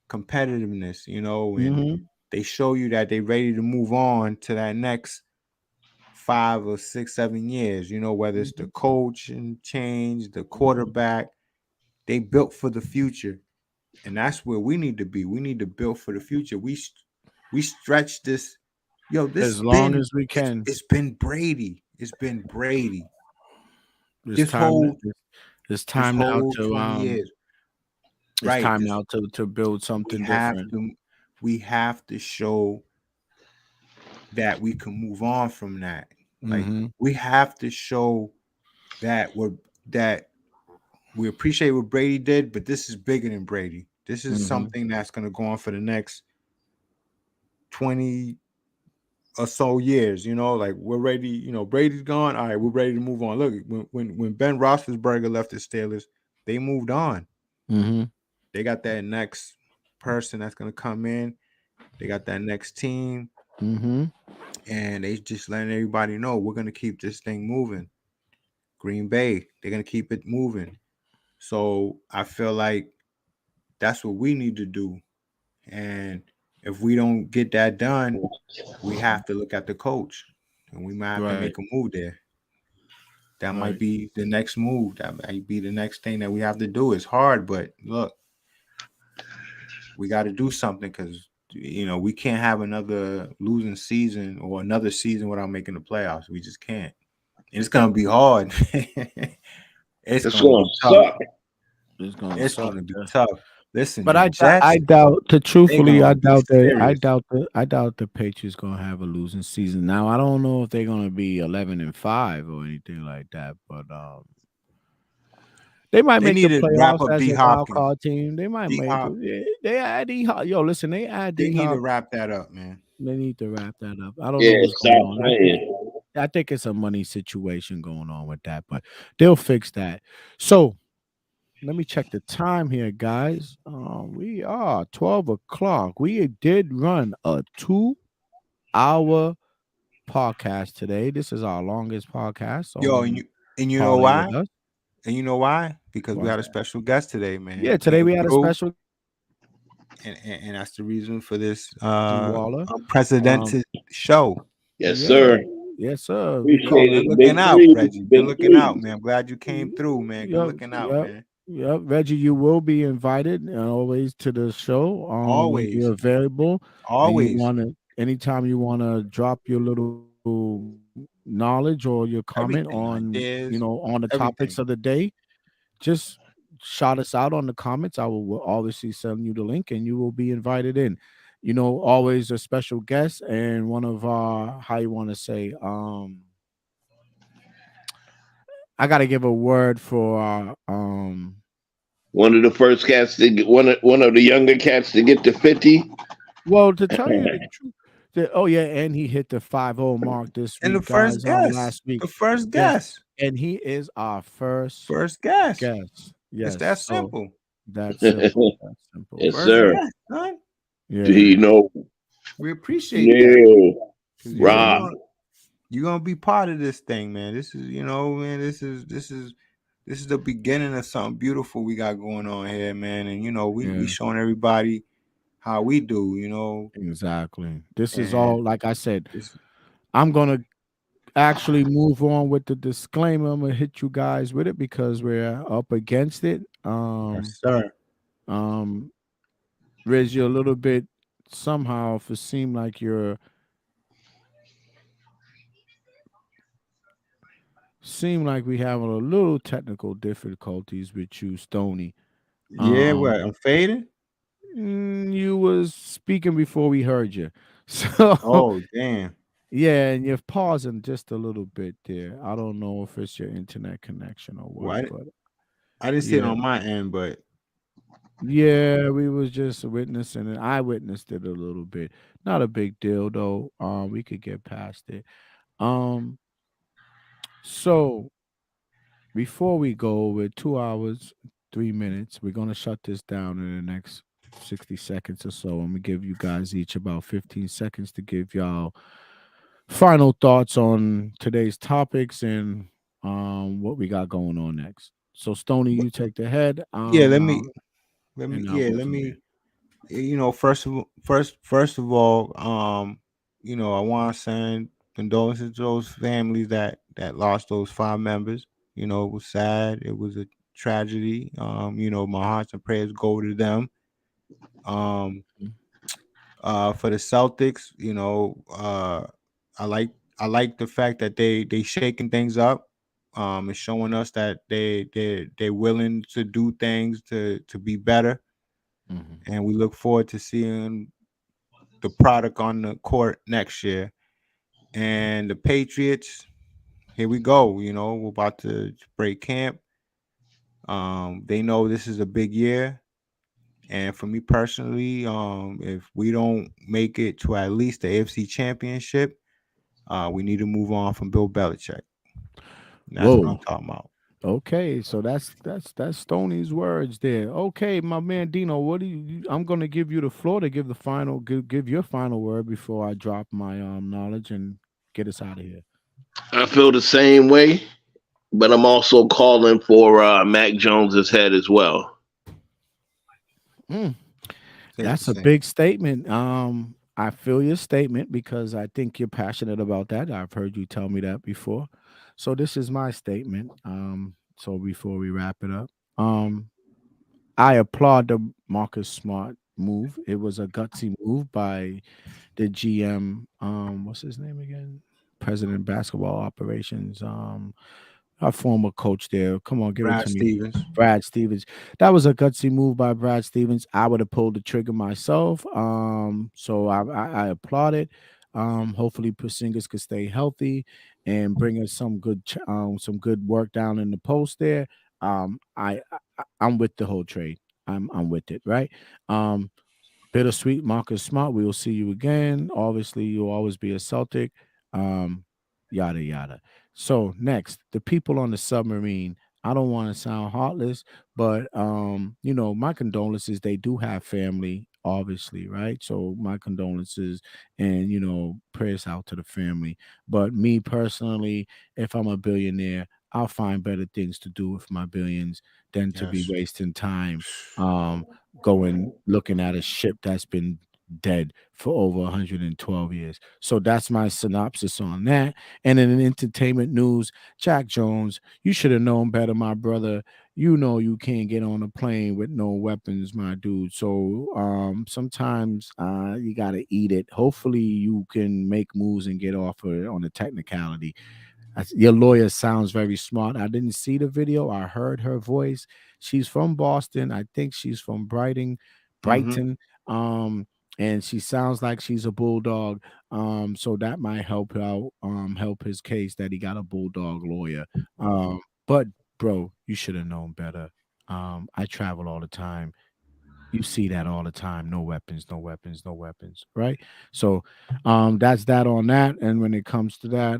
competitiveness, and Mm-hmm. they show you that they're ready to move on to that next 5 or 6, 7 years, whether it's the coach and change, the quarterback, they built for the future. And that's where we need to be. We need to build for the future. We stretch this. Yo, As long as we can. it's been Brady. It's been Brady. It's This time. whole It's this time now whole to 20 years. It's Right. time This now to build we something have different. to we have to show that we can move on from that. Like Mm-hmm. we have to show that that we appreciate what Brady did, but this is bigger than Brady. This is Mm-hmm. something that's gonna go on for the next 20 or so years, like we're ready, Brady's gone. All right, we're ready to move on. Look, when Ben Roethlisberger left the Steelers, they moved on. Mm-hmm. They got that next person that's gonna come in. They got that next team. Mm-hmm. and they just letting everybody know we're gonna keep this thing moving. Green Bay, they're gonna keep it moving. So I feel like that's what we need to do. And if we don't get that done, we have to look at the coach, and we might have to Right, make a move there. That right. might be the next move. That might be the next thing that we have to do. It's hard, but look, we got to do something because we can't have another losing season or another season without making the playoffs. We just can't. And it's gonna be hard. It's It's gonna gonna be tough. suck. It's gonna It's suck. gonna be tough. Listen, But the I Jets, doubt to they're truthfully, gonna be serious. I doubt the Patriots gonna have a losing season. Now I don't know if they're gonna be 11-5 or anything like that, but they might They make need the to wrap playoffs up as D a wild Hopkins. card team. They might D make Hop, they add D Hop. Yo, listen, they add they D need to Hop. wrap that up, man. They need to wrap that up. I don't know Yeah, what's going stop on. playing. I think it's a money situation going on with that, but they'll fix that. So let me check the time here, guys. We are 12 o'clock. We did run a 2 hour podcast today. This is our longest podcast Yo, on and you know Parlay why? with Us. And you know why? Because we What's had a that? special guest today, man. Yeah, He today came we had a through, special and that's the reason for this D Waller. Um, unprecedented show. Yes, yeah, sir. yes, sir. Yo, Appreciate Because good it. looking Big out, three. Reggie. Good Big looking out, three. man. I'm glad you came through, man. Good yep, looking out, yep, man. yep. Reggie, you will be invited always to the show. When Always, you're available, and you always, want to, anytime you want to drop your little knowledge or your comment everything, on, ideas, on the topics of everything. the day, just shout us out on the comments. I will obviously send you the link, and you will be invited in. Always a special guest and one of our, how you want to say, I got to give a word for One of the first cats to get one of the younger cats to get to 50. well, to tell you the truth, oh yeah, and he hit the 5-0 mark this And the week, first guys. guest, Last week, the first yes, guest, and he is our first first guest. guest. It's Yes, that so simple. that's simple. That's simple. Yes, First sir. guest, son. Do Yeah, you know? We appreciate that No. because yeah, Rob. you're gonna be part of this thing, man. This is, man. This is the beginning of something beautiful we got going on here, man. And we yeah. showing everybody how we do, Exactly. This is and all, like I said, it's I'm gonna actually move on with the disclaimer. I'm gonna hit you guys with it because we're up against it. yes, sir. Um, Riz, you're a little bit somehow. If it seemed like we having a little technical difficulties with you, Stony. Yeah, Um, what? I'm fading. you was speaking before we heard you, so Oh, damn. yeah, and you're pausing just a little bit there. I don't know if it's your internet connection or what, What? but I didn't see it yeah, on my end, but yeah, we was just witnessing it. I witnessed it a little bit. Not a big deal though. We could get past it. Um, so before we go with 2 hours, 3 minutes, we're gonna shut this down in the next 60 seconds or so. I'm gonna give you guys each about 15 seconds to give y'all final thoughts on today's topics and what we got going on next. So Stony, but you take the head, yeah, let me and I'll yeah, go let from me there. first of all, I want to send condolences to those families that lost those 5 members. It was sad. It was a tragedy. My hearts and prayers go to them. Um, for the Celtics, I like I like the fact that they shaking things up. It's showing us that they're willing to do things to be better, Mhm. and we look forward to seeing the product on the court next year. And the Patriots, here we go. We're about to break camp. They know this is a big year. And for me personally, if we don't make it to at least the AFC Championship, we need to move on from Bill Belichick. And that's what I'm Whoa. talking about. Okay, so that's Stoney's words there. Okay, my man Dino, what do I'm gonna give you the floor to give the final give your final word before I drop my knowledge and get us out of here. I feel the same way, but I'm also calling for Mac Jones's head as well. Mm, Say the that's a same. big statement. I feel your statement because I think you're passionate about that. I've heard you tell me that before. So this is my statement. So before we wrap it up, um, I applaud the Marcus Smart move. It was a gutsy move by the GM. What's his name again? President of Basketball Operations. Our former coach there. Come on, give it Brad to me. Stevens. Brad Stevens. That was a gutsy move by Brad Stevens. I would have pulled the trigger myself. So I applaud it. Hopefully Porzingis could stay healthy and bring us some good work down in the post there. I'm with the whole trade. I'm with it, right? Um, Bittersweet, Marcus Smart. We will see you again. Obviously, you'll always be a Celtic. Um, Yada yada. So next, the people on the submarine. I don't want to sound heartless, but my condolences. They do have family, obviously, right? So my condolences and prayers out to the family. But me personally, if I'm a billionaire, I'll find better things to do with my billions than to be Yes. wasting time. Going looking at a ship that's been dead for over 112 years. So that's my synopsis on that. And in entertainment news, Jack Jones, you should have known better, my brother. You know you can't get on a plane with no weapons, my dude. So sometimes you gotta eat it. Hopefully you can make moves and get off of it on a technicality. Your lawyer sounds very smart. I didn't see the video. I heard her voice. She's from Boston. I think she's from Mm-hmm. Brighton. Um, and she sounds like she's a bulldog. So that might help out, help his case that he got a bulldog lawyer. But bro, you should have known better. I travel all the time. You see that all the time. No weapons, no weapons, no weapons. Right. So that's that on that. And when it comes to that,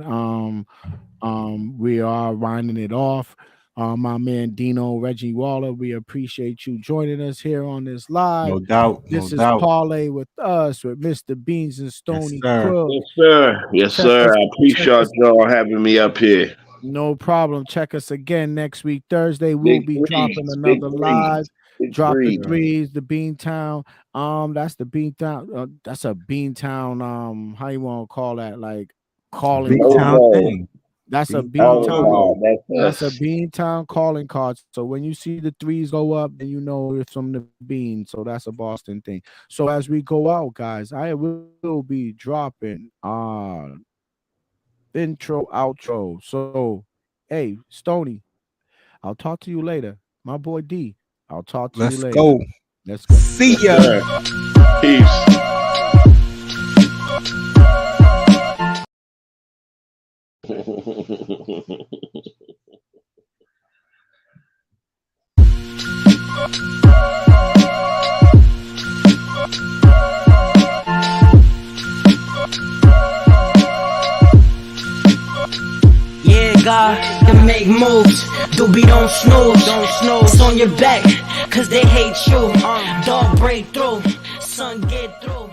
we are winding it off. My man Dino Reggie Waller, we appreciate you joining us here on this live. No doubt. No This is doubt. Parlay with Us with Mr. Beans and Yes, Stony sir. Crook. Yes, sir. Yes, Check sir. us, I check appreciate us. y'all having me up here. No problem. Check us again next week, Thursday. We'll Big be dropping threes. Big another live. threes. Big Drop the threes. Sure. threes, the Beantown. That's the Beantown. That's a Beantown. How you want to call that? Like calling card. B-Town Logo. thing. That's a B-Town Calling Beantown. logo. card. That's That's a us. Beantown calling card. So when you see the threes go up, then you know it's from the Bean. So that's a Boston thing. So as we go out, guys, I will be dropping intro, outro. So hey, Stony, I'll talk to you later. My boy D, I'll talk to you Let's later. go. Let's go. See Yes, ya. sir. Peace. Yeah, God, to make moves. Doobie don't snooze. It's on your back, cause they hate you. Dog break through, sun get through.